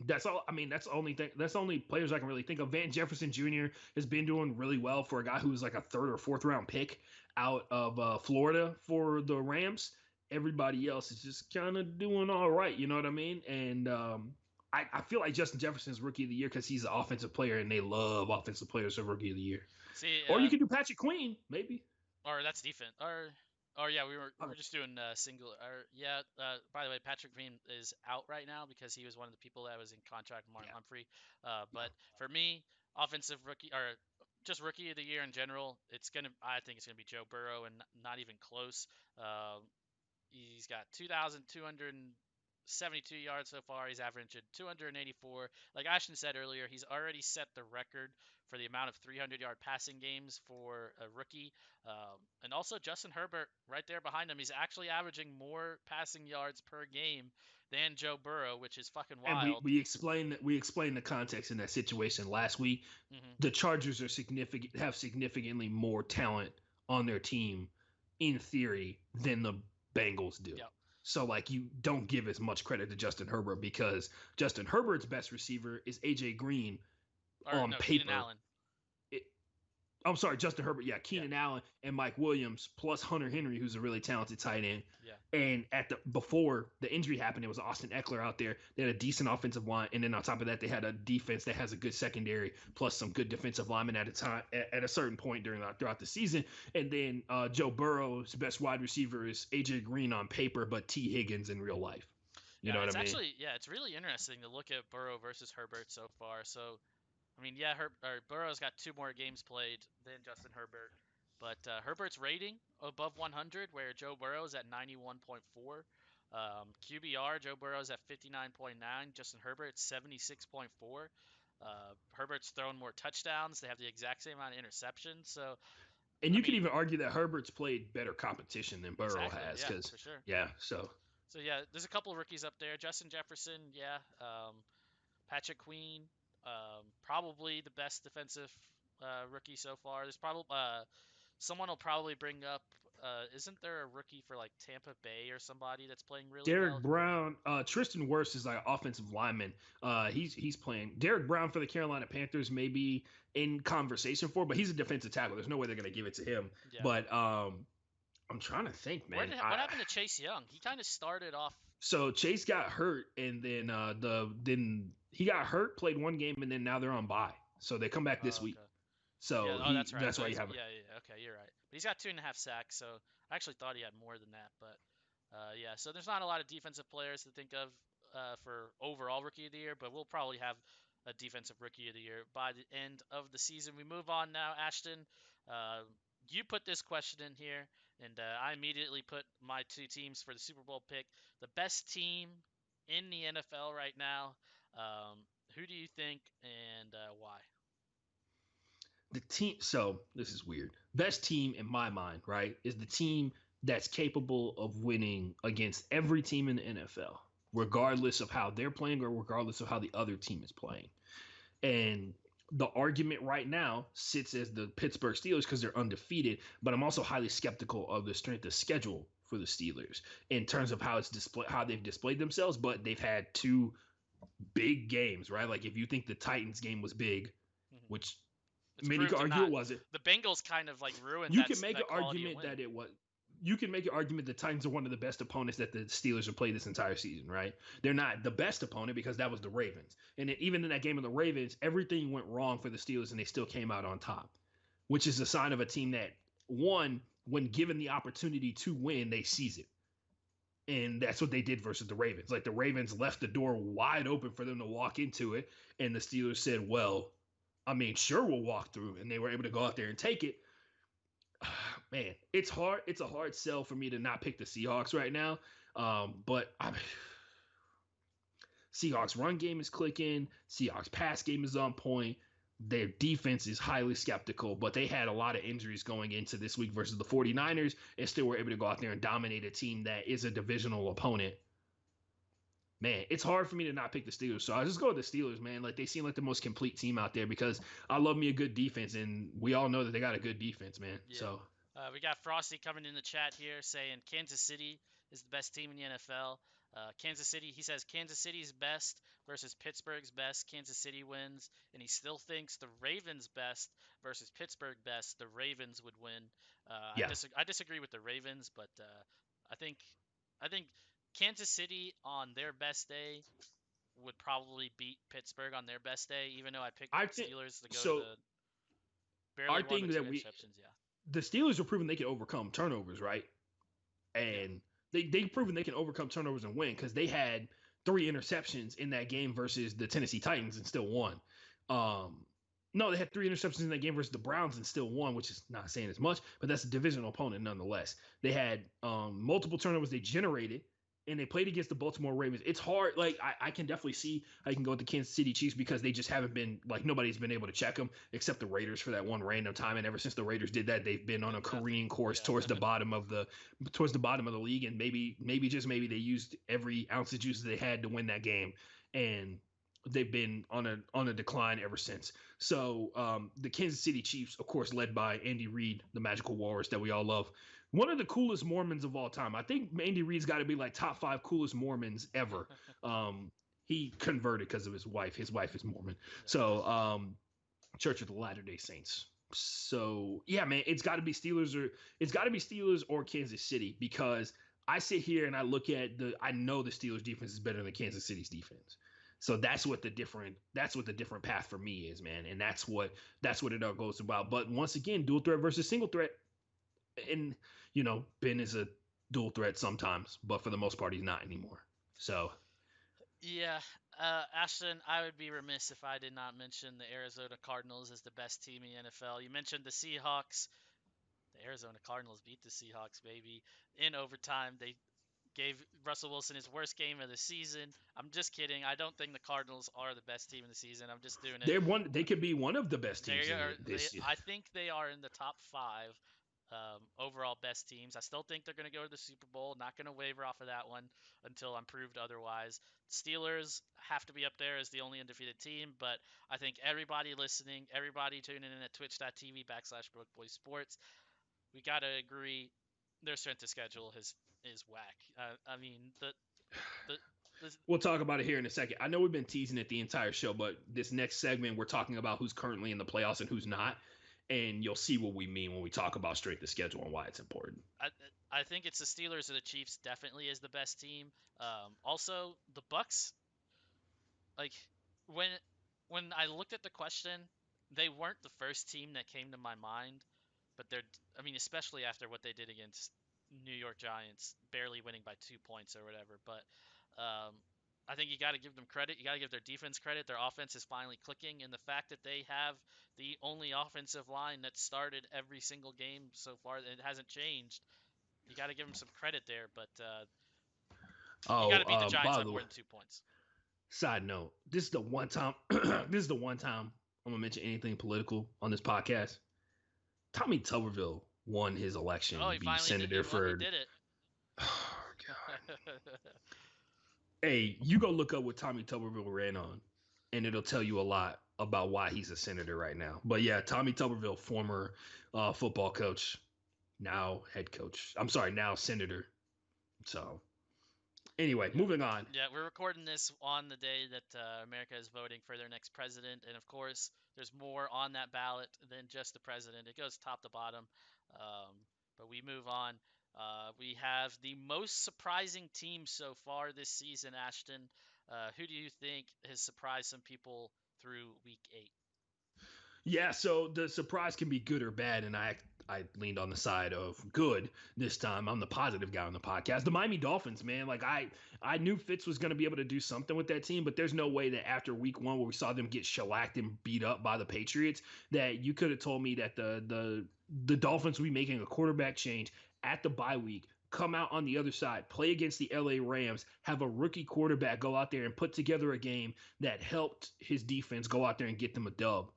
That's all. I mean, that's the only thing. That's the only players I can really think of. Van Jefferson Jr. has been doing really well for a guy who's like a 3rd or 4th round pick out of Florida for the Rams. Everybody else is just kind of doing all right. You know what I mean? And I feel like Justin Jefferson's rookie of the year because he's an offensive player, and they love offensive players for rookie of the year. Or you could do Patrick Queen, maybe. Or that's defense. Or yeah, we were just doing single. By the way, Patrick Queen is out right now because he was one of the people that was in contract with Martin Humphrey. But for me, offensive rookie or just rookie of the year in general, I think it's gonna be Joe Burrow, and not even close. He's got 2,200 72 yards so far. He's averaging 284. Like Ashton said earlier, he's already set the record for the amount of 300-yard passing games for a rookie. And also Justin Herbert right there behind him. He's actually averaging more passing yards per game than Joe Burrow, which is fucking And wild. we explained the context in that situation last week. Mm-hmm. The Chargers are have significantly more talent on their team in theory than the Bengals do. Yep. So like you don't give as much credit to Justin Herbert because Justin Herbert's best receiver is AJ Green on paper. Keenan Allen. I'm sorry, Justin Herbert. Yeah, Keenan Allen and Mike Williams plus Hunter Henry, who's a really talented tight end. Yeah. And before the injury happened, it was Austin Eckler out there. They had a decent offensive line, and then on top of that, they had a defense that has a good secondary plus some good defensive linemen at a certain point throughout the season. And then Joe Burrow's best wide receiver is AJ Green on paper, but T Higgins in real life. You know what I mean? It's really interesting to look at Burrow versus Herbert so far. So, I mean, Burrow's got 2 more games played than Justin Herbert. But Herbert's rating above 100, where Joe Burrow's at 91.4. QBR, Joe Burrow's at 59.9. Justin Herbert, 76.4. Herbert's thrown more touchdowns. They have the exact same amount of interceptions. So, and you could even argue that Herbert's played better competition than Burrow has. Yeah, for sure. Yeah, so yeah, there's a couple of rookies up there. Justin Jefferson, Patrick Queen, probably the best defensive rookie so far. There's probably someone will probably bring up. Isn't there a rookie for like Tampa Bay or somebody that's playing really Derek well? Brown, Tristan Wirfs is like offensive lineman. He's playing. Derek Brown for the Carolina Panthers may be in conversation for, but he's a defensive tackle. There's no way they're going to give it to him. Yeah. But I'm trying to think, man. What happened to Chase Young? He kind of started off. So Chase got hurt, and then he got hurt, played 1 game, and then now they're on bye. So they come back this week. So that's right. That's why you have it. Yeah. Okay, you're right. But he's got 2.5 sacks, so I actually thought he had more than that. But so there's not a lot of defensive players to think of for overall Rookie of the Year, but we'll probably have a defensive Rookie of the Year by the end of the season. We move on now, Ashton. You put this question in here, and I immediately put my 2 teams for the Super Bowl pick. The best team in the NFL right now. Who do you think and why? The team. So this is weird. Best team in my mind, right, is the team that's capable of winning against every team in the NFL, regardless of how they're playing or regardless of how the other team is playing. And the argument right now sits as the Pittsburgh Steelers because they're undefeated, but I'm also highly skeptical of the strength of schedule for the Steelers in terms of how they've displayed themselves. But they've had 2 big games, right? Like if you think the Titans game was big, which many could argue it wasn't. The Bengals kind of like ruined. You can make an argument that it was. You can make an argument the Titans are one of the best opponents that the Steelers have played this entire season, right? They're not the best opponent because that was the Ravens. And even in that game of the Ravens, everything went wrong for the Steelers and they still came out on top, which is a sign of a team that, one, when given the opportunity to win, they seize it. And that's what they did versus the Ravens. Like the Ravens left the door wide open for them to walk into it. And the Steelers said, well, I mean, sure, we'll walk through. And they were able to go out there and take it. Man, it's hard. It's a hard sell for me to not pick the Seahawks right now. But Seahawks run game is clicking. Seahawks pass game is on point. Their defense is highly skeptical, but they had a lot of injuries going into this week versus the 49ers and still were able to go out there and dominate a team that is a divisional opponent. Man, it's hard for me to not pick the Steelers. So I'll just go with the Steelers, man. Like, they seem like the most complete team out there because I love me a good defense, and we all know that they got a good defense, man. Yeah. So we got Frosty coming in the chat here saying Kansas City is the best team in the NFL. Kansas City, he says Kansas City's best versus Pittsburgh's best. Kansas City wins, and he still thinks the Ravens best versus Pittsburgh best. The Ravens would win. I disagree with the Ravens, but I think Kansas City on their best day would probably beat Pittsburgh on their best day, even though I picked the Steelers to go to the barely won with 2 interceptions. The Steelers are proving they can overcome turnovers, right? And they've proven they can overcome turnovers and win because they had 3 interceptions in that game versus the Tennessee Titans and still won. No, they had 3 interceptions in that game versus the Browns and still won, which is not saying as much, but that's a divisional opponent nonetheless. They had multiple turnovers they generated and they played against the Baltimore Ravens. It's hard. Like I can definitely see how you can go with the Kansas City Chiefs because they just haven't been like nobody's been able to check them except the Raiders for that one random time. And ever since the Raiders did that, they've been on a careening course towards the bottom of the league. And maybe they used every ounce of juice they had to win that game, and they've been on a decline ever since. So the Kansas City Chiefs, of course, led by Andy Reid, the magical walrus that we all love. One of the coolest Mormons of all time. I think Andy Reid's got to be like top 5 coolest Mormons ever. He converted because of his wife. His wife is Mormon. So Church of the Latter-day Saints. So yeah, man, it's got to be Steelers or Kansas City because I sit here and I look at I know the Steelers defense is better than Kansas City's defense. So that's what the different path for me is, man. And that's what it all goes about. But once again, dual threat versus single threat. And, Ben is a dual threat sometimes, but for the most part, he's not anymore. So. Yeah. Ashton, I would be remiss if I did not mention the Arizona Cardinals as the best team in the NFL. You mentioned the Seahawks. The Arizona Cardinals beat the Seahawks, baby, in overtime. They gave Russell Wilson his worst game of the season. I'm just kidding. I don't think the Cardinals are the best team in the season. I'm just doing it. They could be one of the best teams this year. I think they are in the top 5 overall best teams. I still think they're going to go to the Super Bowl. Not going to waver off of that one until I'm proved otherwise. Steelers have to be up there as the only undefeated team, but I think everybody listening, everybody tuning in at twitch.tv/BrokeBoySports, we got to agree their strength of schedule is whack. I mean, we'll talk about it here in a second. I know we've been teasing it the entire show, but this next segment, we're talking about who's currently in the playoffs and who's not. And you'll see what we mean when we talk about strength of schedule and why it's important. I think it's the Steelers or the Chiefs definitely is the best team. Also, the Bucks, like, when I looked at the question, they weren't the first team that came to my mind. But especially after what they did against New York Giants, barely winning by 2 points or whatever. But I think you got to give them credit. You got to give their defense credit. Their offense is finally clicking, and the fact that they have the only offensive line that started every single game so far, it hasn't changed. You got to give them some credit there. But you got to beat the Giants by more than 2 points. Side note: this is the one time. This is the one time I'm gonna mention anything political on this podcast. Tommy Tuberville won his election to be senator for. He did it. Oh, God. Hey, you go look up what Tommy Tuberville ran on, and it'll tell you a lot about why he's a senator right now. But yeah, Tommy Tuberville, former football coach, now head coach. I'm sorry, now senator. So anyway, moving on. Yeah, we're recording this on the day that America is voting for their next president. And, of course, there's more on that ballot than just the president. It goes top to bottom. But we move on. We have the most surprising team so far this season, Ashton. Who do you think has surprised some people through Week 8? Yeah, so the surprise can be good or bad, and I leaned on the side of good this time. I'm the positive guy on the podcast. The Miami Dolphins, man. Like I knew Fitz was going to be able to do something with that team, but there's no way that after Week 1 where we saw them get shellacked and beat up by the Patriots that you could have told me that the Dolphins would be making a quarterback change at the bye week, come out on the other side, play against the LA Rams, have a rookie quarterback go out there and put together a game that helped his defense go out there and get them a dub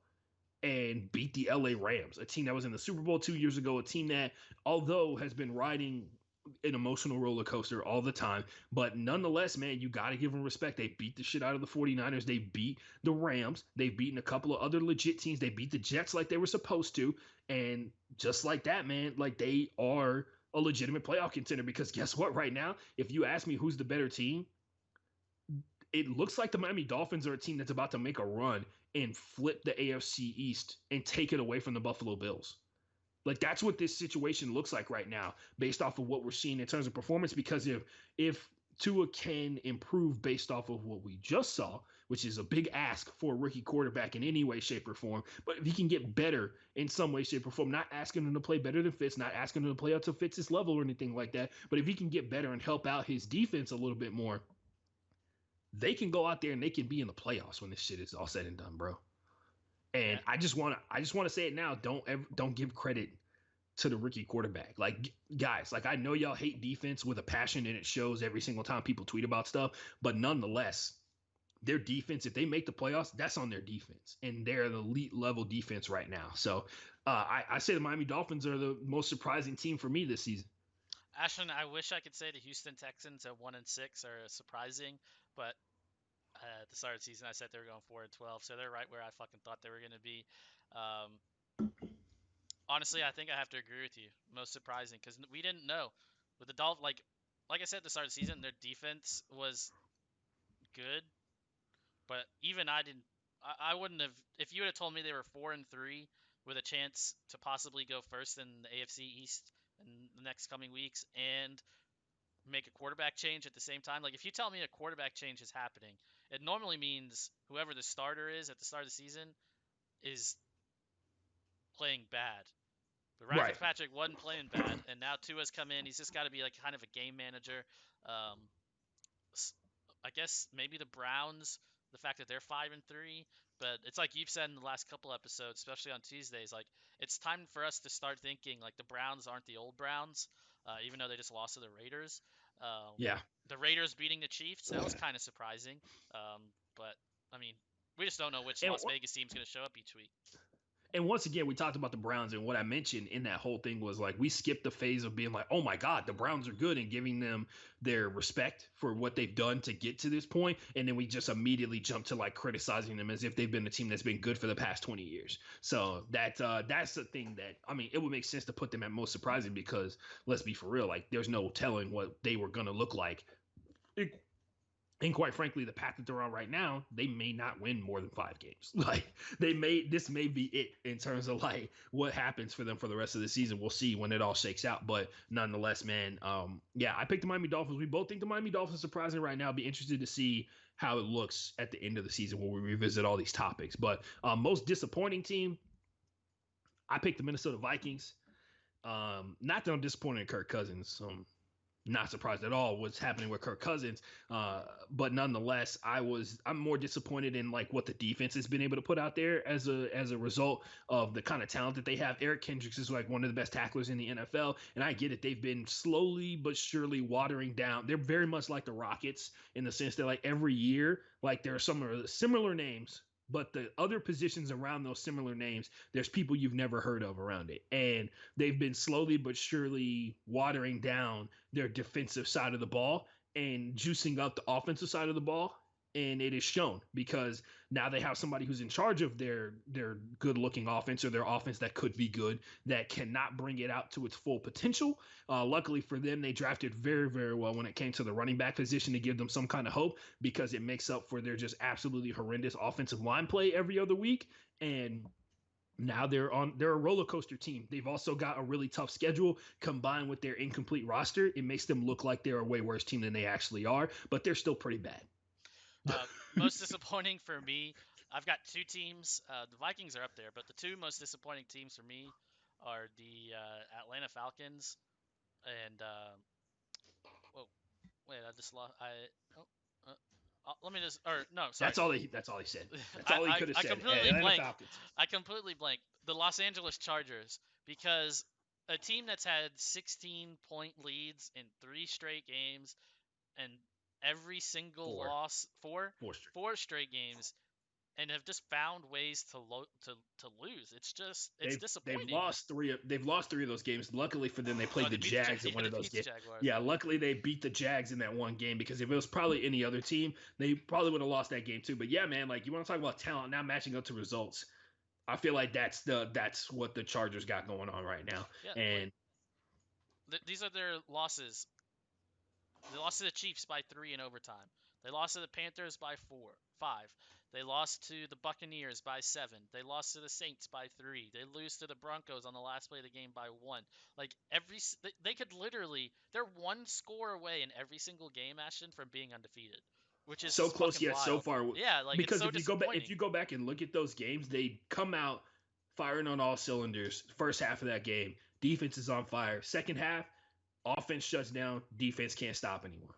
and beat the LA Rams, a team that was in the Super Bowl 2 years ago, a team that, although has been riding an emotional roller coaster all the time, but nonetheless, man, you got to give them respect. They beat the shit out of the 49ers. They beat the Rams. They've beaten a couple of other legit teams. They beat the Jets like they were supposed to. And just like that, man, like they are a legitimate playoff contender because guess what? Right now, if you ask me who's the better team, it looks like the Miami Dolphins are a team that's about to make a run and flip the AFC East and take it away from the Buffalo Bills. Like that's what this situation looks like right now based off of what we're seeing in terms of performance, because if Tua can improve based off of what we just saw, which is a big ask for a rookie quarterback in any way, shape, or form, but if he can get better in some way, shape, or form, not asking him to play better than Fitz, not asking him to play up to Fitz's level or anything like that, but if he can get better and help out his defense a little bit more, they can go out there and they can be in the playoffs when this shit is all said and done, bro. And I just want to say it now. Don't give credit to the rookie quarterback. Like, guys, like I know y'all hate defense with a passion and it shows every single time people tweet about stuff, but nonetheless, their defense, if they make the playoffs, that's on their defense. And they're the elite level defense right now. So I say the Miami Dolphins are the most surprising team for me this season. Ashton, I wish I could say the Houston Texans at 1-6 are surprising, but at the start of the season I said they were going 4-12, so they're right where I fucking thought they were going to be. Honestly, I think I have to agree with you. Most surprising because we didn't know with the Dolphins. Like I said at the start of the season, their defense was good, but even I didn't. I wouldn't have if you would have told me they were 4-3 with a chance to possibly go first in the AFC East in the next coming weeks and make a quarterback change at the same time. Like if you tell me a quarterback change is happening, it normally means whoever the starter is at the start of the season is playing bad. But Ryan Right. Fitzpatrick wasn't playing bad, and now Tua's come in. He's just got to be like kind of a game manager. Um, I guess maybe the Browns, the fact that they're 5-3, but it's like you've said in the last couple episodes, especially on Tuesdays, like it's time for us to start thinking like the Browns aren't the old Browns, even though they just lost to the Raiders. Um, Yeah. the Raiders beating the Chiefs, that was kind of surprising. But I mean, we just don't know which And Las Vegas team's going to show up each week. And once again, we talked about the Browns, and what I mentioned in that whole thing was like we skipped the phase of being like, oh my God, the Browns are good, and giving them their respect for what they've done to get to this point. And then we just immediately jumped to like criticizing them as if they've been a team that's been good for the past 20 years. So that's the thing that, I mean, it would make sense to put them at most surprising because let's be for real, like there's no telling what they were going to look like. And quite frankly, the path that they're on right now, they may not win more than 5 games. Like this may be it in terms of like what happens for them for the rest of the season. We'll see when it all shakes out. But nonetheless, man, yeah, I picked the Miami Dolphins. We both think the Miami Dolphins are surprising right now. Be interested to see how it looks at the end of the season when we revisit all these topics. But most disappointing team, I picked the Minnesota Vikings. Not that I'm disappointed in Kirk Cousins. Not surprised at all what's happening with Kirk Cousins. But nonetheless, I'm more disappointed in like what the defense has been able to put out there as a result of the kind of talent that they have. Eric Kendricks is like one of the best tacklers in the NFL, and I get it. They've been slowly but surely watering down. They're very much like the Rockets in the sense that like every year, like there are some similar names, but the other positions around those similar names, there's people you've never heard of around it. And they've been slowly but surely watering down their defensive side of the ball and juicing up the offensive side of the ball. And it is shown because now they have somebody who's in charge of their good looking offense or their offense that could be good that cannot bring it out to its full potential. Luckily for them, they drafted very, very well when it came to the running back position to give them some kind of hope because it makes up for their just absolutely horrendous offensive line play every other week. And now they're a roller coaster team. They've also got a really tough schedule combined with their incomplete roster. It makes them look like they're a way worse team than they actually are, but they're still pretty bad. Most disappointing for me, I've got 2 teams. The Vikings are up there, but the 2 most disappointing teams for me are the Atlanta Falcons and whoa, wait, I just lost. Oh, let me just or no, sorry. That's all he said. That's all he could have said. I completely blanked. The Los Angeles Chargers because a team that's had 16-point leads in 3 straight games and every single loss four straight games and have just found ways to lose. It's disappointing. They've lost 3 of those games. Luckily for them, they played the Jags in one of those games. Yeah, luckily they beat the Jags in that one game because if it was probably any other team, they probably would have lost that game too. But yeah, man, like you want to talk about talent now matching up to results. I feel like that's what the Chargers got going on right now. Yeah, and these are their losses. They lost to the Chiefs by 3 in overtime. They lost to the Panthers by 5. They lost to the Buccaneers by 7. They lost to the Saints by 3. They lose to the Broncos on the last play of the game by 1. Like they could literally, they're 1 score away in every single game, Ashton, from being undefeated, which is so close yet wild. so far. Yeah, like because it's so if you go back and look at those games, they come out firing on all cylinders. First half of that game, defense is on fire. Second half, offense shuts down. Defense can't stop anyone.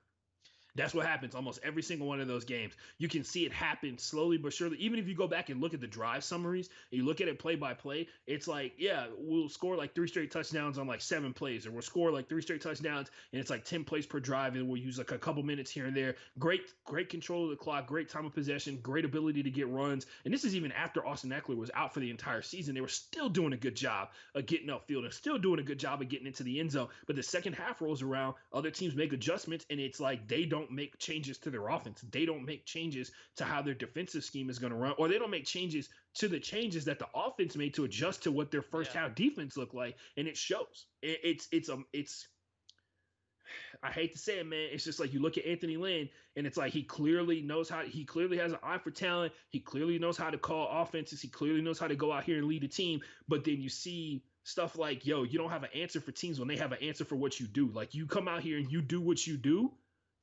That's what happens almost every single one of those games. You can see it happen slowly but surely. Even if you go back and look at the drive summaries and you look at it play by play, it's like, yeah, we'll score like 3 straight touchdowns on like 7 plays, or we'll score like 3 straight touchdowns and it's like 10 plays per drive, and we'll use like a couple minutes here and there. Great control of the clock, great time of possession, great ability to get runs. And this is even after Austin Eckler was out for the entire season. They were still doing a good job of getting upfield and still doing a good job of getting into the end zone. But the second half rolls around, other teams make adjustments, and it's like they don't make changes to their offense. They don't make changes to how their defensive scheme is going to run, or they don't make changes to the changes that the offense made to adjust to what their first half defense looked like, and it shows. It's I hate to say it, man. It's just like you look at Anthony Lynn, and it's like he clearly has an eye for talent. He clearly knows how to call offenses. He clearly knows how to go out here and lead a team. But then you see stuff like, yo, you don't have an answer for teams when they have an answer for what you do. Like, you come out here and you do what you do,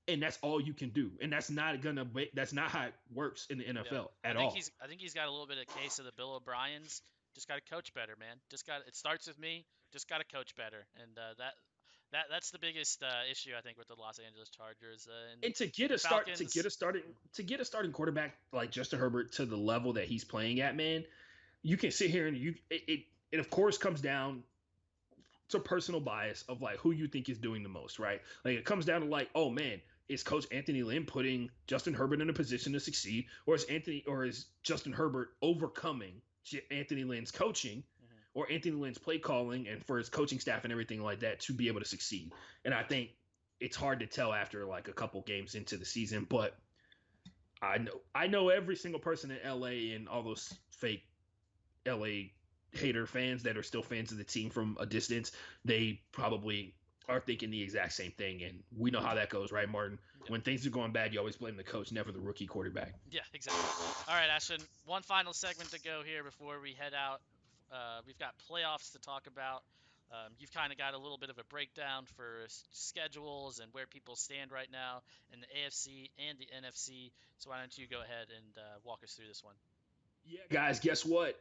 and that's all you can do. And that's not how it works in the NFL at all. I think he's got a little bit of a case of the Bill O'Brien's. Just got to coach better, man. It starts with me. Just got to coach better, and that's the biggest issue, I think, with the Los Angeles Chargers. And to get a starting quarterback like Justin Herbert to the level that he's playing at, man, you can sit here and it of course comes down to personal bias of like who you think is doing the most, right? Like, it comes down to like, oh man, is Coach Anthony Lynn putting Justin Herbert in a position to succeed, or is Justin Herbert overcoming Anthony Lynn's coaching, or Anthony Lynn's play calling, and for his coaching staff and everything like that to be able to succeed? And I think it's hard to tell after like a couple games into the season, but I know every single person in LA and all those fake LA hater fans that are still fans of the team from a distance, they probably are thinking the exact same thing. And we know how that goes, right, Martin? Yeah. When things are going bad, you always blame the coach, never the rookie quarterback. Yeah, exactly. All right, Ashton, one final segment to go here before we head out. We've got playoffs to talk about. You've kind of got a little bit of a breakdown for schedules and where people stand right now in the AFC and the NFC. So why don't you go ahead and walk us through this one? Yeah, guys, guess what?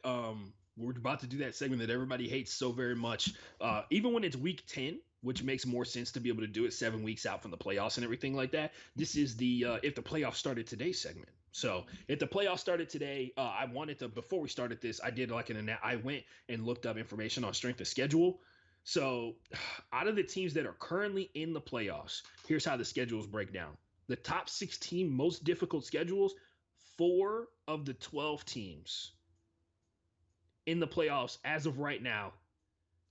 We're about to do that segment that everybody hates so very much. Even when it's week 10, which makes more sense to be able to do it 7 weeks out from the playoffs and everything like that. This is the if the playoffs started today segment. So if the playoffs started today, I wanted to, before we started this, I did like I went and looked up information on strength of schedule. So out of the teams that are currently in the playoffs, here's how the schedules break down. The top 16 most difficult schedules, 4 of the 12 teams in the playoffs as of right now,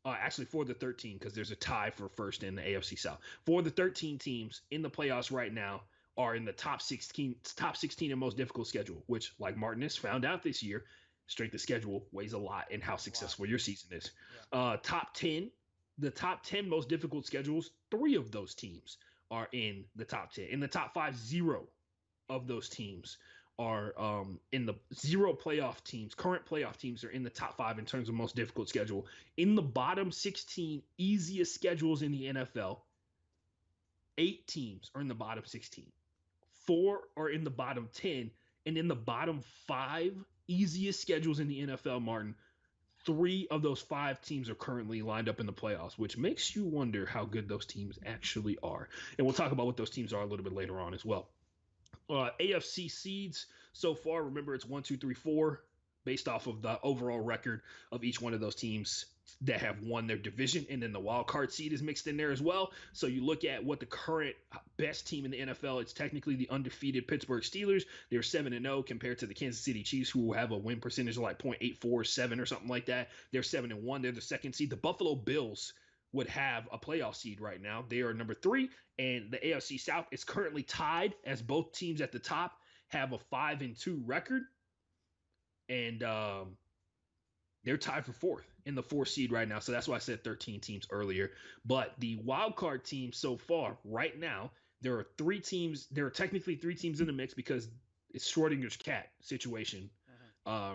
actually 4 of the 13, because there's a tie for first in the AFC South. 4 of the 13 teams in the playoffs right now are in the top 16 and most difficult schedule, which, like Martin has found out this year, strength of schedule weighs a lot in how successful your season is. Yeah. The top 10 most difficult schedules, 3 of those teams are in the top 10. In the top 5, 0 of those teams are in the 0 playoff teams. Current playoff teams are in the top 5 in terms of most difficult schedule. In the bottom 16 easiest schedules in the NFL, 8 teams are in the bottom 16. 4 are in the bottom 10. And in the bottom 5 easiest schedules in the NFL, Martin, 3 of those 5 teams are currently lined up in the playoffs, which makes you wonder how good those teams actually are. And we'll talk about what those teams are a little bit later on as well. AFC seeds so far, remember, it's 1, 2, 3, 4 based off of the overall record of each one of those teams that have won their division, and then the wild card seed is mixed in there as well. So you look at what the current best team in the NFL, it's technically the undefeated Pittsburgh Steelers. They're 7-0 compared to the Kansas City Chiefs, who have a win percentage of like 0.847 or something like that. They're 7-1. They're the second seed. The Buffalo Bills would have a playoff seed right now. They are number 3, and the AFC South is currently tied, as both teams at the top have a 5-2 record, and they're tied for 4th in the 4th seed right now. So that's why I said 13 teams earlier. But the wild card teams so far right now, there are 3 teams. There are technically 3 teams in the mix because it's Schrodinger's cat situation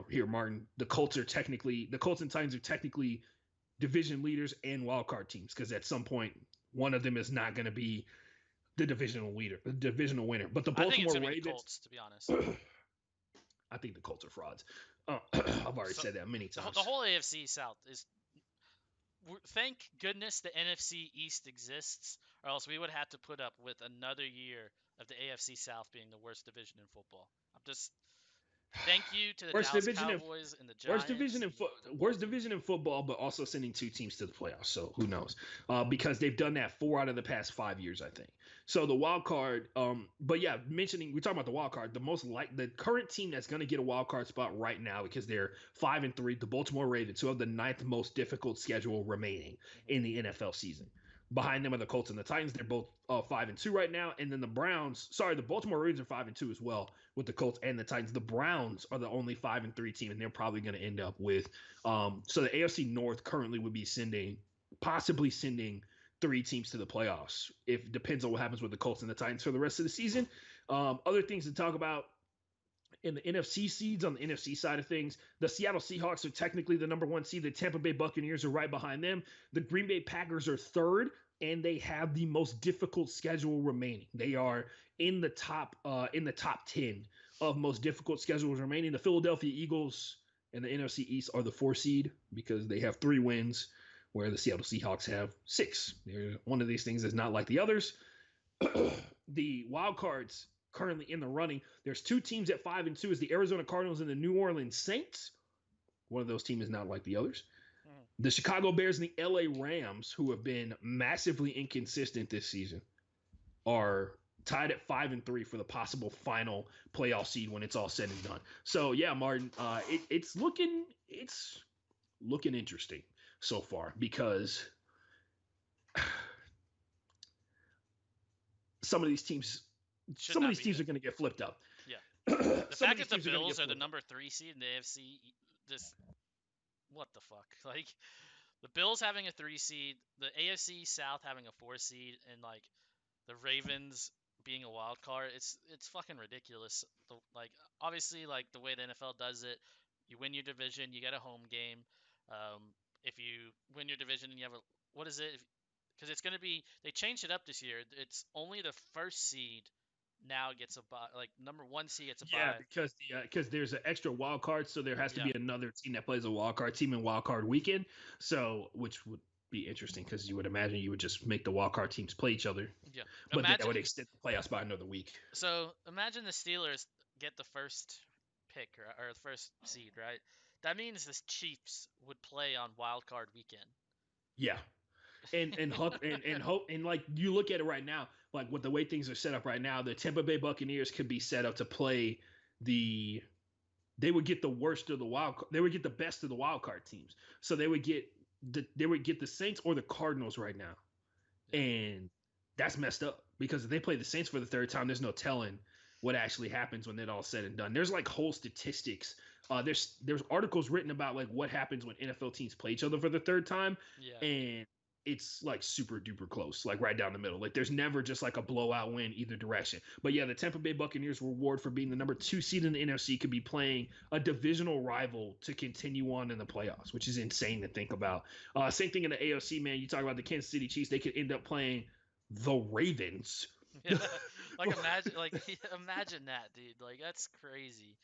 here, Martin. The Colts and Titans are technically division leaders and wild card teams, because at some point one of them is not going to be the divisional winner. But the Baltimore Ravens, Colts, to be honest, I think the Colts are frauds. I've already said that many times. The whole AFC South is. Thank goodness the NFC East exists, or else we would have to put up with another year of the AFC South being the worst division in football. I'm just thank you to the Worst Dallas division in Cowboys and the worst division Giants. in worst division in football, but also sending two teams to the playoffs. So who knows? Because they've done that 4 out of the past 5 years, I think. So the wild card. But yeah, mentioning we're talking about the wild card. The current team that's going to get a wild card spot right now because they're 5-3. The Baltimore Ravens, who have the ninth most difficult schedule remaining in the NFL season. Behind them are the Colts and the Titans. They're both 5-2 right now, and then the Browns. Sorry, the Baltimore Ravens are 5-2 as well with the Colts and the Titans. The Browns are the only 5-3 team, and they're probably going to end up with. So the AFC North currently would be possibly sending 3 teams to the playoffs. If depends on what happens with the Colts and the Titans for the rest of the season. Other things to talk about in the NFC seeds on the NFC side of things, the Seattle Seahawks are technically the number 1 seed. The Tampa Bay Buccaneers are right behind them. The Green Bay Packers are third, and they have the most difficult schedule remaining. They are in the top 10 of most difficult schedules remaining. The Philadelphia Eagles and the NFC East are the 4 seed because they have 3 wins, where the Seattle Seahawks have 6. One of these things is not like the others. The wild cards currently in the running. There's 2 teams at 5-2 is the Arizona Cardinals and the New Orleans Saints. One of those teams is not like the others. The Chicago Bears and the LA Rams, who have been massively inconsistent this season, are tied at 5-3 for the possible final playoff seed when it's all said and done. So yeah, Martin, it's looking interesting so far because some of these teams are going to get flipped up. Yeah. The fact that the Bills are the number 3 seed in the AFC, just what the fuck? Like the Bills having a 3 seed, the AFC South having a 4 seed, and like the Ravens being a wild card, it's fucking ridiculous. Like obviously, like the way the NFL does it, you win your division, you get a home game. If you win your division and you have a what is it? Because it's going to be they changed it up this year. It's only the first seed now gets a bye. Like number 1 seed gets a bye. Yeah, because there's an extra wild card, so there has to be another team that plays a wild card team in wild card weekend. So which would be interesting because you would imagine you would just make the wild card teams play each other. Yeah, but that would extend the playoffs by another week. So imagine the Steelers get the first pick or the first seed, right? That means the Chiefs would play on wild card weekend. Yeah. And like you look at it right now, like with the way things are set up right now, the Tampa Bay Buccaneers could be set up to play they would get the worst of the wild. They would get the best of the wild card teams. So they would get the Saints or the Cardinals right now, and that's messed up because if they play the Saints for the 3rd time, there's no telling what actually happens when it all said and done. There's like whole statistics. There's articles written about like what happens when NFL teams play each other for the 3rd time, and it's like super duper close, like right down the middle. Like there's never just like a blowout win either direction. But yeah, the Tampa Bay Buccaneers reward for being the number 2 seed in the NFC could be playing a divisional rival to continue on in the playoffs, which is insane to think about. Same thing in the AFC, man. You talk about the Kansas City Chiefs, they could end up playing the Ravens. Yeah. Imagine that, dude. Like that's crazy.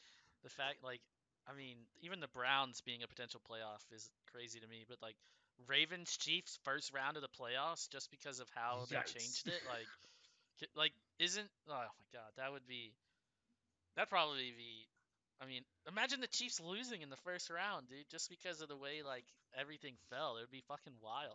The fact, like, I mean, even the Browns being a potential playoff is crazy to me. But like, Ravens Chiefs first round of the playoffs just because of how they changed it. Like isn't oh my god, that'd probably be. I mean, imagine the Chiefs losing in the first round, dude, just because of the way like everything fell. It would be fucking wild.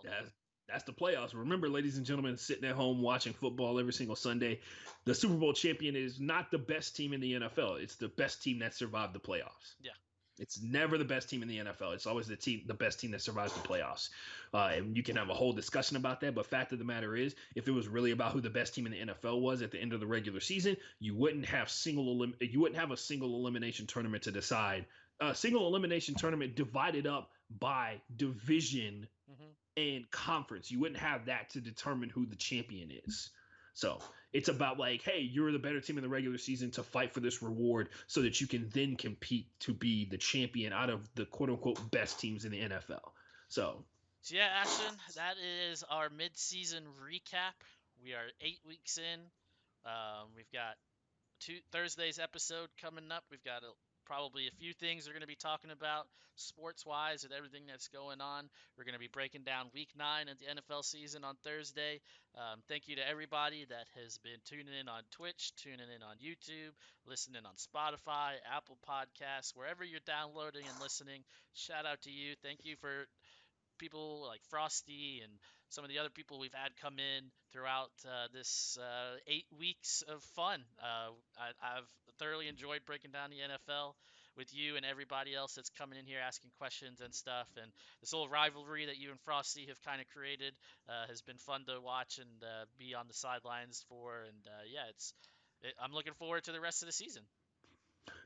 That's the playoffs. Remember, ladies and gentlemen, sitting at home watching football every single Sunday, the Super Bowl champion is not the best team in the NFL. It's the best team that survived the playoffs. Yeah. It's never the best team in the NFL. It's always the best team that survives the playoffs. And you can have a whole discussion about that. But fact of the matter is, if it was really about who the best team in the NFL was at the end of the regular season, you wouldn't have a single elimination tournament to decide. A single elimination tournament divided up by division and conference. You wouldn't have that to determine who the champion is. So it's about like, hey, you're the better team in the regular season to fight for this reward so that you can then compete to be the champion out of the quote unquote best teams in the NFL. So yeah, Ashton, that is our mid-season recap. We are 8 weeks in. We've got Thursday's episode coming up. We've got probably a few things we're going to be talking about sports-wise with everything that's going on. We're going to be breaking down Week 9 of the NFL season on Thursday. Thank you to everybody that has been tuning in on Twitch, tuning in on YouTube, listening on Spotify, Apple Podcasts, wherever you're downloading and listening. Shout out to you. Thank you for people like Frosty and some of the other people we've had come in throughout this 8 weeks of fun. I've thoroughly enjoyed breaking down the NFL with you and everybody else that's coming in here asking questions and stuff. And this little rivalry that you and Frosty have kind of created has been fun to watch and be on the sidelines for. And I'm looking forward to the rest of the season.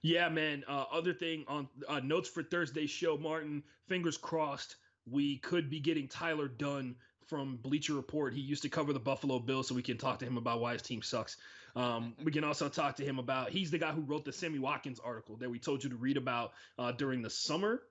Yeah, man. Other thing on notes for Thursday's show, Martin, fingers crossed, we could be getting Tyler Dunn from Bleacher Report. He used to cover the Buffalo Bills, so we can talk to him about why his team sucks. We can also talk to him about, he's the guy who wrote the Sammy Watkins article that we told you to read about during the summer,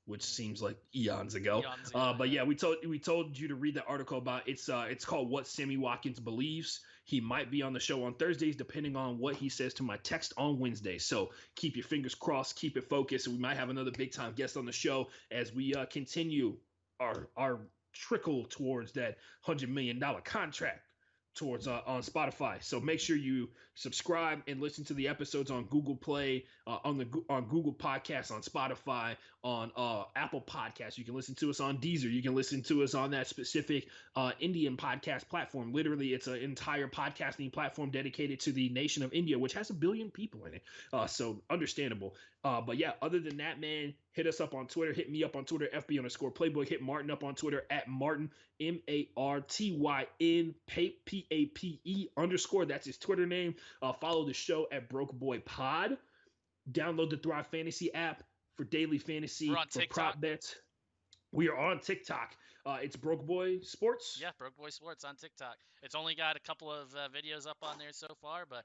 which seems like eons ago. But yeah, we told you to read the article about it's called What Sammy Watkins Believes. He might be on the show on Thursdays, depending on what he says to my text on Wednesday. So keep your fingers crossed, keep it focused, and we might have another big time guest on the show as we continue our trickle towards that $100 million contract towards on Spotify. So make sure you subscribe and listen to the episodes on Google Play, on Google Podcasts, on Spotify, on Apple Podcasts. You can listen to us on Deezer. You can listen to us on that specific Indian podcast platform. Literally, it's an entire podcasting platform dedicated to the nation of India, which has 1 billion people in it. So understandable. But yeah, other than that, man, hit us up on Twitter. Hit me up on Twitter, FB_Playboy. Hit Martin up on Twitter at Martin, MARTYN, PAPE_. That's his Twitter name. Follow the show at Broke Boy Pod. Download the Thrive Fantasy app for daily fantasy, for prop bets. We are on TikTok. It's Broke Boy Sports. Yeah, Broke Boy Sports on TikTok. It's only got a couple of videos up on there so far, but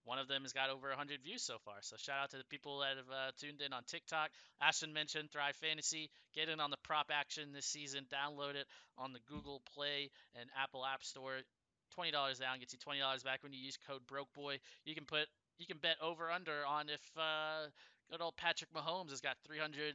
one of them has got over 100 views so far. So shout out to the people that have tuned in on TikTok. Ashton mentioned Thrive Fantasy. Get in on the prop action this season. Download it on the Google Play and Apple App Store. $20 down gets you $20 back when you use code BrokeBoy. You can bet over under on if good old Patrick Mahomes has got 300.5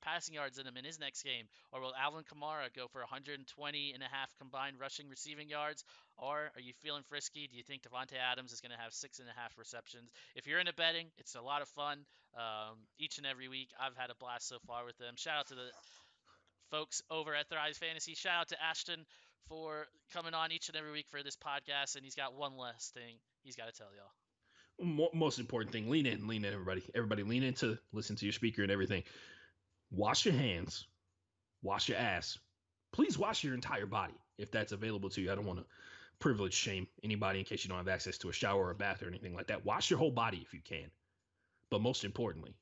passing yards in him in his next game, or will Alvin Kamara go for 120.5 combined rushing receiving yards? Or are you feeling frisky? Do you think Devontae Adams is going to have 6.5 receptions? If you're into betting, it's a lot of fun. Each and every week, I've had a blast so far with them. Shout out to the folks over at Thrive Fantasy. Shout out to Ashton for coming on each and every week for this podcast, and he's got one last thing he's got to tell y'all. Most important thing, lean in, everybody lean in to listen to your speaker and everything. Wash your hands, wash your ass. Please wash your entire body if that's available to you. I don't want to privilege shame anybody in case you don't have access to a shower or a bath or anything like that. Wash your whole body if you can. But most importantly,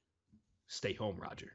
stay home, Roger.